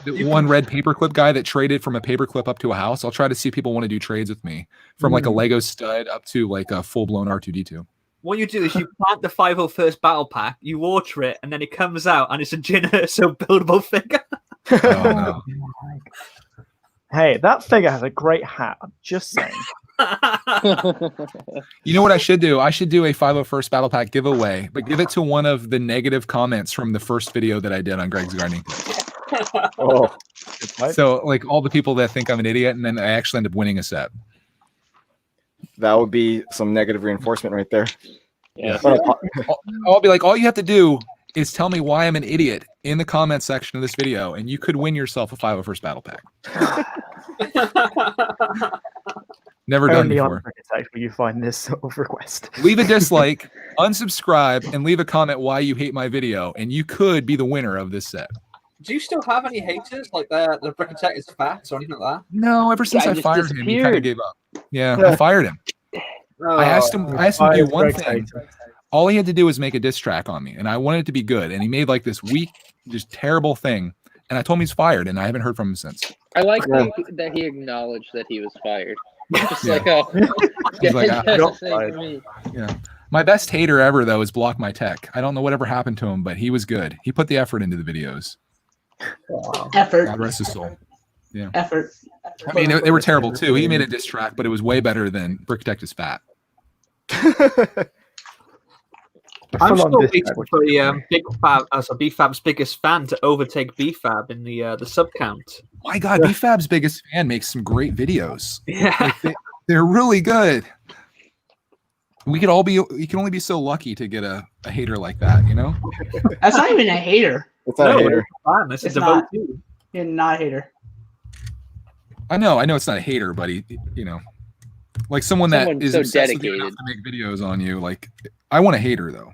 that one red paperclip guy that traded from a paperclip up to a house. I'll try to see if people want to do trades with me from like a Lego stud up to like a full blown R2D2.
What you do is you plant the 501st battle pack, you water it, and then it comes out, and it's a Jyn Erso buildable figure.
Oh, no.
Hey, that figure has a great hat. I'm just saying.
You know what I should do? I should do a 501st battle pack giveaway, but give it to one of the negative comments from the first video that I did on Greg's Gardening.
Oh,
So like all the people that think I'm an idiot, and then I actually end up winning a set.
that would be some negative reinforcement right there.
Yeah.
I'll be like, all you have to do is tell me why I'm an idiot in the comment section of this video, and you could win yourself a 501st battle pack. Never done
Only on
before.
Architect will you find this sort of request.
Leave a dislike, unsubscribe, and leave a comment why you hate my video, and you could be the winner of this set.
Do you still have any haters? Like the Brick and Tech is fat or anything like that?
No, ever since
Guy
I
just
fired him, he kind of
disappeared.
gave up. Yeah, I fired him. I asked him to do one thing. All he had to do was make a diss track on me, and I wanted it to be good. And he made like this weak, just terrible thing. And I told him he's fired, and I haven't heard from him since.
I like that he acknowledged that he was fired. Just
Yeah.
like, oh,
He's like,
that's
I
the
don't-
same for me.
Yeah. My best hater ever, though, is Block My Tech. I don't know whatever happened to him, but he was good. He put the effort into the videos.
Effort.
God rest his soul.
Effort.
I mean, they were terrible, too. He made a diss track, but it was way better than Brick Tech is Fat.
I'm
Full on
still
diss
waiting
track,
for the Big Fab as a BFAB's biggest fan to overtake BFAB in the sub count.
My God, BFAB's biggest fan makes some great videos.
Yeah.
Like, they're really good. We can only be so lucky to get a hater like that, you know?
That's not even a hater.
It's not a hater.
Fan. It's
It's
a
not.
devotee.
You're not a hater.
I know it's not a hater, but he, like someone that
Someone
is
so
obsessed with you
dedicated.
enough to make videos on you. Like, I want a hater though.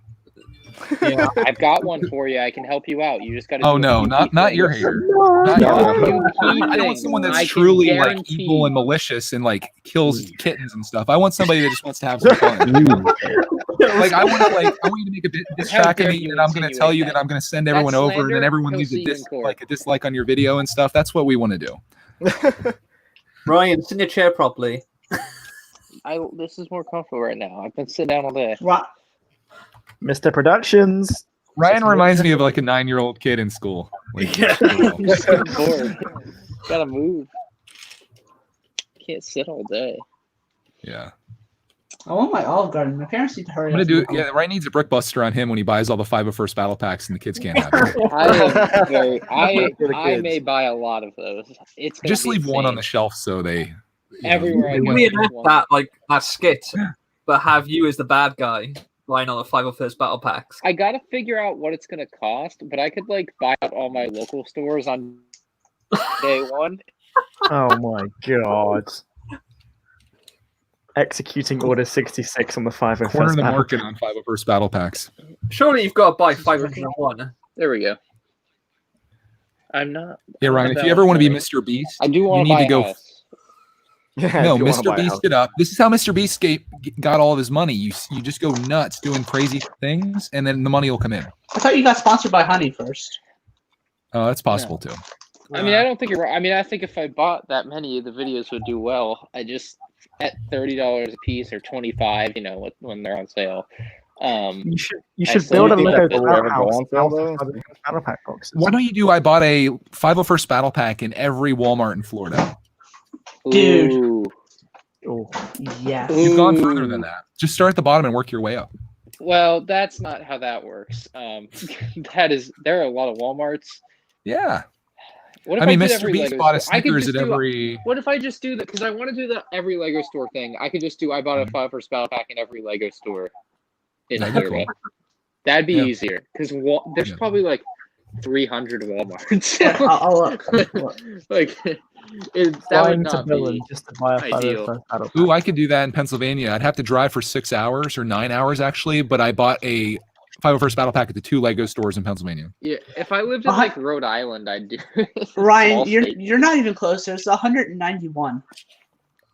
Yeah.
I've got one for you. I can help you out. You just got to.
Oh no, not your hater. Not
No.
your hater.
Key
I don't want
things.
someone that's
I can
truly like
guarantee-
evil and malicious and like kills kittens and stuff. I want somebody that just wants to have some fun. Like I want you to make a diss
How
track of
dare
me,
you
and I'm going to tell
insinuate
you
that?
that I'm going to send everyone
That's
over, and then
slander.
everyone
He'll
leaves
see you in court.
a dislike on your video and stuff. That's what we want to do.
Ryan, sit in your chair properly.
This is more comfortable right now. I've been sitting down all day.
Right.
Mr. Productions.
Ryan reminds me of like a 9-year-old kid in school. Like,
Yeah.
I'm just getting bored. Gotta move. Can't sit all day.
yeah.
I want my Olive Garden. My parents need to hurry
I'm
up.
gonna do. Yeah, Ryan needs a brick buster on him when he buys all the 501st battle packs, and the kids can't have it.
I may buy a lot of those. It's gonna
Just
be
leave one on the
insane.
shelf so they.
Everywhere I go.
Reenact that skit, but have you as the bad guy buying all the 501st battle packs.
I gotta figure out what it's gonna cost, but I could like buy out all my local stores on day one.
Oh my god. Executing Order 66 on the 501st.
Corner the
battle.
market on 501st battle packs.
Surely you've got to buy 501.
There we go. I'm not.
Yeah, Ryan. If you ever want to be Mr. Beast,
I do
you
want
need to
buy
go.
a house.
Yeah,
No,
if you wanna
Mr.
buy a
Beast
house.
it up. This is how Mr. Beast got all of his money. You just go nuts doing crazy things, and then the money will come in.
I thought you got sponsored by Honey first.
Oh, that's possible too.
I mean, I don't think you're right. I mean, I think if I bought that many, the videos would do well. I just at $30 a piece or $25, you know, when they're on sale.
You
I
should
still
build a
think
Lego
that
will ever go
house
on sale, though.
battle pack boxes.
Why don't you do? I bought a 501st battle pack in every Walmart in Florida.
Dude.
Ooh.
Oh,
Yeah.
You've gone
Ooh.
further than that. Just start at the bottom and work your way up.
Well, that's not how that works. There are a lot of Walmarts.
Yeah.
What if
I mean,
did
Mr.
every
Beast
Lego
bought a
store? I could
Snickers
just
at
do.
every.
What if I just do that? Because I want to do the every Lego store thing. I could just do. I bought a 5 first battle pack in every Lego store in
That'd be
America.
cool.
That'd be
Yeah.
easier because there's
Yeah.
probably like 300 Walmarts.
Yeah, I'll look.
Like that would
Flying to
not
Berlin
be.
just to buy a
ideal.
first battle pack.
Ooh, I could do that in Pennsylvania. I'd have to drive for 6 hours or 9 hours actually, but I bought a 501st Battle Pack at the 2 Lego stores in Pennsylvania.
Yeah, if I lived in like Rhode Island, I'd do.
Ryan,
Small state.
you're not even close. There's 191.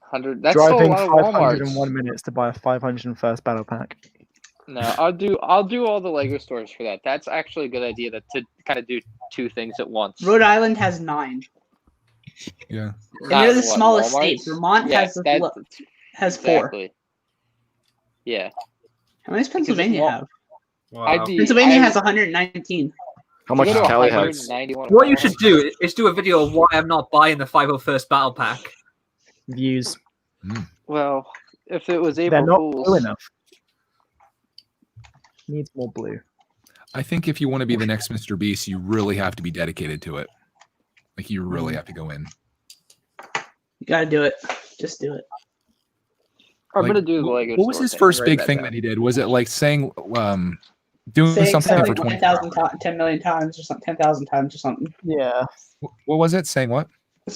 100. That's still a
Driving
lot of
501
Walmarts.
minutes to buy a 501st battle pack.
No, I'll do all the Lego stores for that. That's actually a good idea to kind of do 2 things at once.
Rhode Island has 9.
Yeah.
And they're the
What,
smallest
Walmart's?
state. Vermont
Yeah,
has 4.
exactly. Yeah.
How many does Pennsylvania
Wa-
have?
I'd be,
Pennsylvania has 119.
How much
to
does
go to
Cali have?
191
What you
Walmarts.
should do is do a video of why I'm not buying the 501st Battle Pack.
Views.
Well, if it was
They're
April
not
Fools.
blue enough. Needs more blue.
I think if you want to be the next Mr. Beast, you really have to be dedicated to it. Like you really have to go in.
You gotta do it. Just do it.
I'm
Like,
gonna do the Lego.
What was
store
his
thing.
first
Write
big
that
thing
down.
that he did? Was it like saying doing
Say
something for
10,000
20?
times, 10 million times or something, 10,000 times or something.
Yeah.
What was it? Saying what?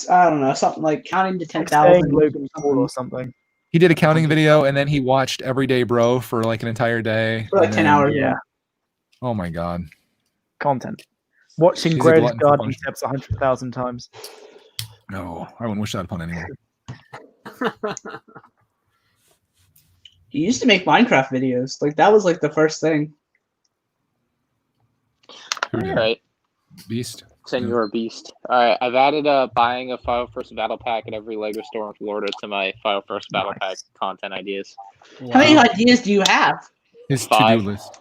I don't know, something like counting to
Saying
10,000.
Logan Paul or something.
He did a counting video and then he watched Everyday Bro for like an entire day.
For like
and
10
then-
hours.
Yeah.
Oh my god.
Content. Watching
He's a
Greg
glutton for
Garden
punishment.
steps 100,000 times.
No, I wouldn't wish that upon anyone.
You used to make Minecraft videos. Like that was like the first thing.
Who
All
did?
right,
Beast.
Senor Beast. All right, I've added buying a 501st Battle Pack at every Lego store in Florida to my 501st Battle Pack
Nice.
content ideas.
How many ideas do you have?
His
5.
to-do list.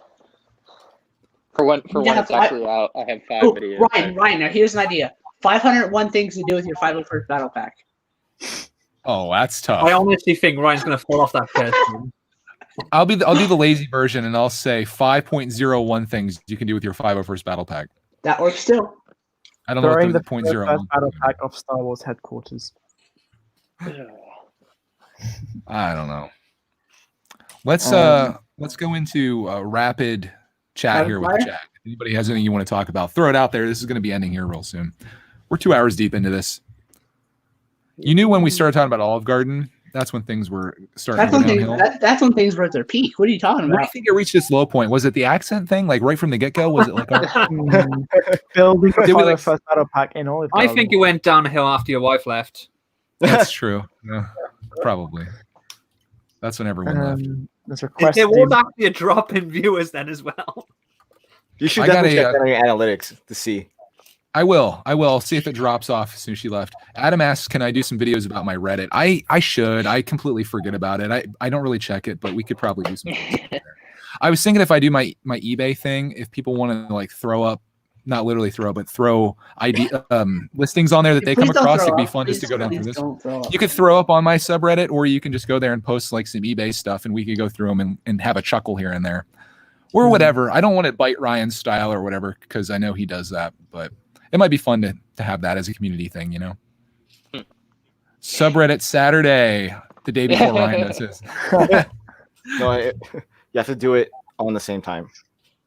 For when
Yeah,
it's
I-
actually out, I have 5
Oh,
videos.
Ryan, now here's an idea. 501 things to do with your 501st Battle Pack.
Oh, that's tough.
I honestly think Ryan's going to fall off that curse.
I'll do the lazy version and I'll say 5.01 things you can do with your 501st Battle Pack.
That works too.
I don't know
Throwing
what
the
the
first
0.01.
battle pack off Star Wars headquarters.
I don't know. Let's go into rapid chat
Rapid
here with
fire?
Jack. If anybody has anything you want to talk about, throw it out there. This is going to be ending here real soon. We're 2 hours deep into this. You knew when we started talking about Olive Garden, that's when things were starting
That's
to
when
go
things.
downhill.
That's when things were at their peak. What are you talking
Where do you
about?
think it reached its low point? Was it the accent thing, like right from the get go? Was it like
Building a
Did we, like-
501st battle pack in Olive
I
Garden.
think it went downhill after your wife left.
that's true? Yeah, probably. That's when everyone left.
There's requests.
There was actually a drop in viewers then as well.
You should
I got
definitely
a,
check that on your analytics to see.
I will. I'll see if it drops off as soon as she left. Adam asks, can I do some videos about my Reddit? I should. I completely forget about it. I don't really check it, but we could probably do some videos there. I was thinking if I do my eBay thing, if people want to like throw up, not literally throw, but throw listings on there that they
Please
come
don't
across,
throw
it'd be
up.
fun just to
Please-
go down through
please
this.
don't throw up.
You could throw up on my subreddit, or you can just go there and post like some eBay stuff and we could go through them and have a chuckle here and there. Or whatever. I don't want to bite Ryan's style or whatever, because I know he does that, but it might be fun to have that as a community thing, you know? Subreddit Saturday, the day before Ryan does his.
No, you have to do it on the same time.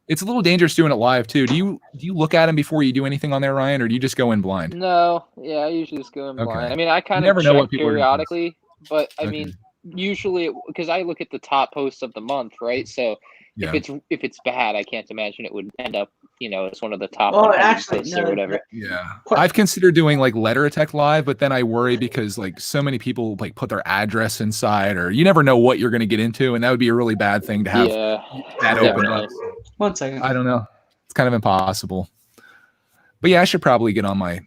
It's a little dangerous doing it live too. Do you look at him before you do anything on there, Ryan, or do you just go in blind?
No, yeah, I usually just go in
Okay.
blind. I mean, I kind
never
of
know
check
what people are gonna post.
periodically, but I
Okay.
mean, usually because I look at the top posts of the month, right? So
Yeah.
if it's bad, I can't imagine it would end up, as one of the top
Well,
100
actually,
posts
no,
or whatever.
Yeah.
What-
I've considered doing like Letter Attack Live, but then I worry because like so many people like put their address inside, or you never know what you're going to get into. And that would be a really bad thing to have
Yeah,
that open up.
definitely.
1 second.
I don't know. It's kind of impossible. But yeah, I should probably get on my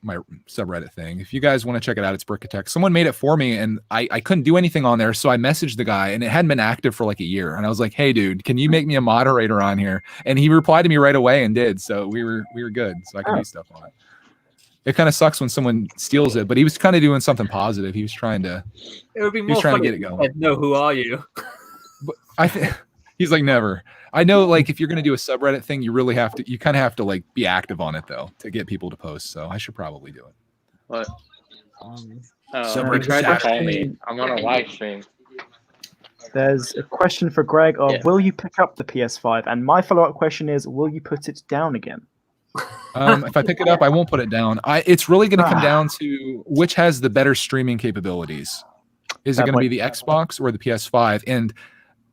subreddit thing. If you guys want to check it out, it's Brickatech. Someone made it for me and I couldn't do anything on there. So I messaged the guy and it hadn't been active for like a year. And I was like, hey dude, can you make me a moderator on here? And he replied to me right away and did. So we were good. So I could do stuff on it. It kind of sucks when someone steals it, but he was kind of doing something positive. He was trying to,
It would be
was
more
trying to
funny
get it
if you
going.
said, no, who are you?
I think he's like, never. I know, like, if you're going to do a subreddit thing, you really have to, you kind of have to like be active on it though, to get people to post. So I should probably do it.
What?
Somebody
tried to call
Saturday.
me. I'm on a live stream.
There's a question for Greg of will you pick up the PS5? And my follow-up question is, will you put it down again?
If I pick it up, I won't put it down. It's really going to come down to which has the better streaming capabilities. Is it going to be the Xbox or the PS5? And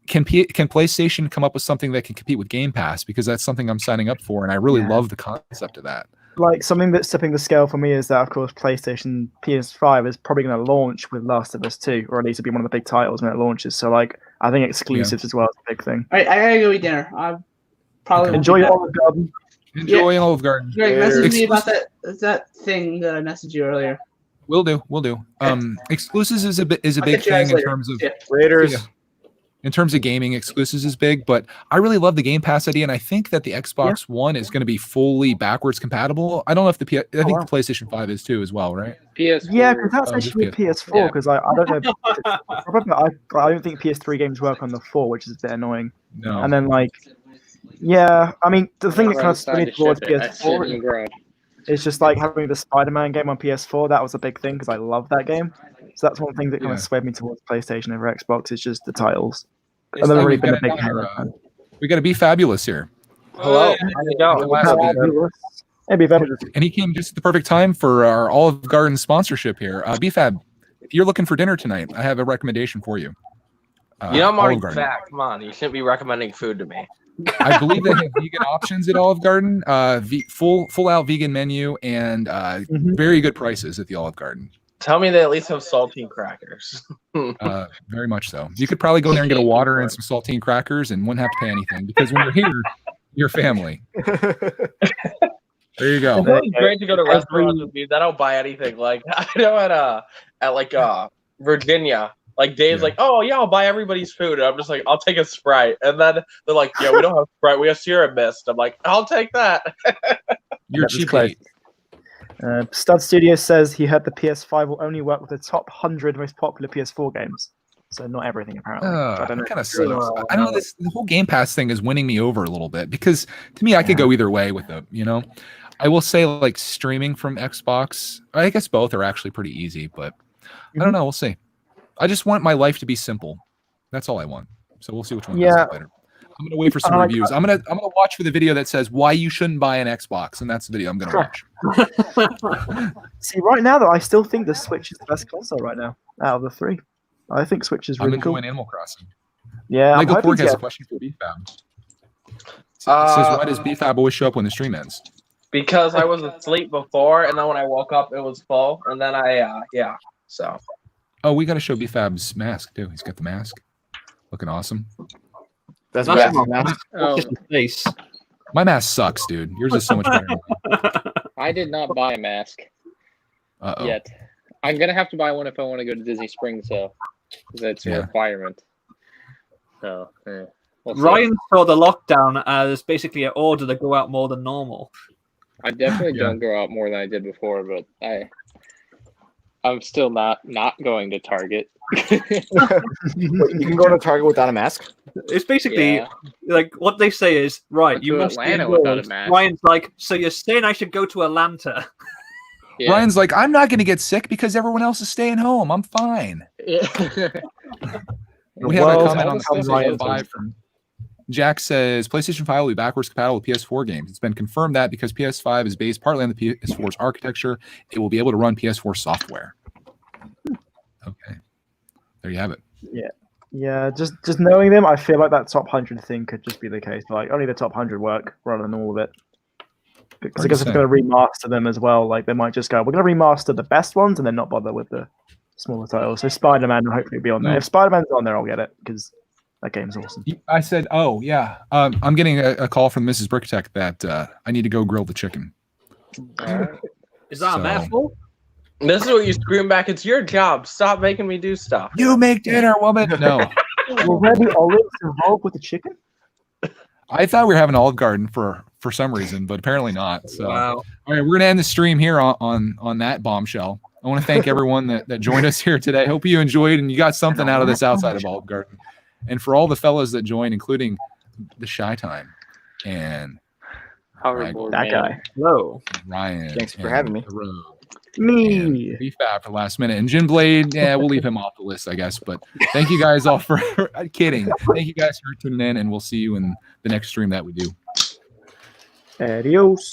can PlayStation come up with something that can compete with Game Pass? Because that's something I'm signing up for, and I really love the concept of that.
Like, something that's tipping the scale for me is that, of course, PlayStation PS5 is probably going to launch with Last of Us 2, or at least it'll be one of the big titles when it launches. So, like, I think exclusives as well is a big thing.
All right, I gotta go eat dinner. I probably
enjoy your Olive Garden.
Enjoy Olive Garden.
Greg, message me about that thing that I messaged you earlier.
Will do. Exclusives is a big thing in terms of
Raiders.
Yeah. In terms of gaming, exclusives is big, but I really love the Game Pass idea, and I think that the Xbox One is going to be fully backwards compatible. I don't know if the the PlayStation 5 is too as well, right?
PS4.
Yeah, because that's actually PS4. Because I don't know. I don't think PS3 games work on the 4, which is a bit annoying.
No.
And then I mean, the thing that kind of spinning towards PS4 is just like having the Spider-Man game on PS4. That was a big thing because I love that game. So that's one thing that kind of swayed me towards PlayStation over Xbox. Is just the titles. I've never really been a big Halo fan.
We got to be fabulous here.
Hello. How's it going?
Hey, BFAB.
And he came just at the perfect time for our Olive Garden sponsorship here. BFAB, if you're looking for dinner tonight, I have a recommendation for you.
I'm already fat. Come on, you shouldn't be recommending food to me.
I believe they have vegan options at Olive Garden, full out vegan menu, and very good prices at the Olive Garden.
Tell me they at least have saltine crackers.
Very much so. You could probably go there and get a water and some saltine crackers and wouldn't have to pay anything because when you're here, you're family. There you go.
It's great to go to restaurants with me. I don't buy anything. Like I know at Virginia, like Dave's like, oh yeah, I'll buy everybody's food. And I'm just like, I'll take a Sprite. And then they're like, yeah, we don't have Sprite. We have Syrup Mist. I'm like, I'll take that.
You're cheap.
Stud Studio says he heard the PS5 will only work with the top 100 most popular PS4 games. So not everything, apparently. I don't know.
Kind of sucks. I don't know. The whole Game Pass thing is winning me over a little bit because to me, I could go either way with it. I will say like streaming from Xbox. I guess both are actually pretty easy, but I don't know. We'll see. I just want my life to be simple. That's all I want. So we'll see which one does it better. I'm gonna wait for some reviews. I'm gonna watch for the video that says why you shouldn't buy an Xbox, and that's the video I'm gonna watch.
See, right now though, I still think the Switch is the best console right now out of the three. I think Switch is really cool.
I'm enjoying Animal Crossing.
Yeah,
Michael Pork has a question for BFAB. It says, why does BFAB always show up when the stream ends?
Because I was asleep before, and then when I woke up, it was full, and then so.
Oh, we got to show BFAB's mask too. He's got the mask, looking awesome.
That's my mask.
Just his face.
My mask sucks, dude. Yours is so much better.
I did not buy a mask yet. I'm gonna have to buy one if I want to go to Disney Springs, though, because that's a requirement. So, we'll
Ryan saw the lockdown as basically an order to go out more than normal.
I definitely don't go out more than I did before, but I'm still not going to Target.
You can go to Target without a mask?
It's basically like what they say is right. You must be
Atlanta without a mask.
Ryan's like, so you're saying I should go to Atlanta?
Yeah. Ryan's like, I'm not going to get sick because everyone else is staying home. I'm fine.
Yeah.
We have a comment on the PlayStation 5 from Jack says PlayStation 5 will be backwards compatible with PS4 games. It's been confirmed that because PS5 is based partly on the PS4's architecture, it will be able to run PS4 software. Okay. There you have it.
Yeah. Just knowing them, I feel like that top 100 thing could just be the case. Like only the top 100 work rather than all of it. Because I guess if they're going to remaster them as well, like they might just go, we're going to remaster the best ones and then not bother with the smaller titles. So Spider-Man will hopefully be on there. If Spider-Man's on there, I'll get it because that game's awesome.
I said, oh yeah, I'm getting a call from Mrs. Brickatech that I need to go grill the chicken.
Is that a mouthful?
This is what you scream back. It's your job. Stop making me do stuff.
You make dinner, woman. No.
Were Rebby olives involved with the chicken?
I thought we were having Olive Garden for some reason, but apparently not. So, all right, we're gonna end the stream here on that bombshell. I want to thank everyone that joined us here today. Hope you enjoyed and you got something out of this outside of Olive Garden. And for all the fellows that joined, including the Shy Time and
Hoverboard
that guy.
Hello,
Ryan.
Thanks for having me.
Me.
Beef Bat for last minute. And Jin Blade, yeah, we'll leave him off the list, I guess. But thank you guys all for kidding. Thank you guys for tuning in, and we'll see you in the next stream that we do.
Adios.